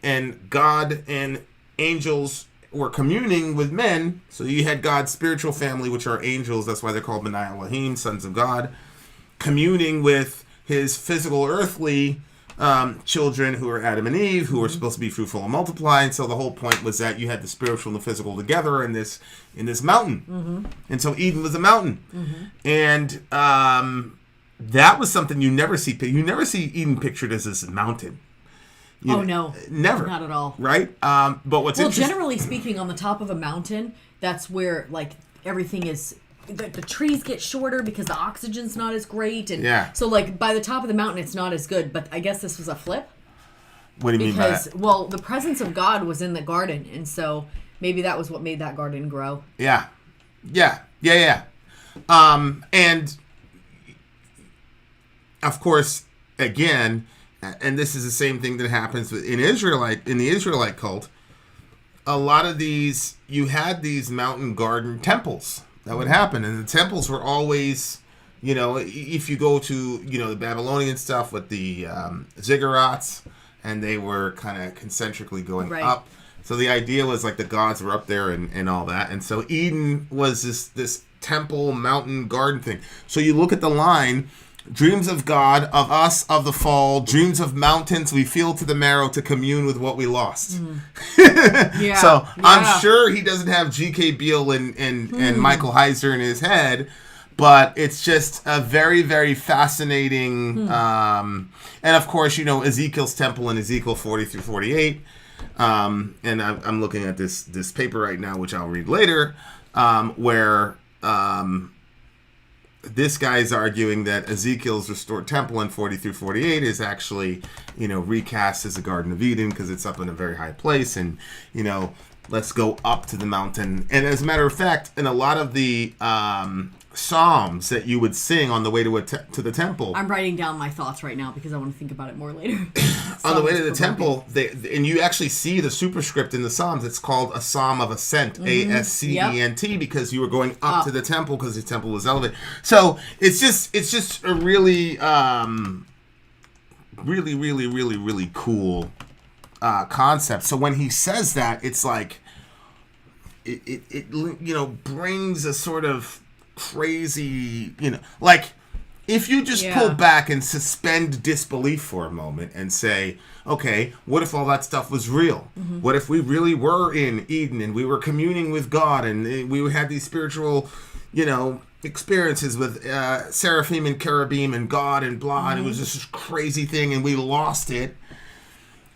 and God and angels were communing with men. So you had God's spiritual family, which are angels. That's why they're called B'nai Elohim, sons of God, communing with his physical earthly children, who are Adam and Eve, who are supposed to be fruitful and multiply. And so the whole point was that you had the spiritual and the physical together in this mountain. Mm-hmm. And so Eden was a mountain. Mm-hmm. And that was something you never see. You never see Eden pictured as this mountain. No. Never. Not at all. Right? But what's interesting... generally speaking, on the top of a mountain, that's where, everything is... The trees get shorter because the oxygen's not as great. And so, by the top of the mountain, it's not as good. But I guess this was a flip. What do you mean by that? Well, the presence of God was in the garden. And so maybe that was what made that garden grow. Yeah. And, of course, again... And this is the same thing that happens in the Israelite cult. A lot of these, you had these mountain garden temples that would happen. And the temples were always, if you go to, the Babylonian stuff with the ziggurats, and they were kind of concentrically going up. So the idea was the gods were up there and all that. And so Eden was this temple, mountain, garden thing. So you look at the line... Dreams of God, of us, of the fall, dreams of mountains we feel to the marrow to commune with what we lost. Mm. So I'm sure he doesn't have G.K. Beale and Michael Heiser in his head, but it's just a very, very fascinating... and of course, Ezekiel's temple in Ezekiel 40 through 48. And I'm looking at this paper right now, which I'll read later, where... this guy's arguing that Ezekiel's restored temple in 40 through 48 is actually, recast as a Garden of Eden because it's up in a very high place, and, let's go up to the mountain. And as a matter of fact, in a lot of the psalms that you would sing on the way to the temple. I'm writing down my thoughts right now because I want to think about it more later. On the way to the temple, and you actually see the superscript in the psalms. It's called a psalm of ascent, A-S-C-E-N-T, because you were going up to the temple because the temple was elevated. So it's just a really, really, really, really, really cool concept. So when he says that, it's like it brings a sort of crazy, if you just pull back and suspend disbelief for a moment and say, okay, what if all that stuff was real? Mm-hmm. What if we really were in Eden and we were communing with God and we had these spiritual, experiences with Seraphim and Cherubim and God and blah, and it was just this crazy thing, and we lost it.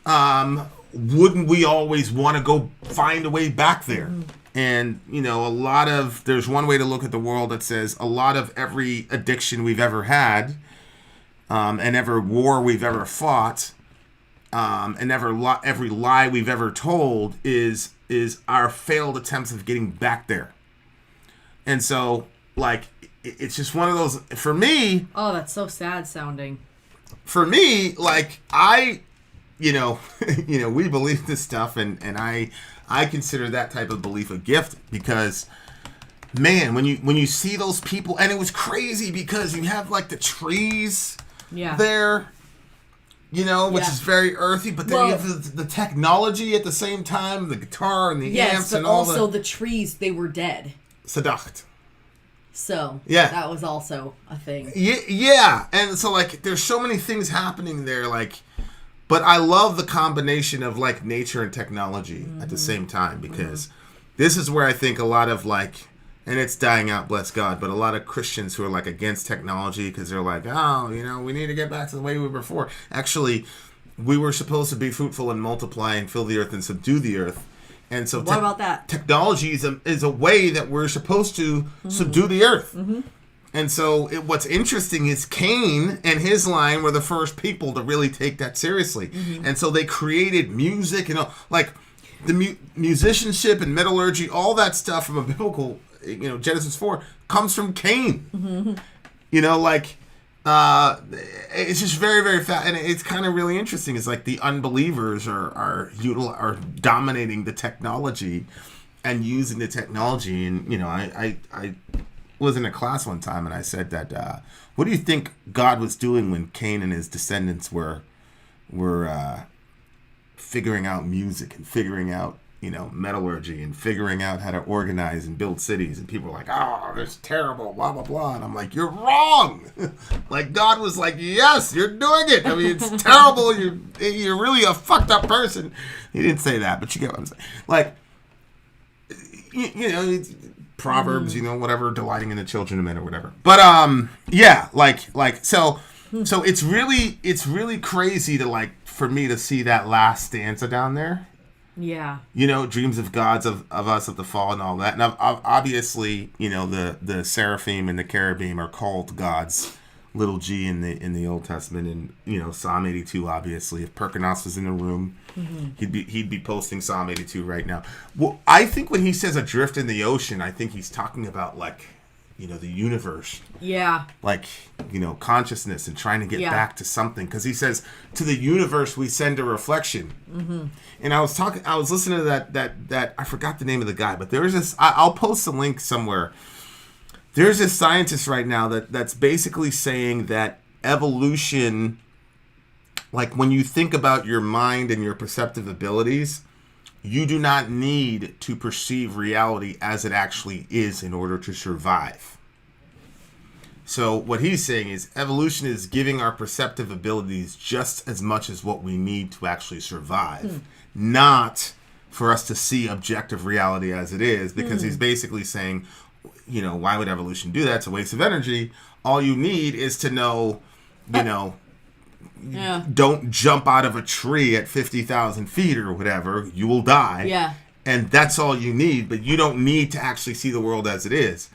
Wouldn't we always want to go find a way back there? And, you know, there's one way to look at the world that says a lot of every addiction we've ever had, and every war we've ever fought, and every lie we've ever told is our failed attempts of getting back there. And so, like, it's just one of those, for me... Oh, that's so sad sounding. For me, like, we believe this stuff, and I consider that type of belief a gift, because, man, when you see those people, and it was crazy because you have, like, the trees there, which is very earthy, but then you have the technology at the same time, the guitar and the amps and all also the trees, they were dead. Sedacht. So, that was also a thing. Yeah, and so, like, there's so many things happening there, like, but I love the combination of, like, nature and technology at the same time, because this is where I think a lot of, like, and it's dying out, bless God, but a lot of Christians who are, like, against technology because they're like, oh, we need to get back to the way we were before. Actually, we were supposed to be fruitful and multiply and fill the earth and subdue the earth. And so what about that? Technology is a way that we're supposed to subdue the earth. And so what's interesting is Cain and his line were the first people to really take that seriously. And so they created music and like the musicianship and metallurgy, all that stuff from a biblical, Genesis 4 comes from Cain. It's just very, very fast, and it's kind of really interesting. It's like the unbelievers are dominating the technology and using the technology. And I was in a class one time, and I said that, what do you think God was doing when Cain and his descendants were figuring out music and figuring out metallurgy and figuring out how to organize and build cities? And people were like, oh, that's terrible, blah, blah, blah. And I'm like, you're wrong. Like, God was like, yes, you're doing it. I mean, it's terrible. You're really a fucked up person. He didn't say that, but you get what I'm saying. Like, Proverbs, whatever, delighting in the children of men or whatever. But, so it's really crazy to, like, for me to see that last stanza down there. Yeah. Dreams of gods of us of the fall and all that. And obviously, the seraphim and the cherubim are called gods, little g in the Old Testament. And, Psalm 82, obviously. If Perkinos was in the room, he'd be posting Psalm 82 right now. Well, I think when he says adrift in the ocean, I think he's talking about, like, the universe. Yeah. Like, consciousness and trying to get back to something. Because he says, to the universe we send a reflection. And I was listening to that I forgot the name of the guy, but there was this, I'll post a link somewhere. There's this scientist right now that's basically saying that evolution, like when you think about your mind and your perceptive abilities, you do not need to perceive reality as it actually is in order to survive. So what he's saying is evolution is giving our perceptive abilities just as much as what we need to actually survive, not for us to see objective reality as it is, because he's basically saying, why would evolution do that? It's a waste of energy. All you need is to know, don't jump out of a tree at 50,000 feet or whatever, you will die. Yeah. And that's all you need, but you don't need to actually see the world as it is.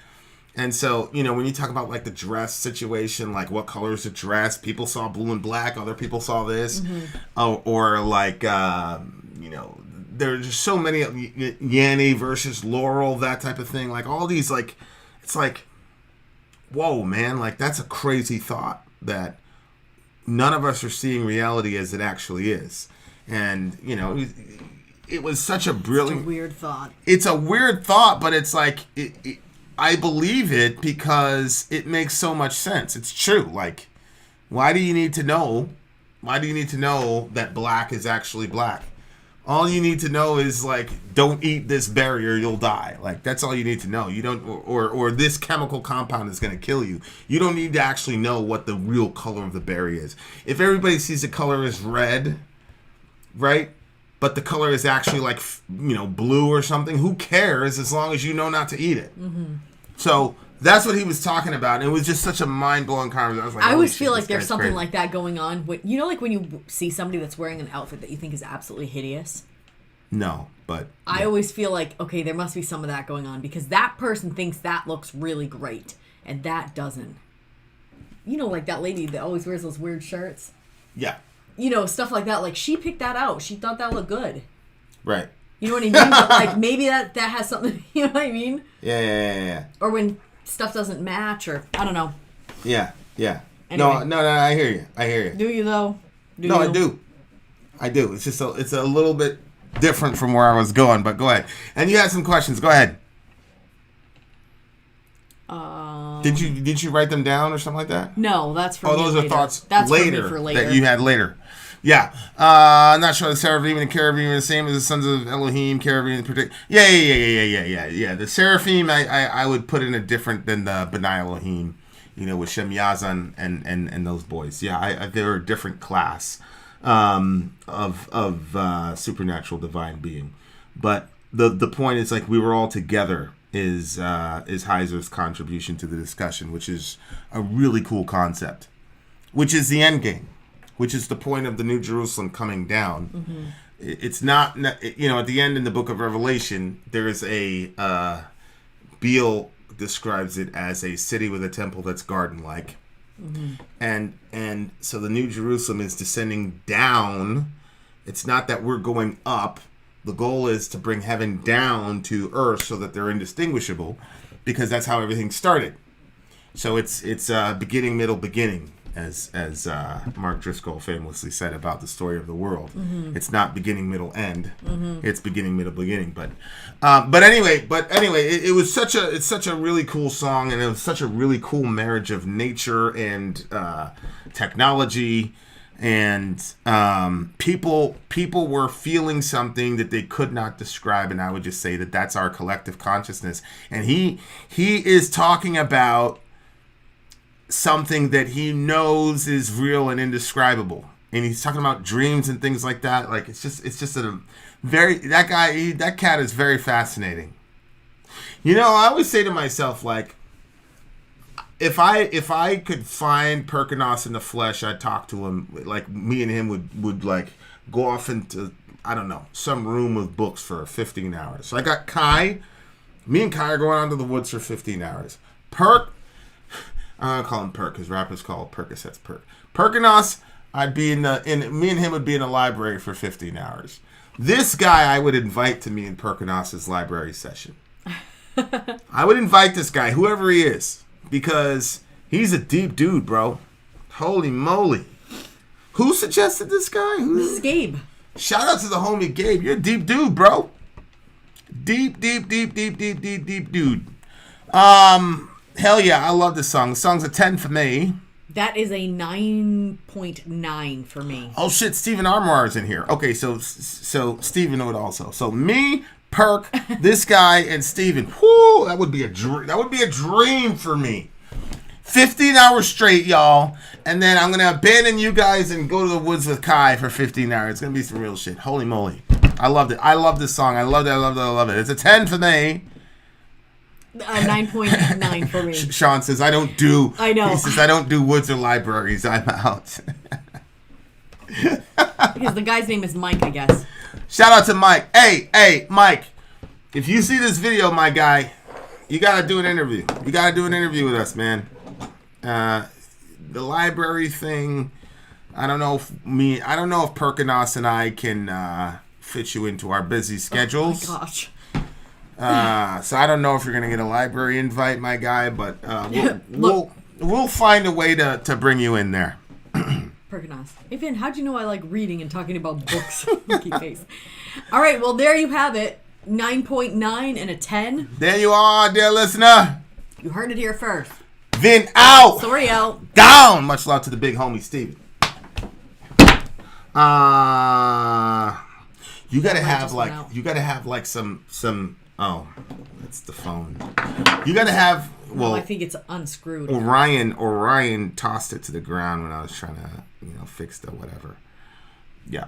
And so, when you talk about, like, the dress situation, like, what color is the dress? People saw blue and black, other people saw this. Or like, there's just so many, Yanny versus Laurel, that type of thing. Like, all these, like, it's like, whoa, man, like, that's a crazy thought that none of us are seeing reality as it actually is. And, it was such a brilliant... It's a weird thought. It's a weird thought, but it's like... I believe it because it makes so much sense. It's true. Like, why do you need to know? Why do you need to know that black is actually black? All you need to know is, like, don't eat this berry or you'll die. Like, that's all you need to know. You don't, or this chemical compound is going to kill you. You don't need to actually know what the real color of the berry is. If everybody sees the color as red, right? But the color is actually, like, blue or something, who cares as long as you know not to eat it? So That's what he was talking about. And it was just such a mind-blowing conversation. I was like, I holy always shit, feel this like there's guy's something crazy. like that going on. When, you know, like when you see somebody that's wearing an outfit that you think is absolutely hideous? No, but... I always feel like, okay, there must be some of that going on because that person thinks that looks really great and that doesn't. You know, like that lady that always wears those weird shirts? Yeah. You know, stuff like that. Like, she picked that out. She thought that looked good. Right. You know what I mean? But, like, maybe that has something... You know what I mean? Yeah. Or when stuff doesn't match or... I don't know. Yeah. Anyway. No, I hear you. Do you, though? I do. It's just it's a little bit different from where I was going, but go ahead. And you had some questions. Go ahead. Did you write them down or something like that? No, that's for Oh, me those later. are thoughts That's later, for me for later. that you had later. Yeah. I'm not sure the Seraphim and the Cherubim are the same as the sons of Elohim, Cherubim in particular. Yeah. The Seraphim, I would put in a different than the B'nai Elohim, you know, with Shem Yazan and those boys. Yeah, they're a different class of supernatural divine being. But the point is, like, we were all together is Heiser's contribution to the discussion, which is a really cool concept, which is the end game, which is the point of the New Jerusalem coming down. Mm-hmm. It's not, you know, at the end in the book of Revelation, there is Beale describes it as a city with a temple that's garden-like. Mm-hmm. And so the New Jerusalem is descending down. It's not that we're going up. The goal is to bring heaven down to earth so that they're indistinguishable, because that's how everything started. So it's beginning, middle, beginning, as Mark Driscoll famously said about the story of the world. Mm-hmm. It's not beginning, middle, end. Mm-hmm. It's beginning, middle, beginning. But anyway, it was such a really cool song, and it was such a really cool marriage of nature and technology. And people were feeling something that they could not describe, and I would just say that that's our collective consciousness. And he is talking about something that he knows is real and indescribable, and he's talking about dreams and things like that. Like it's just a very that cat is very fascinating. You know, I always say to myself, like, If I could find Perkinos in the flesh, I'd talk to him. Like, me and him would like go off into, I don't know, some room with books for 15 hours. So I got Kai. Me and Kai are going out to the woods for 15 hours. Perk, I'm gonna call him Perk because rappers call Percocets Perk. Perkinos, I'd be me and him would be in a library for 15 hours. This guy I would invite to me in Perkinos' library session. I would invite this guy, whoever he is, because he's a deep dude, bro. Holy moly. Who suggested this guy? This is Gabe. Shout out to the homie Gabe. You're a deep dude, bro. Deep dude. Hell yeah, I love this song. The song's a 10 for me. That is a 9.9 for me. Oh shit, Stephen Armour's in here. Okay, so Stephen would also. So me, Perk, this guy, and Steven. Whoo, that would be a dream. That would be a dream for me. 15 hours straight, y'all. And then I'm going to abandon you guys and go to the woods with Kai for 15 hours. It's going to be some real shit. Holy moly. I loved it. I love this song. I love it. It's a 10 for me. 9.9 for me. Sean says, I know. He says, I don't do woods or libraries. I'm out. Because the guy's name is Mike, I guess. Shout out to Mike. Hey, Mike. If you see this video, my guy, you gotta do an interview. You gotta do an interview with us, man. The library thing, I don't know if Perkinos and I can fit you into our busy schedules. Oh my gosh. So I don't know if you're gonna get a library invite, my guy, but we'll find a way to bring you in there. Perkinos. Hey, Vin, how'd you know I like reading and talking about books? Monkey face. All right, well, there you have it. 9.9 and a 10. There you are, dear listener. You heard it here first. Vin out. Sorry out. Down. Much love to the big homie, Steven. You gotta have like some. Oh, that's the phone. You gotta have. Well, I think it's unscrewed. Orion tossed it to the ground when I was trying to, fix the whatever. Yeah,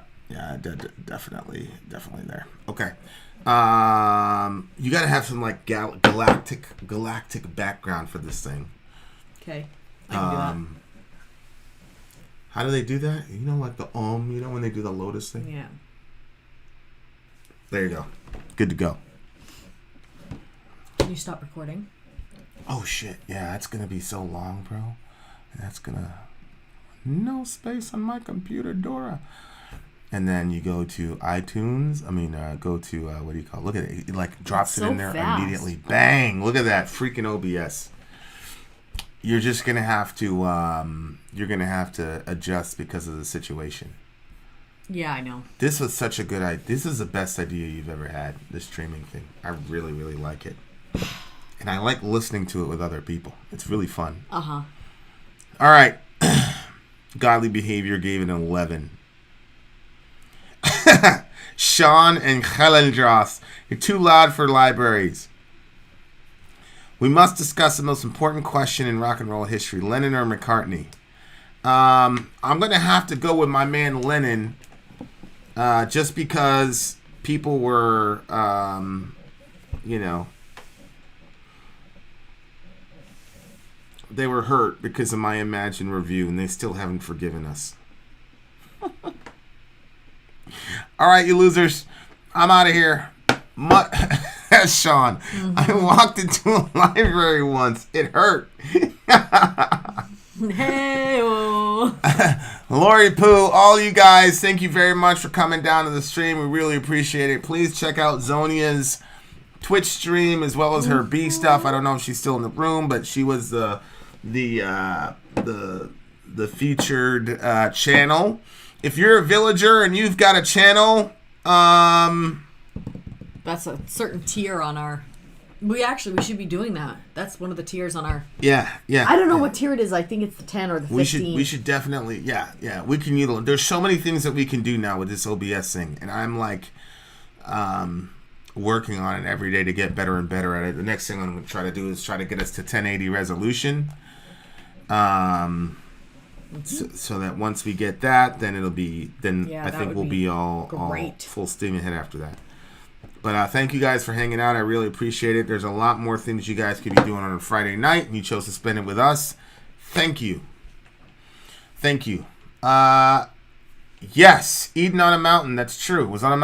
definitely there. Okay. You got to have some like galactic background for this thing. Okay, I can do that. How do they do that? You know, like the you know, when they do the lotus thing? Yeah. There you go. Good to go. Can you stop recording? Oh, shit. Yeah, that's going to be so long, bro. That's going to... No space on my computer, Dora. And then you go to iTunes. Go to, what do you call it? Look at it. It like drops it in there immediately. Bang! Look at that. Freaking OBS. You're just going to have to adjust because of the situation. Yeah, I know. This was such a good idea. This is the best idea you've ever had, this streaming thing. I really, really like it. And I like listening to it with other people. It's really fun. Uh-huh. All right. Godly behavior gave it an 11. Sean and Helendros, you're too loud for libraries. We must discuss the most important question in rock and roll history, Lennon or McCartney. I'm going to have to go with my man Lennon, just because people were, they were hurt because of my Imagine review, and they still haven't forgiven us. All right, you losers. I'm out of here. Sean, I walked into a library once. It hurt. Hey-oh. Lori Pooh, all you guys, thank you very much for coming down to the stream. We really appreciate it. Please check out Zonia's Twitch stream as well as her B stuff. I don't know if she's still in the room, but she was the featured channel. If you're a villager and you've got a channel, that's a certain tier on our... We should be doing that. That's one of the tiers on our... Yeah. I don't know what tier it is. I think it's the 10 or the 15. We should definitely... Yeah. We can utilize... There's so many things that we can do now with this OBS thing. And I'm like... working on it every day to get better and better at it. The next thing I'm going to try to do is try to get us to 1080 resolution. So that once we get that, then it'll be... Then I think we'll be all full steam ahead after that. But thank you guys for hanging out. I really appreciate it. There's a lot more things you guys could be doing on a Friday night, and you chose to spend it with us. Thank you. Yes, Eden on a mountain. That's true. Was on a mountain.